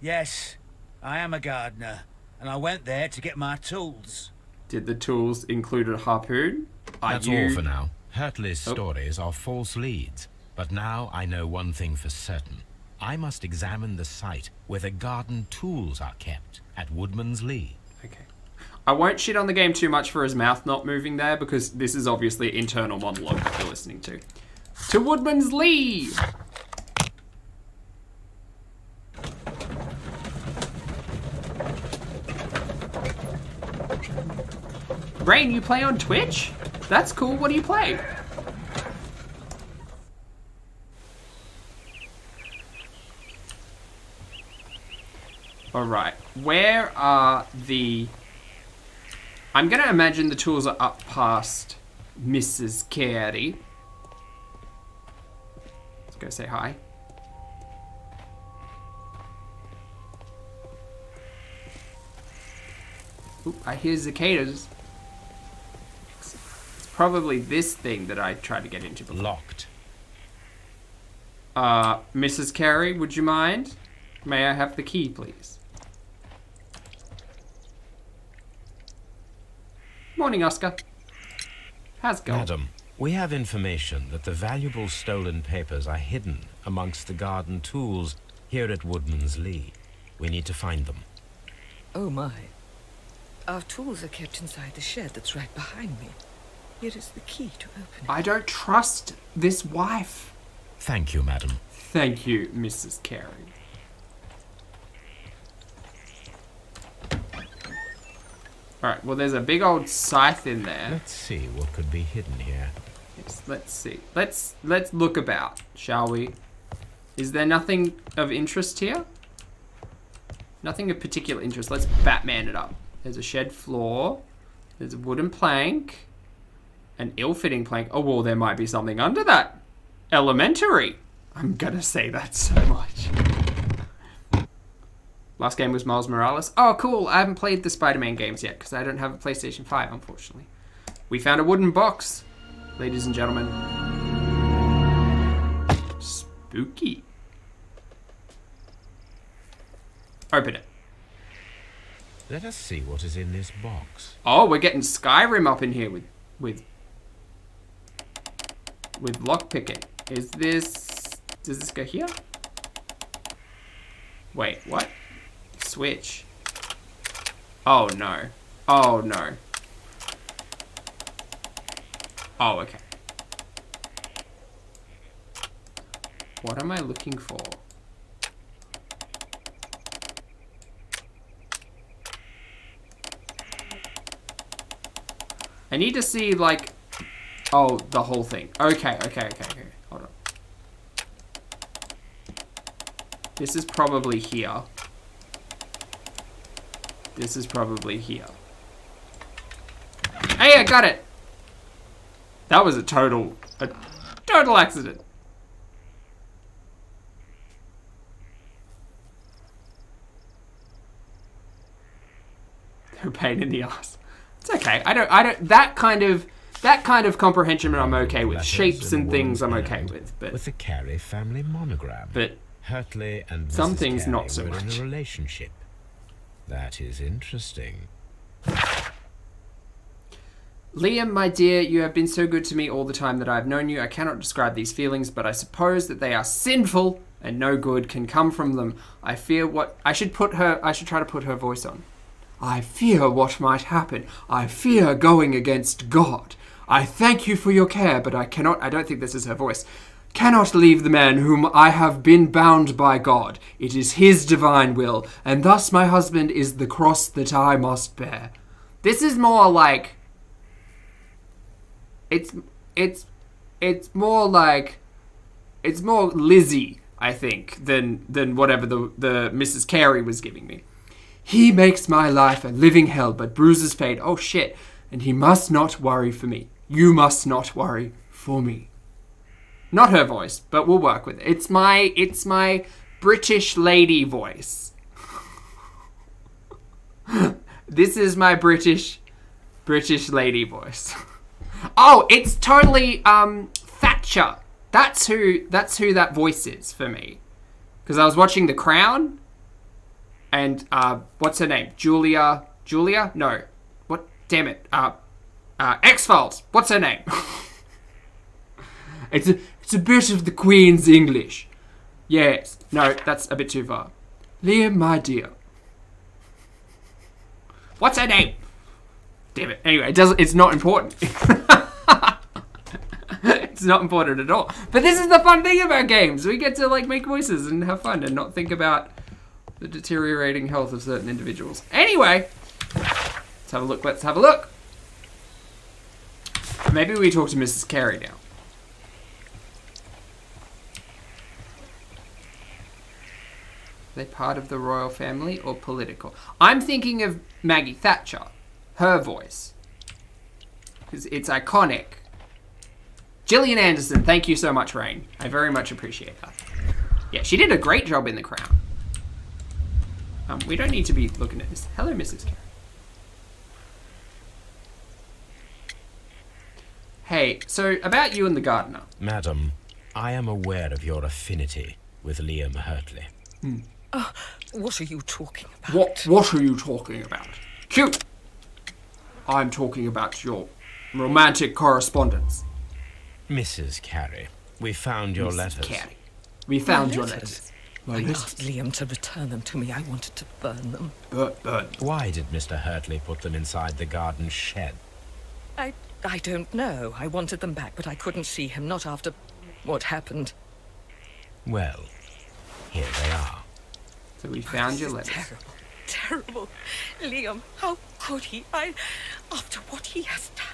Yes, I am a gardener, and I went there to get my tools. Did the tools include a harpoon? That's you... all for now. Hurtley's Oh. stories are false leads. But now I know one thing for certain. I must examine the site where the garden tools are kept at Woodman's Lee. Okay. I won't shit on the game too much for his mouth not moving there because this is obviously internal monologue that you're listening to. To Woodman's Lee! Rain, you play on Twitch? That's cool. What do you play? Alright, where are the... I'm going to imagine the tools are up past Mrs. Carey. Let's go say hi. Oop, I hear cicadas. It's probably this thing that I tried to get into before. Locked. Mrs. Carey, would you mind? May I have the key, please? Morning, Oscar. How's it going? Madam, we have information that the valuable stolen papers are hidden amongst the garden tools here at Woodman's Lee. We need to find them. Oh my. Our tools are kept inside the shed that's right behind me. Here is the key to open it. I don't trust this wife. Thank you, madam. Thank you, Mrs. Carey. Alright, well there's a big old scythe in there. Let's see what could be hidden here. Yes, let's see. Let's look about, shall we? Is there nothing of interest here? Nothing of particular interest. Let's Batman it up. There's a shed floor. There's a wooden plank. An ill-fitting plank. Oh, well, there might be something under that. Elementary. I'm gonna say that so much. Last game was Miles Morales. Oh, cool. I haven't played the Spider-Man games yet because I don't have a PlayStation 5, unfortunately. We found a wooden box, ladies and gentlemen. Spooky. Open it. Let us see what is in this box. Oh, we're getting Skyrim up in here with lockpicking. Is this... Does this go here? Wait, what? Switch. Oh, no. Oh, no. Oh, okay. What am I looking for? I need to see, like... Oh, the whole thing. Okay. Hold on. This is probably here. This is probably here. Hey, I got it! That was a total accident. No pain in the ass. It's okay. I don't, that kind of comprehension I'm okay with. Letters Shapes in and things I'm woman's okay hand with, but with the Carey family monogram. But Hurtley and some Mrs. things Carey not so were much. in a relationship. That is interesting. Liam, my dear, you have been so good to me all the time that I have known you. I cannot describe these feelings, but I suppose that they are sinful and no good can come from them. I fear what... I should try to put her voice on. I fear what might happen. I fear going against God. I thank you for your care, but I don't think this is her voice. Cannot leave the man whom I have been bound by God. It is his divine will, and thus my husband is the cross that I must bear. This is more like... It's more like... It's more Lizzie, I think, than whatever the Mrs. Carey was giving me. He makes my life a living hell, but bruises fade. Oh shit. And he must not worry for me. You must not worry for me. Not her voice, but we'll work with it. It's my British lady voice. This is my British lady voice. Oh, it's totally Thatcher. That's who that voice is for me. Because I was watching The Crown, and what's her name? Julia? No. What? Damn it. X-Files. What's her name? It's a bit of the Queen's English. Yes. No, that's a bit too far. Liam, my dear. What's her name? Damn it. Anyway, it's not important. It's not important at all. But this is the fun thing about games. We get to like make voices and have fun and not think about the deteriorating health of certain individuals. Anyway, let's have a look. Maybe we talk to Mrs. Carey now. Are they part of the royal family or political? I'm thinking of Maggie Thatcher. Her voice. Because it's iconic. Gillian Anderson, thank you so much, Rain. I very much appreciate that. Yeah, she did a great job in The Crown. We don't need to be looking at this. Hello, Mrs. Carey. Hey, so about you and the gardener. Madam, I am aware of your affinity with Liam Hurtley. What are you talking about? What are you talking about? Cute! I'm talking about your romantic correspondence. Mrs. Carey, we found your Mrs. letters. Carey. We found your letters. My I letters. asked Liam to return them to me. I wanted to burn them. Burn. Why did Mr. Hurtley put them inside the garden shed? I don't know. I wanted them back, but I couldn't see him, not after what happened. Well, here they are. So we found This your is letters. terrible. Liam, how could he? After what he has done.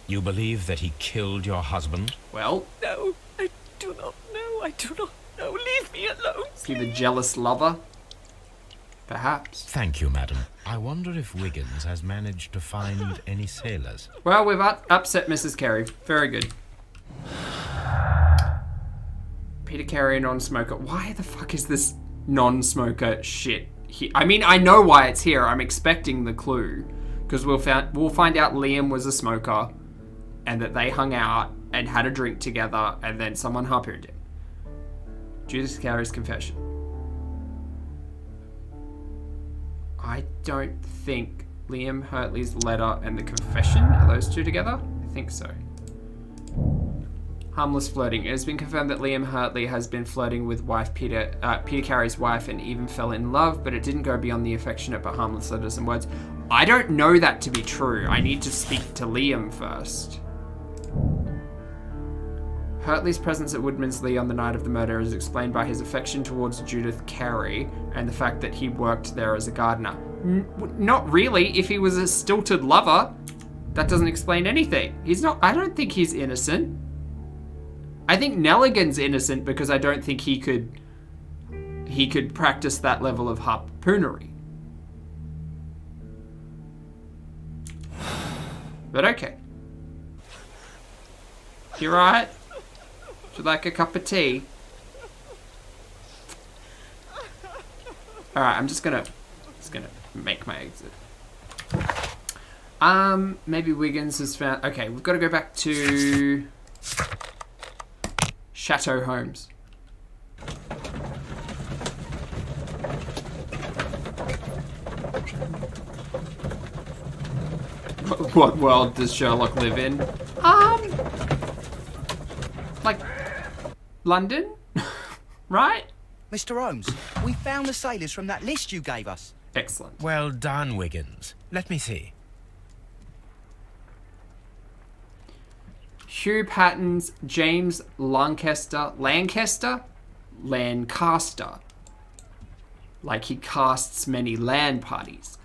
You believe that he killed your husband? Well, No, I do not know. I do not know. Leave me alone. is he the jealous lover? Perhaps. Thank you, madam. I wonder if Wiggins has managed to find any sailors. Well, we've upset Mrs. Carey. Very good. Peter Carey, non-smoker. Why the fuck is this non-smoker shit here? I mean, I know why it's here. I'm expecting the clue. Because we'll find out Liam was a smoker. And that they hung out and had a drink together. And then someone harpooned him. Judith Carey's confession. I don't think Liam Hurtley's letter and the confession, are those two together? I think so. Harmless flirting. It has been confirmed that Liam Hurtley has been flirting with Peter Carey's wife and even fell in love, but it didn't go beyond the affectionate but harmless letters and words. I don't know that to be true. I need to speak to Liam first. Hurtley's presence at Woodman's Lee on the night of the murder is explained by his affection towards Judith Carey and the fact that he worked there as a gardener. Not really. If he was a stilted lover, that doesn't explain anything. I don't think he's innocent. I think Nelligan's innocent because I don't think he he could practice that level of harpoonery. But okay. You right? Would you like a cup of tea? Alright, I'm just gonna make my exit. Maybe Wiggins has found... Okay, we've got to go back to... Chateau Holmes. What world does Sherlock live in? Like, London? Right? Mr. Holmes, we found the sailors from that list you gave us. Excellent. Well done, Wiggins. Let me see. Hugh Pattons, James Lancaster. Like he casts many land parties.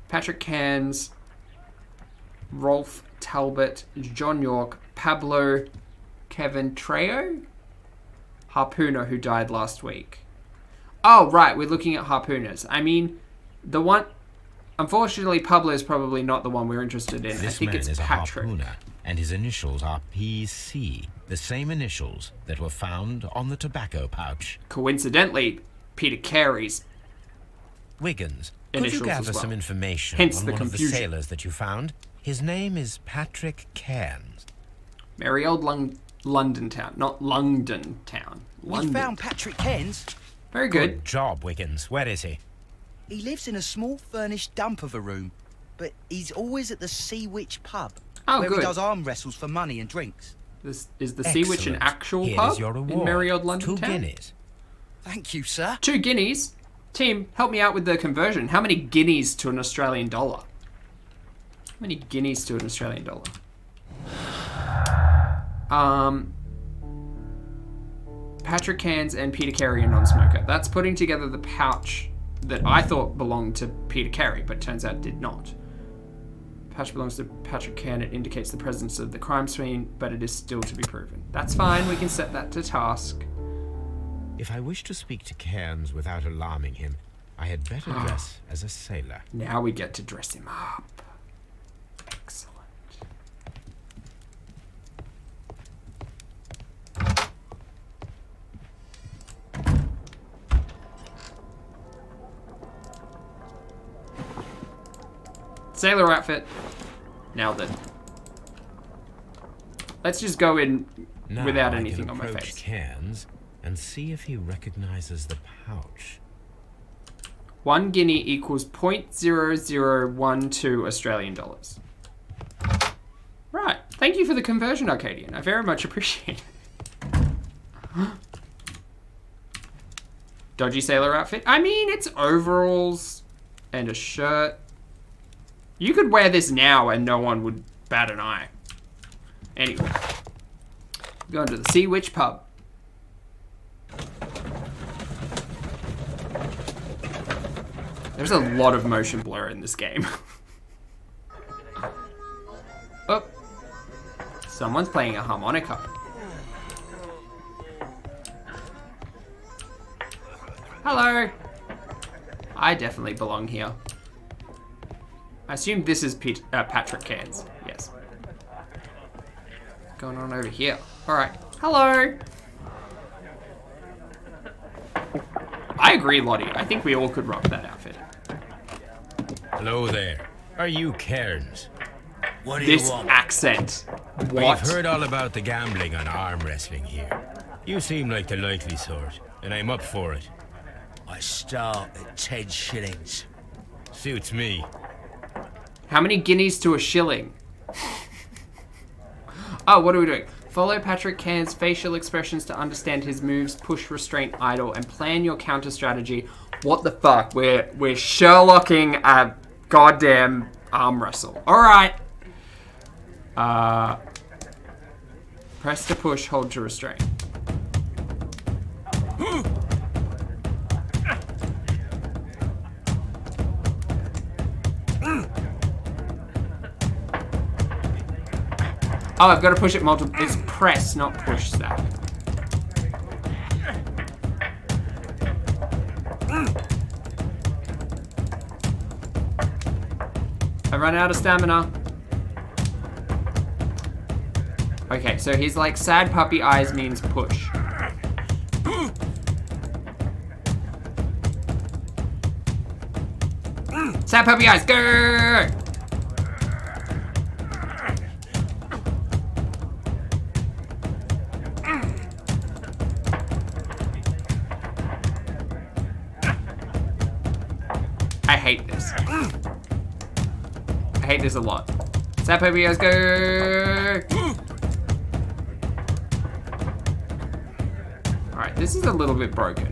Patrick Cairns, Rolf Talbot, John York, Pablo Trejo, harpooner who died last week. Oh, right, we're looking at harpooners. I mean, the one... Unfortunately, Pablo is probably not the one we're interested in. This I think man it's is Patrick. a harpooner, and his initials are PC, the same initials that were found on the tobacco pouch. Coincidentally, Peter Carey's Wiggins, could you initials gather as well. some information Hence on the one confusion. of the sailors that you found? His name is Patrick Cairns. Merry old London town, not London town. London. We found Patrick Cairns. Very good. Good job, Wiggins. Where is he? He lives in a small furnished dump of a room, but he's always at the Sea Witch pub, Oh, where good. he does arm wrestles for money and drinks. This is the Sea Witch an Excellent. actual Here pub is your reward. in merry old London 2 town? guineas. Thank you, sir. 2 guineas? Team, help me out with the conversion. How many guineas to an Australian dollar? How many guineas to an Australian dollar? Patrick Cairns and Peter Carey are non-smoker. That's putting together the pouch that I thought belonged to Peter Carey, but turns out did not. Pouch belongs to Patrick Cairn. It indicates the presence of the crime scene, but it is still to be proven. That's fine. We can set that to task. If I wish to speak to Cairns without alarming him, I had better dress as a sailor. Now we get to dress him up. Excellent. Sailor outfit. Nailed it. Let's just go in Now without I anything can on my approach face. Cairns and see if he recognizes the pouch. 1 guinea equals 0.0012 Australian dollars. Right. Thank you for the conversion, Arcadian. I very much appreciate it. Dodgy sailor outfit. I mean, it's overalls and a shirt. You could wear this now and no one would bat an eye. Anyway. Going to the Sea Witch pub. There's a lot of motion blur in this game. Oh. Someone's playing a harmonica. Hello. I definitely belong here. I assume this is Patrick Cairns. Yes. What's going on over here? Alright. Hello. I agree, Lottie. I think we all could rock that outfit. Hello there. Are you Cairns? What do This you want? accent. What? We've heard all about the gambling and arm wrestling here. You seem like the likely sort, and I'm up for it. I start at 10 shillings. Suits me. How many guineas to a shilling? Oh, what are we doing? Follow Patrick Cairns' facial expressions to understand his moves, push, restraint, idle, and plan your counter strategy. What the fuck? We're Sherlocking a goddamn arm wrestle. Alright. Press to push, hold to restrain. Oh, I've got to push it multiple. It's press, not push that. run out of stamina. Okay, so he's like sad puppy eyes means push. Sad puppy eyes, go! I hate this. I hate this a lot. Sad puppy eyes, go! Alright, this is a little bit broken.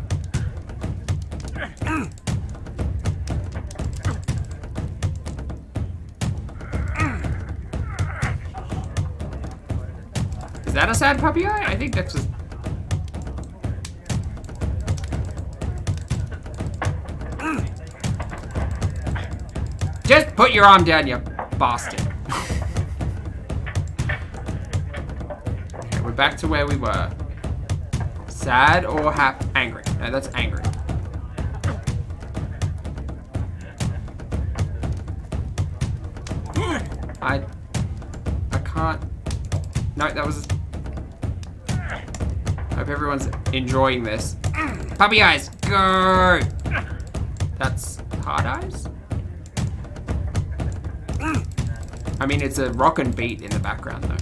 Is that a sad puppy eye? I think that's just... Just put your arm down, you bastard. Okay, we're back to where we were. Sad or angry? No, that's angry. I can't... No, that was... Hope everyone's enjoying this. Puppy eyes, go! That's hard eyes? I mean, it's a rockin' beat in the background, though.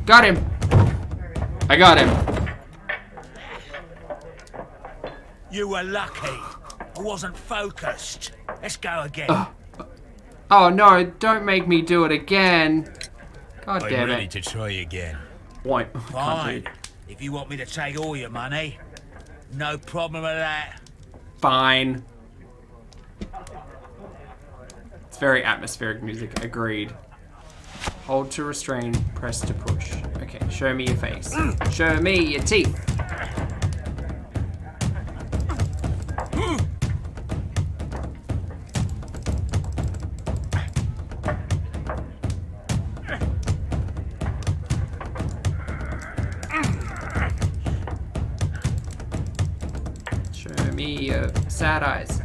Got him! I got him. You were lucky. I wasn't focused. Let's go again. Oh no, don't make me do it again. God I'm damn ready it. to try again. Why? Fine. If you want me to take all your money, no problem with that. Fine. It's very atmospheric music, agreed. Hold to restrain, press to push. Okay, show me your face. Show me your teeth. Show me your sad eyes.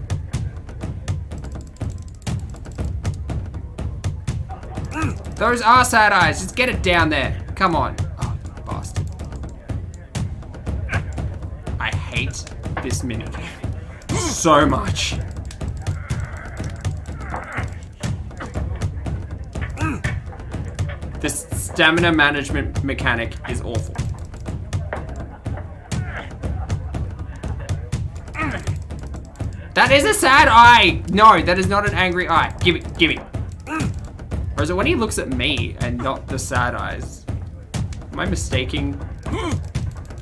Those are sad eyes. Just get it down there. Come on. Oh, you bastard. I hate this minigame so much. This stamina management mechanic is awful. That is a sad eye. No, that is not an angry eye. Give it, give it. Or is it when he looks at me and not the sad eyes? Am I mistaking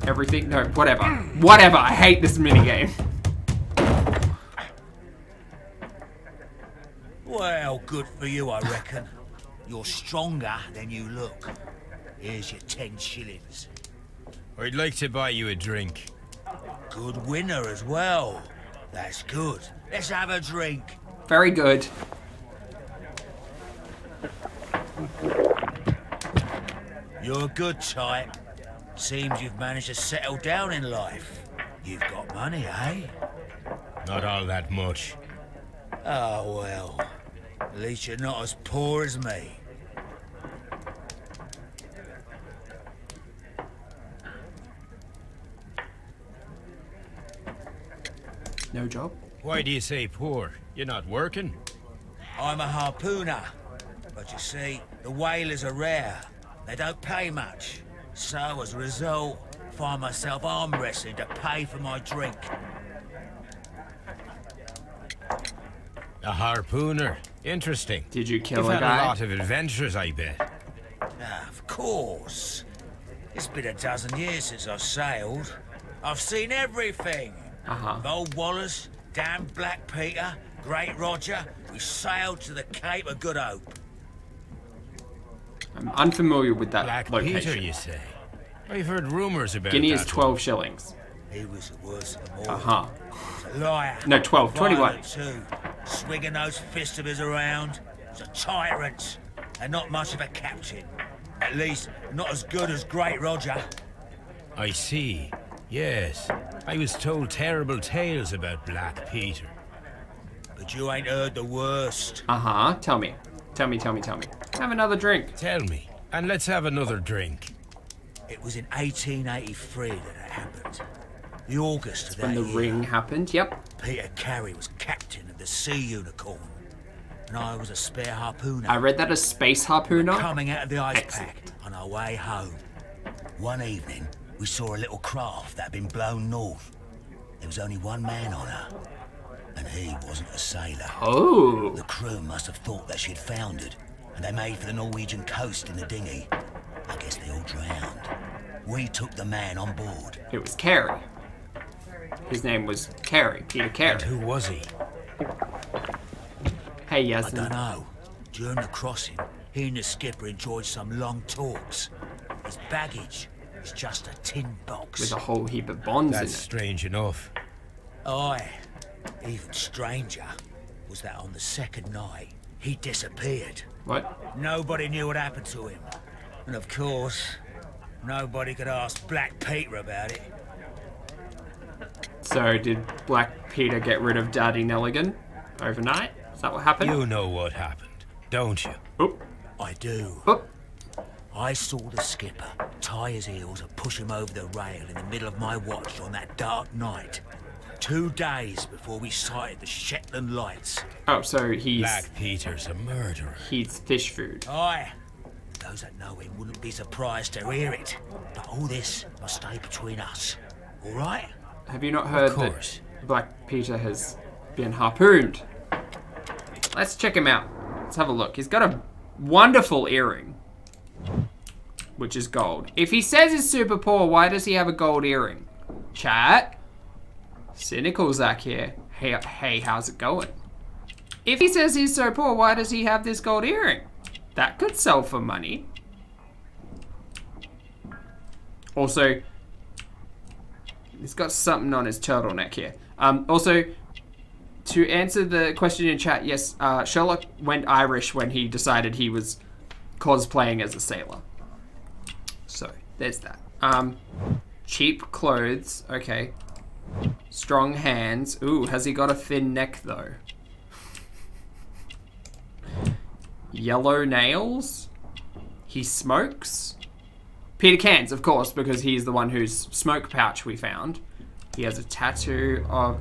everything? No, whatever. Whatever, I hate this minigame. Well, good for you, I reckon. You're stronger than you look. Here's your 10 shillings. I'd like to buy you a drink. Good winner as well. That's good. Let's have a drink. Very good. You're a good type. Seems you've managed to settle down in life. You've got money, eh? Not all that much. Oh, well. At least you're not as poor as me. No job? Why do you say poor? You're not working? I'm a harpooner. But you see, the whalers are rare. They don't pay much. So, as a result, find myself arm wrestling to pay for my drink. A harpooner. Interesting. Did you kill You've a had guy? a lot of adventures, I bet. Ah, of course. It's been a dozen years since I've sailed. I've seen everything. Uh-huh. With Old Wallace, damn Black Peter, Great Roger, we sailed to the Cape of Good Hope. I'm unfamiliar with that Black location. Peter, you say? I've heard rumors about Guinea that. is 12 shillings. He was the worst of them all. Uh-huh. So Liar. No, 12, 21. Violent too. Swinging those fists of his around. He's a tyrant. And not much of a captain. At least, not as good as Great Roger. I see. Yes. I was told terrible tales about Black Peter. But you ain't heard the worst. Uh-huh. Tell me. Tell me. Have another drink. Tell me, and let's have another drink. It was in 1883 that it happened. The August of that When the year. ring happened. Yep. Peter Carey was captain of the Sea Unicorn. And I was a spare harpooner. I read that as space harpooner. Coming out of the ice Excellent. pack on our way home. One evening, we saw a little craft that had been blown north. There was only one man on her, and he wasn't a sailor. Oh. The crew must have thought that she'd foundered, and they made for the Norwegian coast in the dinghy. I guess they all drowned. We took the man on board. It was Carey. His name was Carey. Peter Carey. And who was he? Hey, I Yasmin. don't know. During the crossing, he and the skipper enjoyed some long talks. His baggage was just a tin box. With a whole heap of bonds That's in it. strange enough. Aye. Even stranger was that on the second night, he disappeared. What? Nobody knew what happened to him. And of course, nobody could ask Black Peter about it. So did Black Peter get rid of Daddy Nelligan overnight? Is that what happened? You know what happened, don't you? Oh. I do. Oh. I saw the skipper tie his heels and push him over the rail in the middle of my watch on that dark night. 2 days before we sighted the Shetland lights. Oh, so he's Black Peter's a murderer. fish food. Aye. Those that know him wouldn't be surprised to hear it. But all this must stay between us. All right? Have you not heard course. that Black Peter has been harpooned? Let's check him out. Let's have a look. He's got a wonderful earring, which is gold. If he says he's super poor, why does he have a gold earring? Chat. Cynical Zach here. Hey, how's it going? If he says he's so poor, why does he have this gold earring? That could sell for money. Also, he's got something on his turtleneck here. Also, to answer the question in chat, yes, Sherlock went Irish when he decided he was cosplaying as a sailor. So, there's that. Cheap clothes, okay. Strong hands. Ooh, has he got a thin neck though? Yellow nails. He smokes. Peter Cans, of course, because he's the one whose smoke pouch we found. He has a tattoo of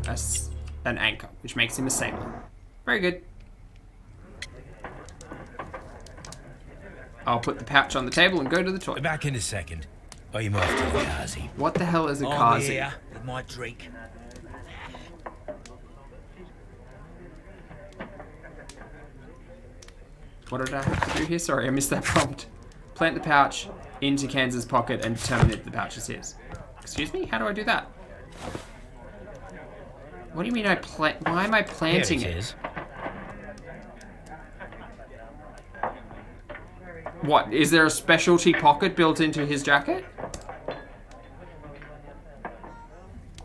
an anchor, which makes him a sailor. Very good. I'll put the pouch on the table and go to the toilet. Back in a second. I'm off to the Kazi. What the hell is a I'm kazi? here with my drink. What did I have to do here? Sorry, I missed that prompt. Plant the pouch into Kansas' pocket and determine if the pouch is his. Excuse me? How do I do that? What do you mean I plant? Why am I planting Here it it? is. What? Is there a specialty pocket built into his jacket?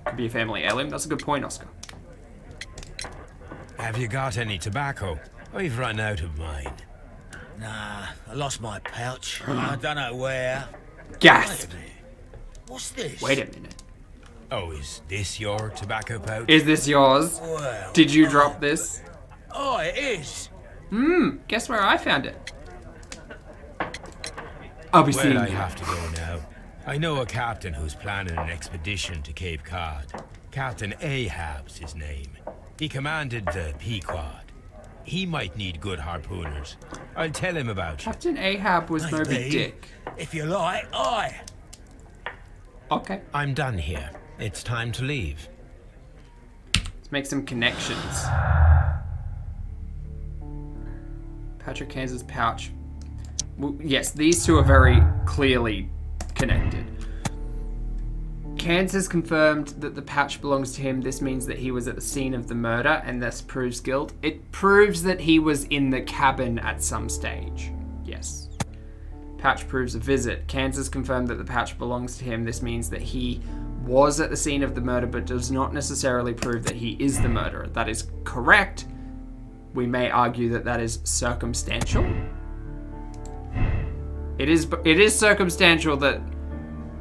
Could be a family heirloom. That's a good point, Oscar. Have you got any tobacco? I've run out of mine. Nah, I lost my pouch. I don't know where. Gasp! Wait a minute. What's this? Wait a minute. Oh, is this your tobacco pouch? Is this yours? Well, Did you drop this? Oh, it is. Guess where I found it? I'll be seeing Well, I you. have to go now. I know a captain who's planning an expedition to Cape Cod. Captain Ahab's his name. He commanded the Pequod. He might need good harpooners. I'll tell him about you. Captain Ahab was Moby Maybe. Dick. If you like, aye. Okay. I'm done here. It's time to leave. Let's make some connections. Patrick Kansas pouch. Well, yes, these two are very clearly connected. Kansas confirmed that the pouch belongs to him. This means that he was at the scene of the murder and thus proves guilt. It proves that he was in the cabin at some stage. Yes. Pouch proves a visit. Kansas confirmed that the pouch belongs to him. This means that he was at the scene of the murder, but does not necessarily prove that he is the murderer. That is correct. We may argue that that is circumstantial. It is circumstantial that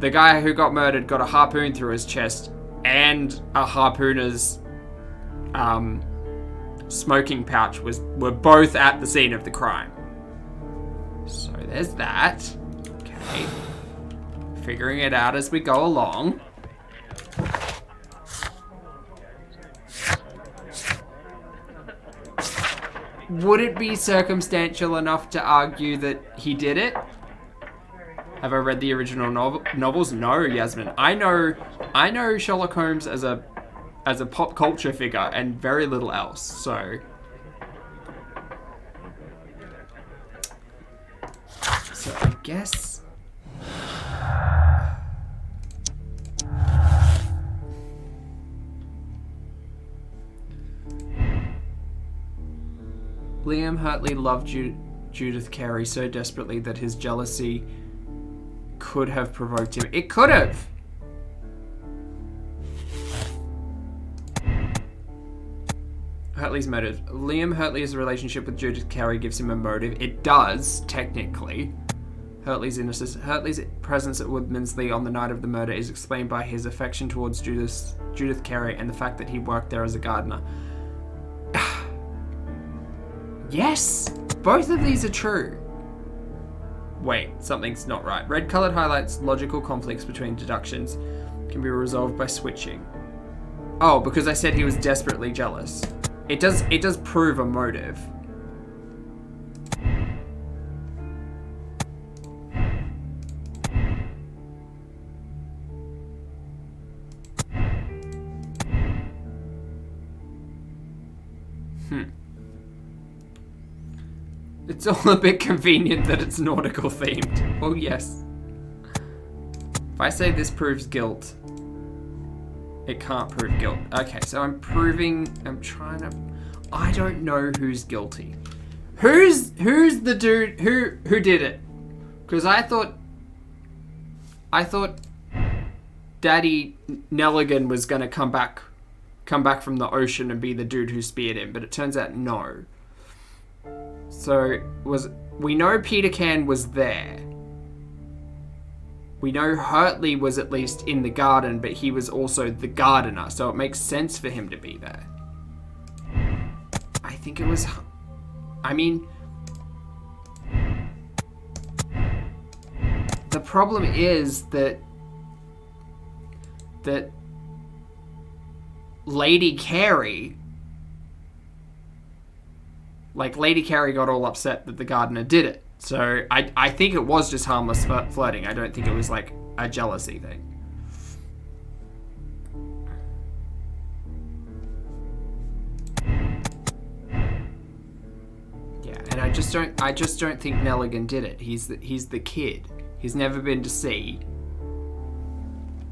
the guy who got murdered got a harpoon through his chest and a harpooner's smoking pouch were both at the scene of the crime. So there's that. Okay. Figuring it out as we go along. Would it be circumstantial enough to argue that he did it? Have I read the original novels? No, Yasmin. I know Sherlock Holmes as a pop culture figure and very little else. So I guess Liam Hurtley loved Judith Carey so desperately that his jealousy could have provoked him. It could have. Hurtley's motive. Liam Hurtley's relationship with Judith Carey gives him a motive. It does, technically. Hurtley's innocence. Hurtley's presence at Woodman's Lee on the night of the murder is explained by his affection towards Judith Carey and the fact that he worked there as a gardener. Yes! Both of these are true. Wait, something's not right. Red colored highlights logical conflicts between deductions can be resolved by switching. Oh, because I said he was desperately jealous. It does prove a motive. It's all a bit convenient that it's nautical themed. Well, yes. If I say this proves guilt, it can't prove guilt. Okay, so I don't know who's guilty. Who's the dude who did it? Because I thought Daddy Nelligan was gonna come back from the ocean and be the dude who speared him, but it turns out no. So we know Peter Can was there. We know Hurtley was at least in the garden, but he was also the gardener, so it makes sense for him to be there. I think it was... I mean... The problem is that Lady Carey... Lady Carey got all upset that the gardener did it. So I think it was just harmless flirting. I don't think it was like a jealousy thing. Yeah, and I just don't think Nelligan did it. He's the kid. He's never been to sea.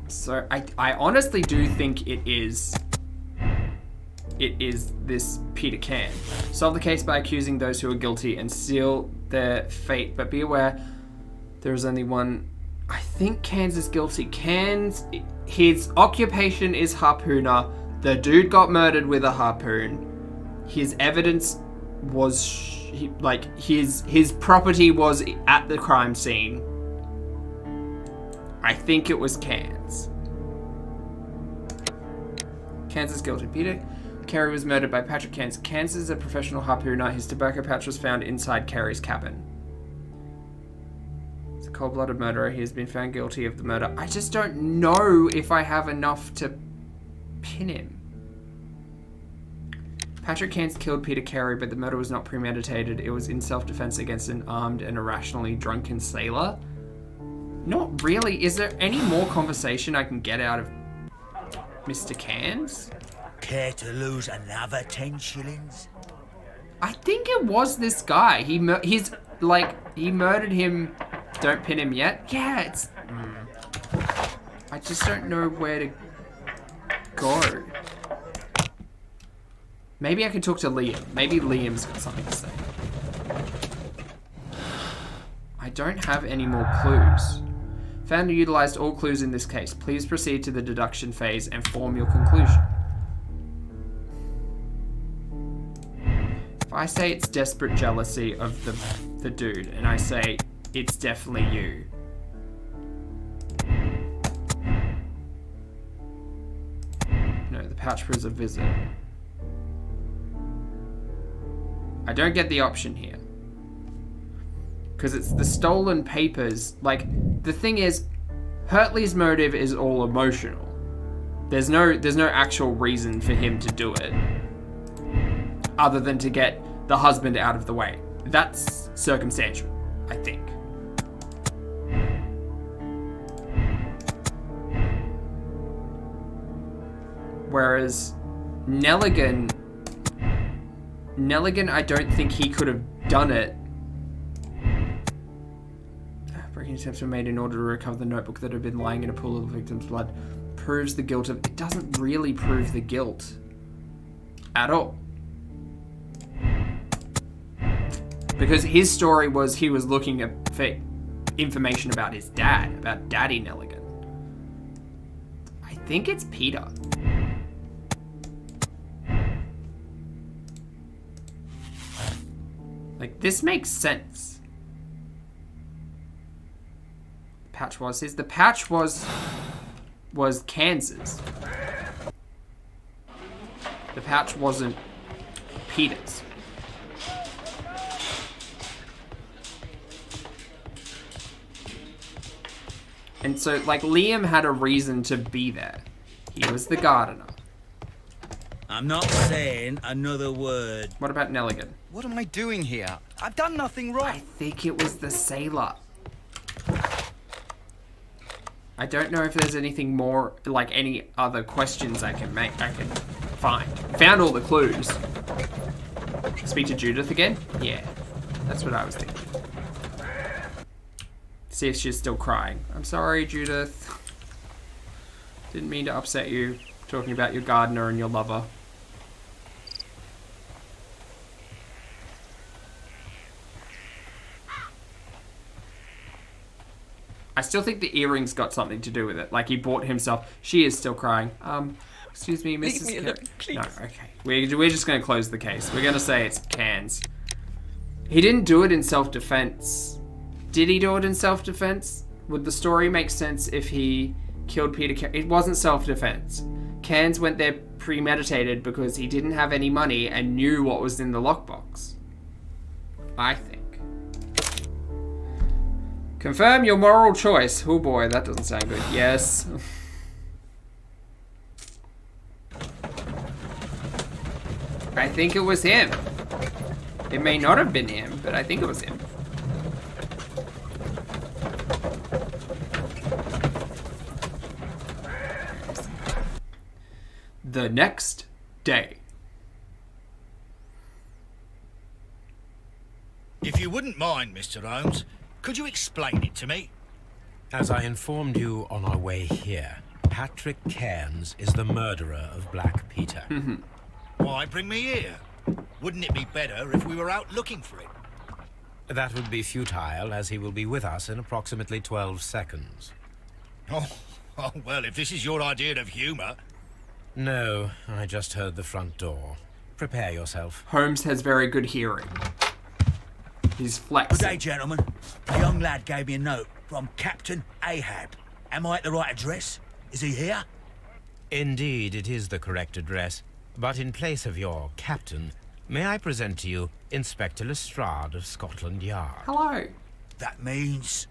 So I honestly do think it is this Peter Can. Solve the case by accusing those who are guilty and seal their fate, but be aware there is only one. I think Can's is guilty. His occupation is harpooner. The dude got murdered with a harpoon. His evidence was his property was at the crime scene. I think it was Can's. Can's is guilty. Peter Carey was murdered by Patrick Cairns. Cairns is a professional harpooner. His tobacco pouch was found inside Carey's cabin. He's a cold-blooded murderer. He has been found guilty of the murder. I just don't know if I have enough to pin him. Patrick Cairns killed Peter Carey, but the murder was not premeditated. It was in self-defense against an armed and irrationally drunken sailor. Not really. Is there any more conversation I can get out of Mr. Cairns? Care to lose another 10 shillings? I think it was this guy. He murdered him. Don't pin him yet. Yeah, it's... I just don't know where to go. Maybe I could talk to Liam. Maybe Liam's got something to say. I don't have any more clues. Found and utilized all clues in this case. Please proceed to the deduction phase and form your conclusion. If I say it's desperate jealousy of the dude, and I say it's definitely you. No, the pouch proves a visit. I don't get the option here. Because it's the stolen papers. Like, the thing is, Hurtley's motive is all emotional. There's no actual reason for him to do it. Other than to get the husband out of the way. That's circumstantial, I think. Whereas Nelligan, I don't think he could have done it. Breaking attempts were made in order to recover the notebook that had been lying in a pool of the victim's blood. Proves the guilt of... It doesn't really prove the guilt at all. Because his story was he was looking for information about his dad, about Daddy Nelligan. I think it's Peter. Like, this makes sense. The pouch was his. The pouch was Kansas. The pouch wasn't Peter's. And so, like, Liam had a reason to be there. He was the gardener. I'm not saying another word. What about Nelligan? What am I doing here? I've done nothing wrong. I think it was the sailor. I don't know if there's anything more, like any other questions I can find. Found all the clues. Speak to Judith again? Yeah, that's what I was thinking. See if she's still crying. I'm sorry, Judith. Didn't mean to upset you, talking about your gardener and your lover. I still think the earrings got something to do with it. Like, he bought himself... She is still crying. Excuse me, Mrs. Leave me alone, please. No, okay. We're just going to close the case. We're going to say it's Cans. He didn't do it in self-defense. Did he do it in self-defense? Would the story make sense if he killed Peter? It wasn't self-defense. Cans went there premeditated because he didn't have any money and knew what was in the lockbox. I think. Confirm your moral choice. Oh boy, that doesn't sound good. Yes. I think it was him. It may not have been him, but I think it was him. The next day. If you wouldn't mind, Mr. Holmes, could you explain it to me? As I informed you on our way here, Patrick Cairns is the murderer of Black Peter. Why bring me here? Wouldn't it be better if we were out looking for him? That would be futile, as he will be with us in approximately 12 seconds. Oh, well, if this is your idea of humour... No, I just heard the front door. Prepare yourself. Holmes has very good hearing. He's flexing. Good day, gentlemen. A young lad gave me a note from Captain Ahab. Am I at the right address? Is he here? Indeed, it is the correct address. But in place of your captain, may I present to you Inspector Lestrade of Scotland Yard? Hello. That means...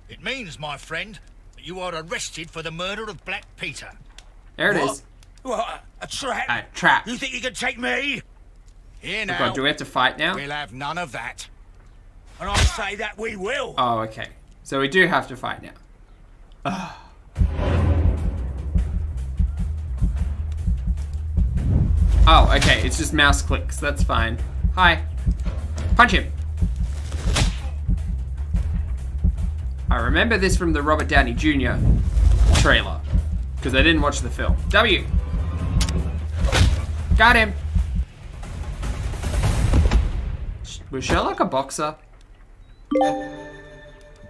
It means, my friend, that you are arrested for the murder of Black Peter. There it What? is. What? A trap? A trap. You think you can take me? Here Oh now, God, do we have to fight now? we'll have none of that. And I say that we will. Oh, okay. So we do have to fight now. Oh, okay. It's just mouse clicks. That's fine. Hi. Punch him. I remember this from the Robert Downey Jr. trailer. Because I didn't watch the film. W. Got him. Was Sherlock a boxer?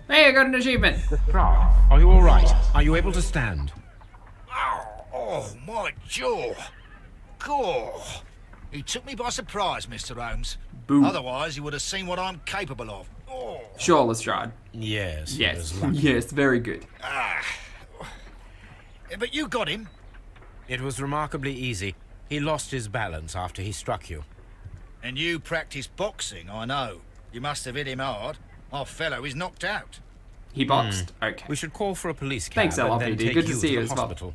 Hey, I got an achievement. Are you all right? Are you able to stand? Oh, my jaw. Gore. He took me by surprise, Mr. Holmes. Boo. Otherwise, he would have seen what I'm capable of. Oh. Sure, Lestrade. Yes. he Yes. was lucky. Yes, very good. But you got him. It was remarkably easy. He lost his balance after he struck you. And you practice boxing, I know. You must have hit him hard. Our fellow is knocked out. He boxed. Okay. We should call for a police cab Thanks, and then LRPD. take Good to you see you the as well. hospital.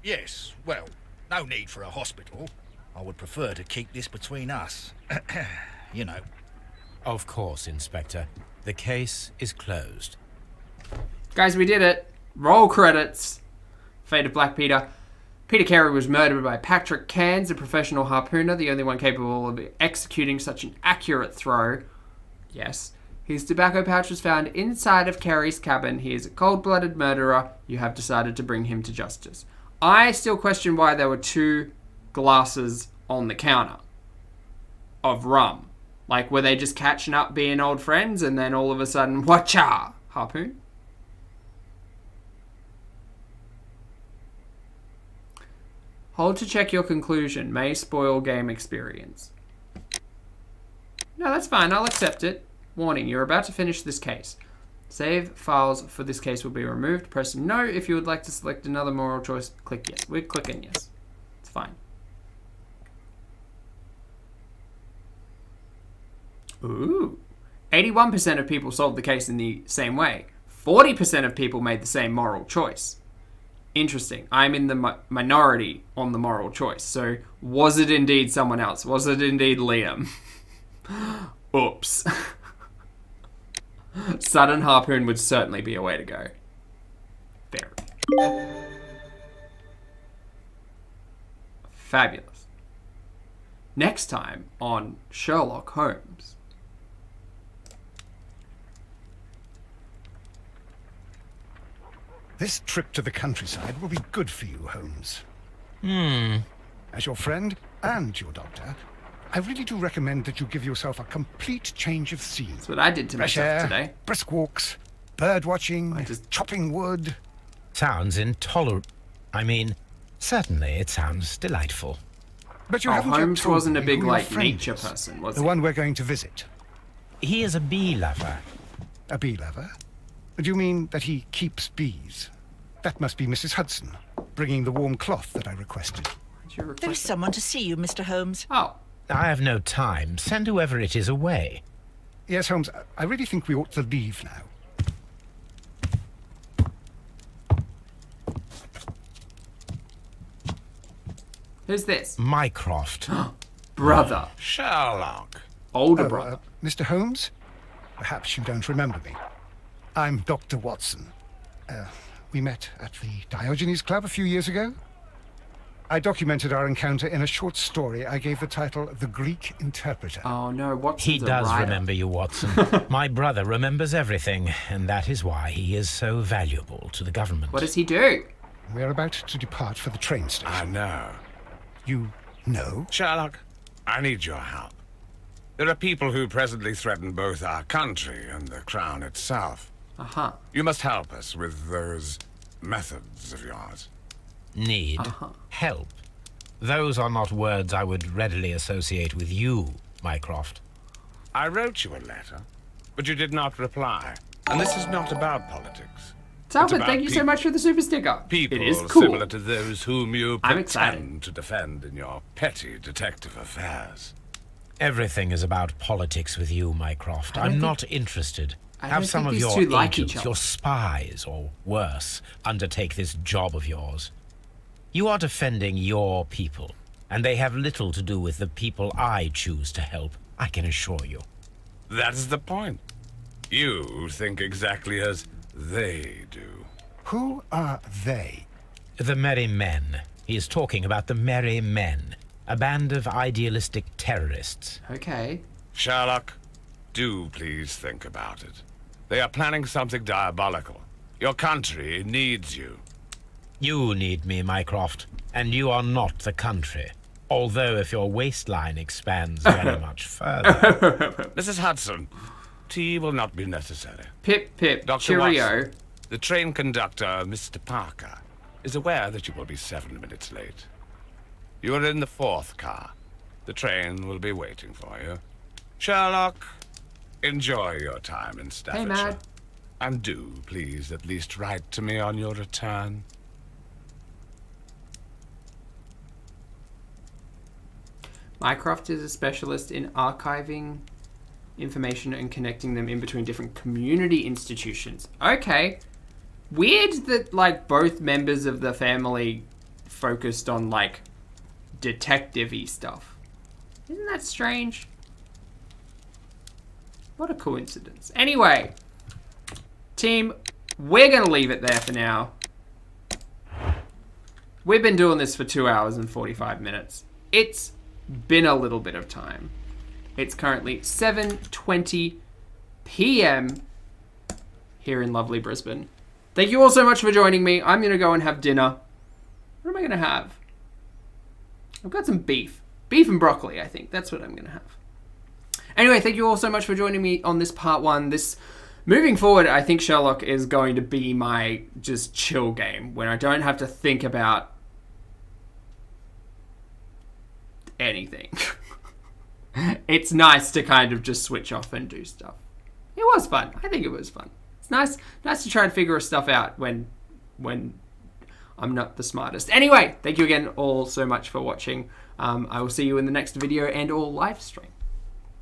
Yes, well, no need for a hospital. I would prefer to keep this between us. You know. Of course, Inspector. The case is closed. Guys, we did it. Roll credits. Fate of Black Peter. Peter Carey was murdered by Patrick Cairns, a professional harpooner, the only one capable of executing such an accurate throw. Yes. His tobacco pouch was found inside of Carey's cabin. He is a cold-blooded murderer. You have decided to bring him to justice. I still question why there were 2 glasses on the counter of rum. Like, were they just catching up being old friends and then all of a sudden, whatcha, harpoon? Hold to check your conclusion. May spoil game experience. No, that's fine. I'll accept it. Warning, you're about to finish this case. Save files for this case will be removed. Press no if you would like to select another moral choice. Click yes. We're clicking yes. It's fine. Ooh. 81% of people solved the case in the same way. 40% of people made the same moral choice. Interesting. I'm in the minority on the moral choice. So, was it indeed someone else? Was it indeed Liam? Oops. Sudden harpoon would certainly be a way to go. Very. Fabulous. Next time on Sherlock Holmes. This trip to the countryside will be good for you, Holmes. As your friend and your doctor, I really do recommend that you give yourself a complete change of scene. That's what I did to Fresh myself air, today. brisk walks, bird watching, I just- chopping wood. Sounds intolerable. I mean, certainly it sounds delightful. But you Oh, haven't yet Holmes told wasn't a me big, who your like, friend nature is. person, was The he? one we're going to visit. He is a bee lover. A bee lover? Do you mean that he keeps bees? That must be Mrs. Hudson, bringing the warm cloth that I requested. Did you request There is it? someone to see you, Mr. Holmes. Oh, I have no time. Send whoever it is away. Yes, Holmes, I really think we ought to leave now. who's this? Mycroft. Brother. Sherlock. Older brother. Mr. Holmes? Perhaps you don't remember me. I'm Dr. Watson. We met at the Diogenes Club a few years ago. I documented our encounter in a short story I gave the title The Greek Interpreter. Oh no, Watson's He a does writer. remember you, Watson. My brother remembers everything, and that is why he is so valuable to the government. What does he do? We're about to depart for the train station. I know. You know? Sherlock, I need your help. There are people who presently threaten both our country and the crown itself. Uh-huh. You must help us with those methods of yours. Need help. Those are not words I would readily associate with you, Mycroft. I wrote you a letter, but you did not reply. And this is not about politics. Talbot, about thank you so people. much for the super sticker. People it is cool. similar to those whom you I'm excited. pretend to defend in your petty detective affairs. Everything is about politics with you, Mycroft. I don't I'm think- not interested. I Have don't some think of these your two like each agents, other. your spies, or worse, undertake this job of yours. You are defending your people, and they have little to do with the people I choose to help, I can assure you. That is the point. You think exactly as they do. Who are they? The Merry Men. He is talking about the Merry Men, a band of idealistic terrorists. Okay. Sherlock, do please think about it. They are planning something diabolical. Your country needs you. You need me, Mycroft, and you are not the country. Although if your waistline expands very much further... Mrs. Hudson, Tea will not be necessary. Pip, pip, Dr. cheerio. Watson, the train conductor, Mr. Parker, is aware that you will be 7 minutes late. You are in the 4th car. The train will be waiting for you. Sherlock, enjoy your time in Staffordshire. Matt. And do, please, at least write to me on your return. Mycroft is a specialist in archiving information and connecting them in between different community institutions. Okay. Weird that, like, both members of the family focused on, like, detective-y stuff. Isn't that strange? What a coincidence. Anyway, team, we're going to leave it there for now. We've been doing this for 2 hours and 45 minutes. It's been a little bit of time. It's currently 7:20 p.m. here in lovely Brisbane. Thank you all so much for joining me. I'm going to go and have dinner. What am I going to have? I've got some beef. Beef and broccoli, I think. That's what I'm going to have. Anyway, thank you all so much for joining me on this part 1. Moving forward, I think Sherlock is going to be my just chill game when I don't have to think about anything. It's nice to kind of just switch off and do stuff. It was fun. I think it was fun. It's nice to try and figure stuff out when I'm not the smartest. Anyway, thank you again all so much for watching. I will see you in the next video and or live stream.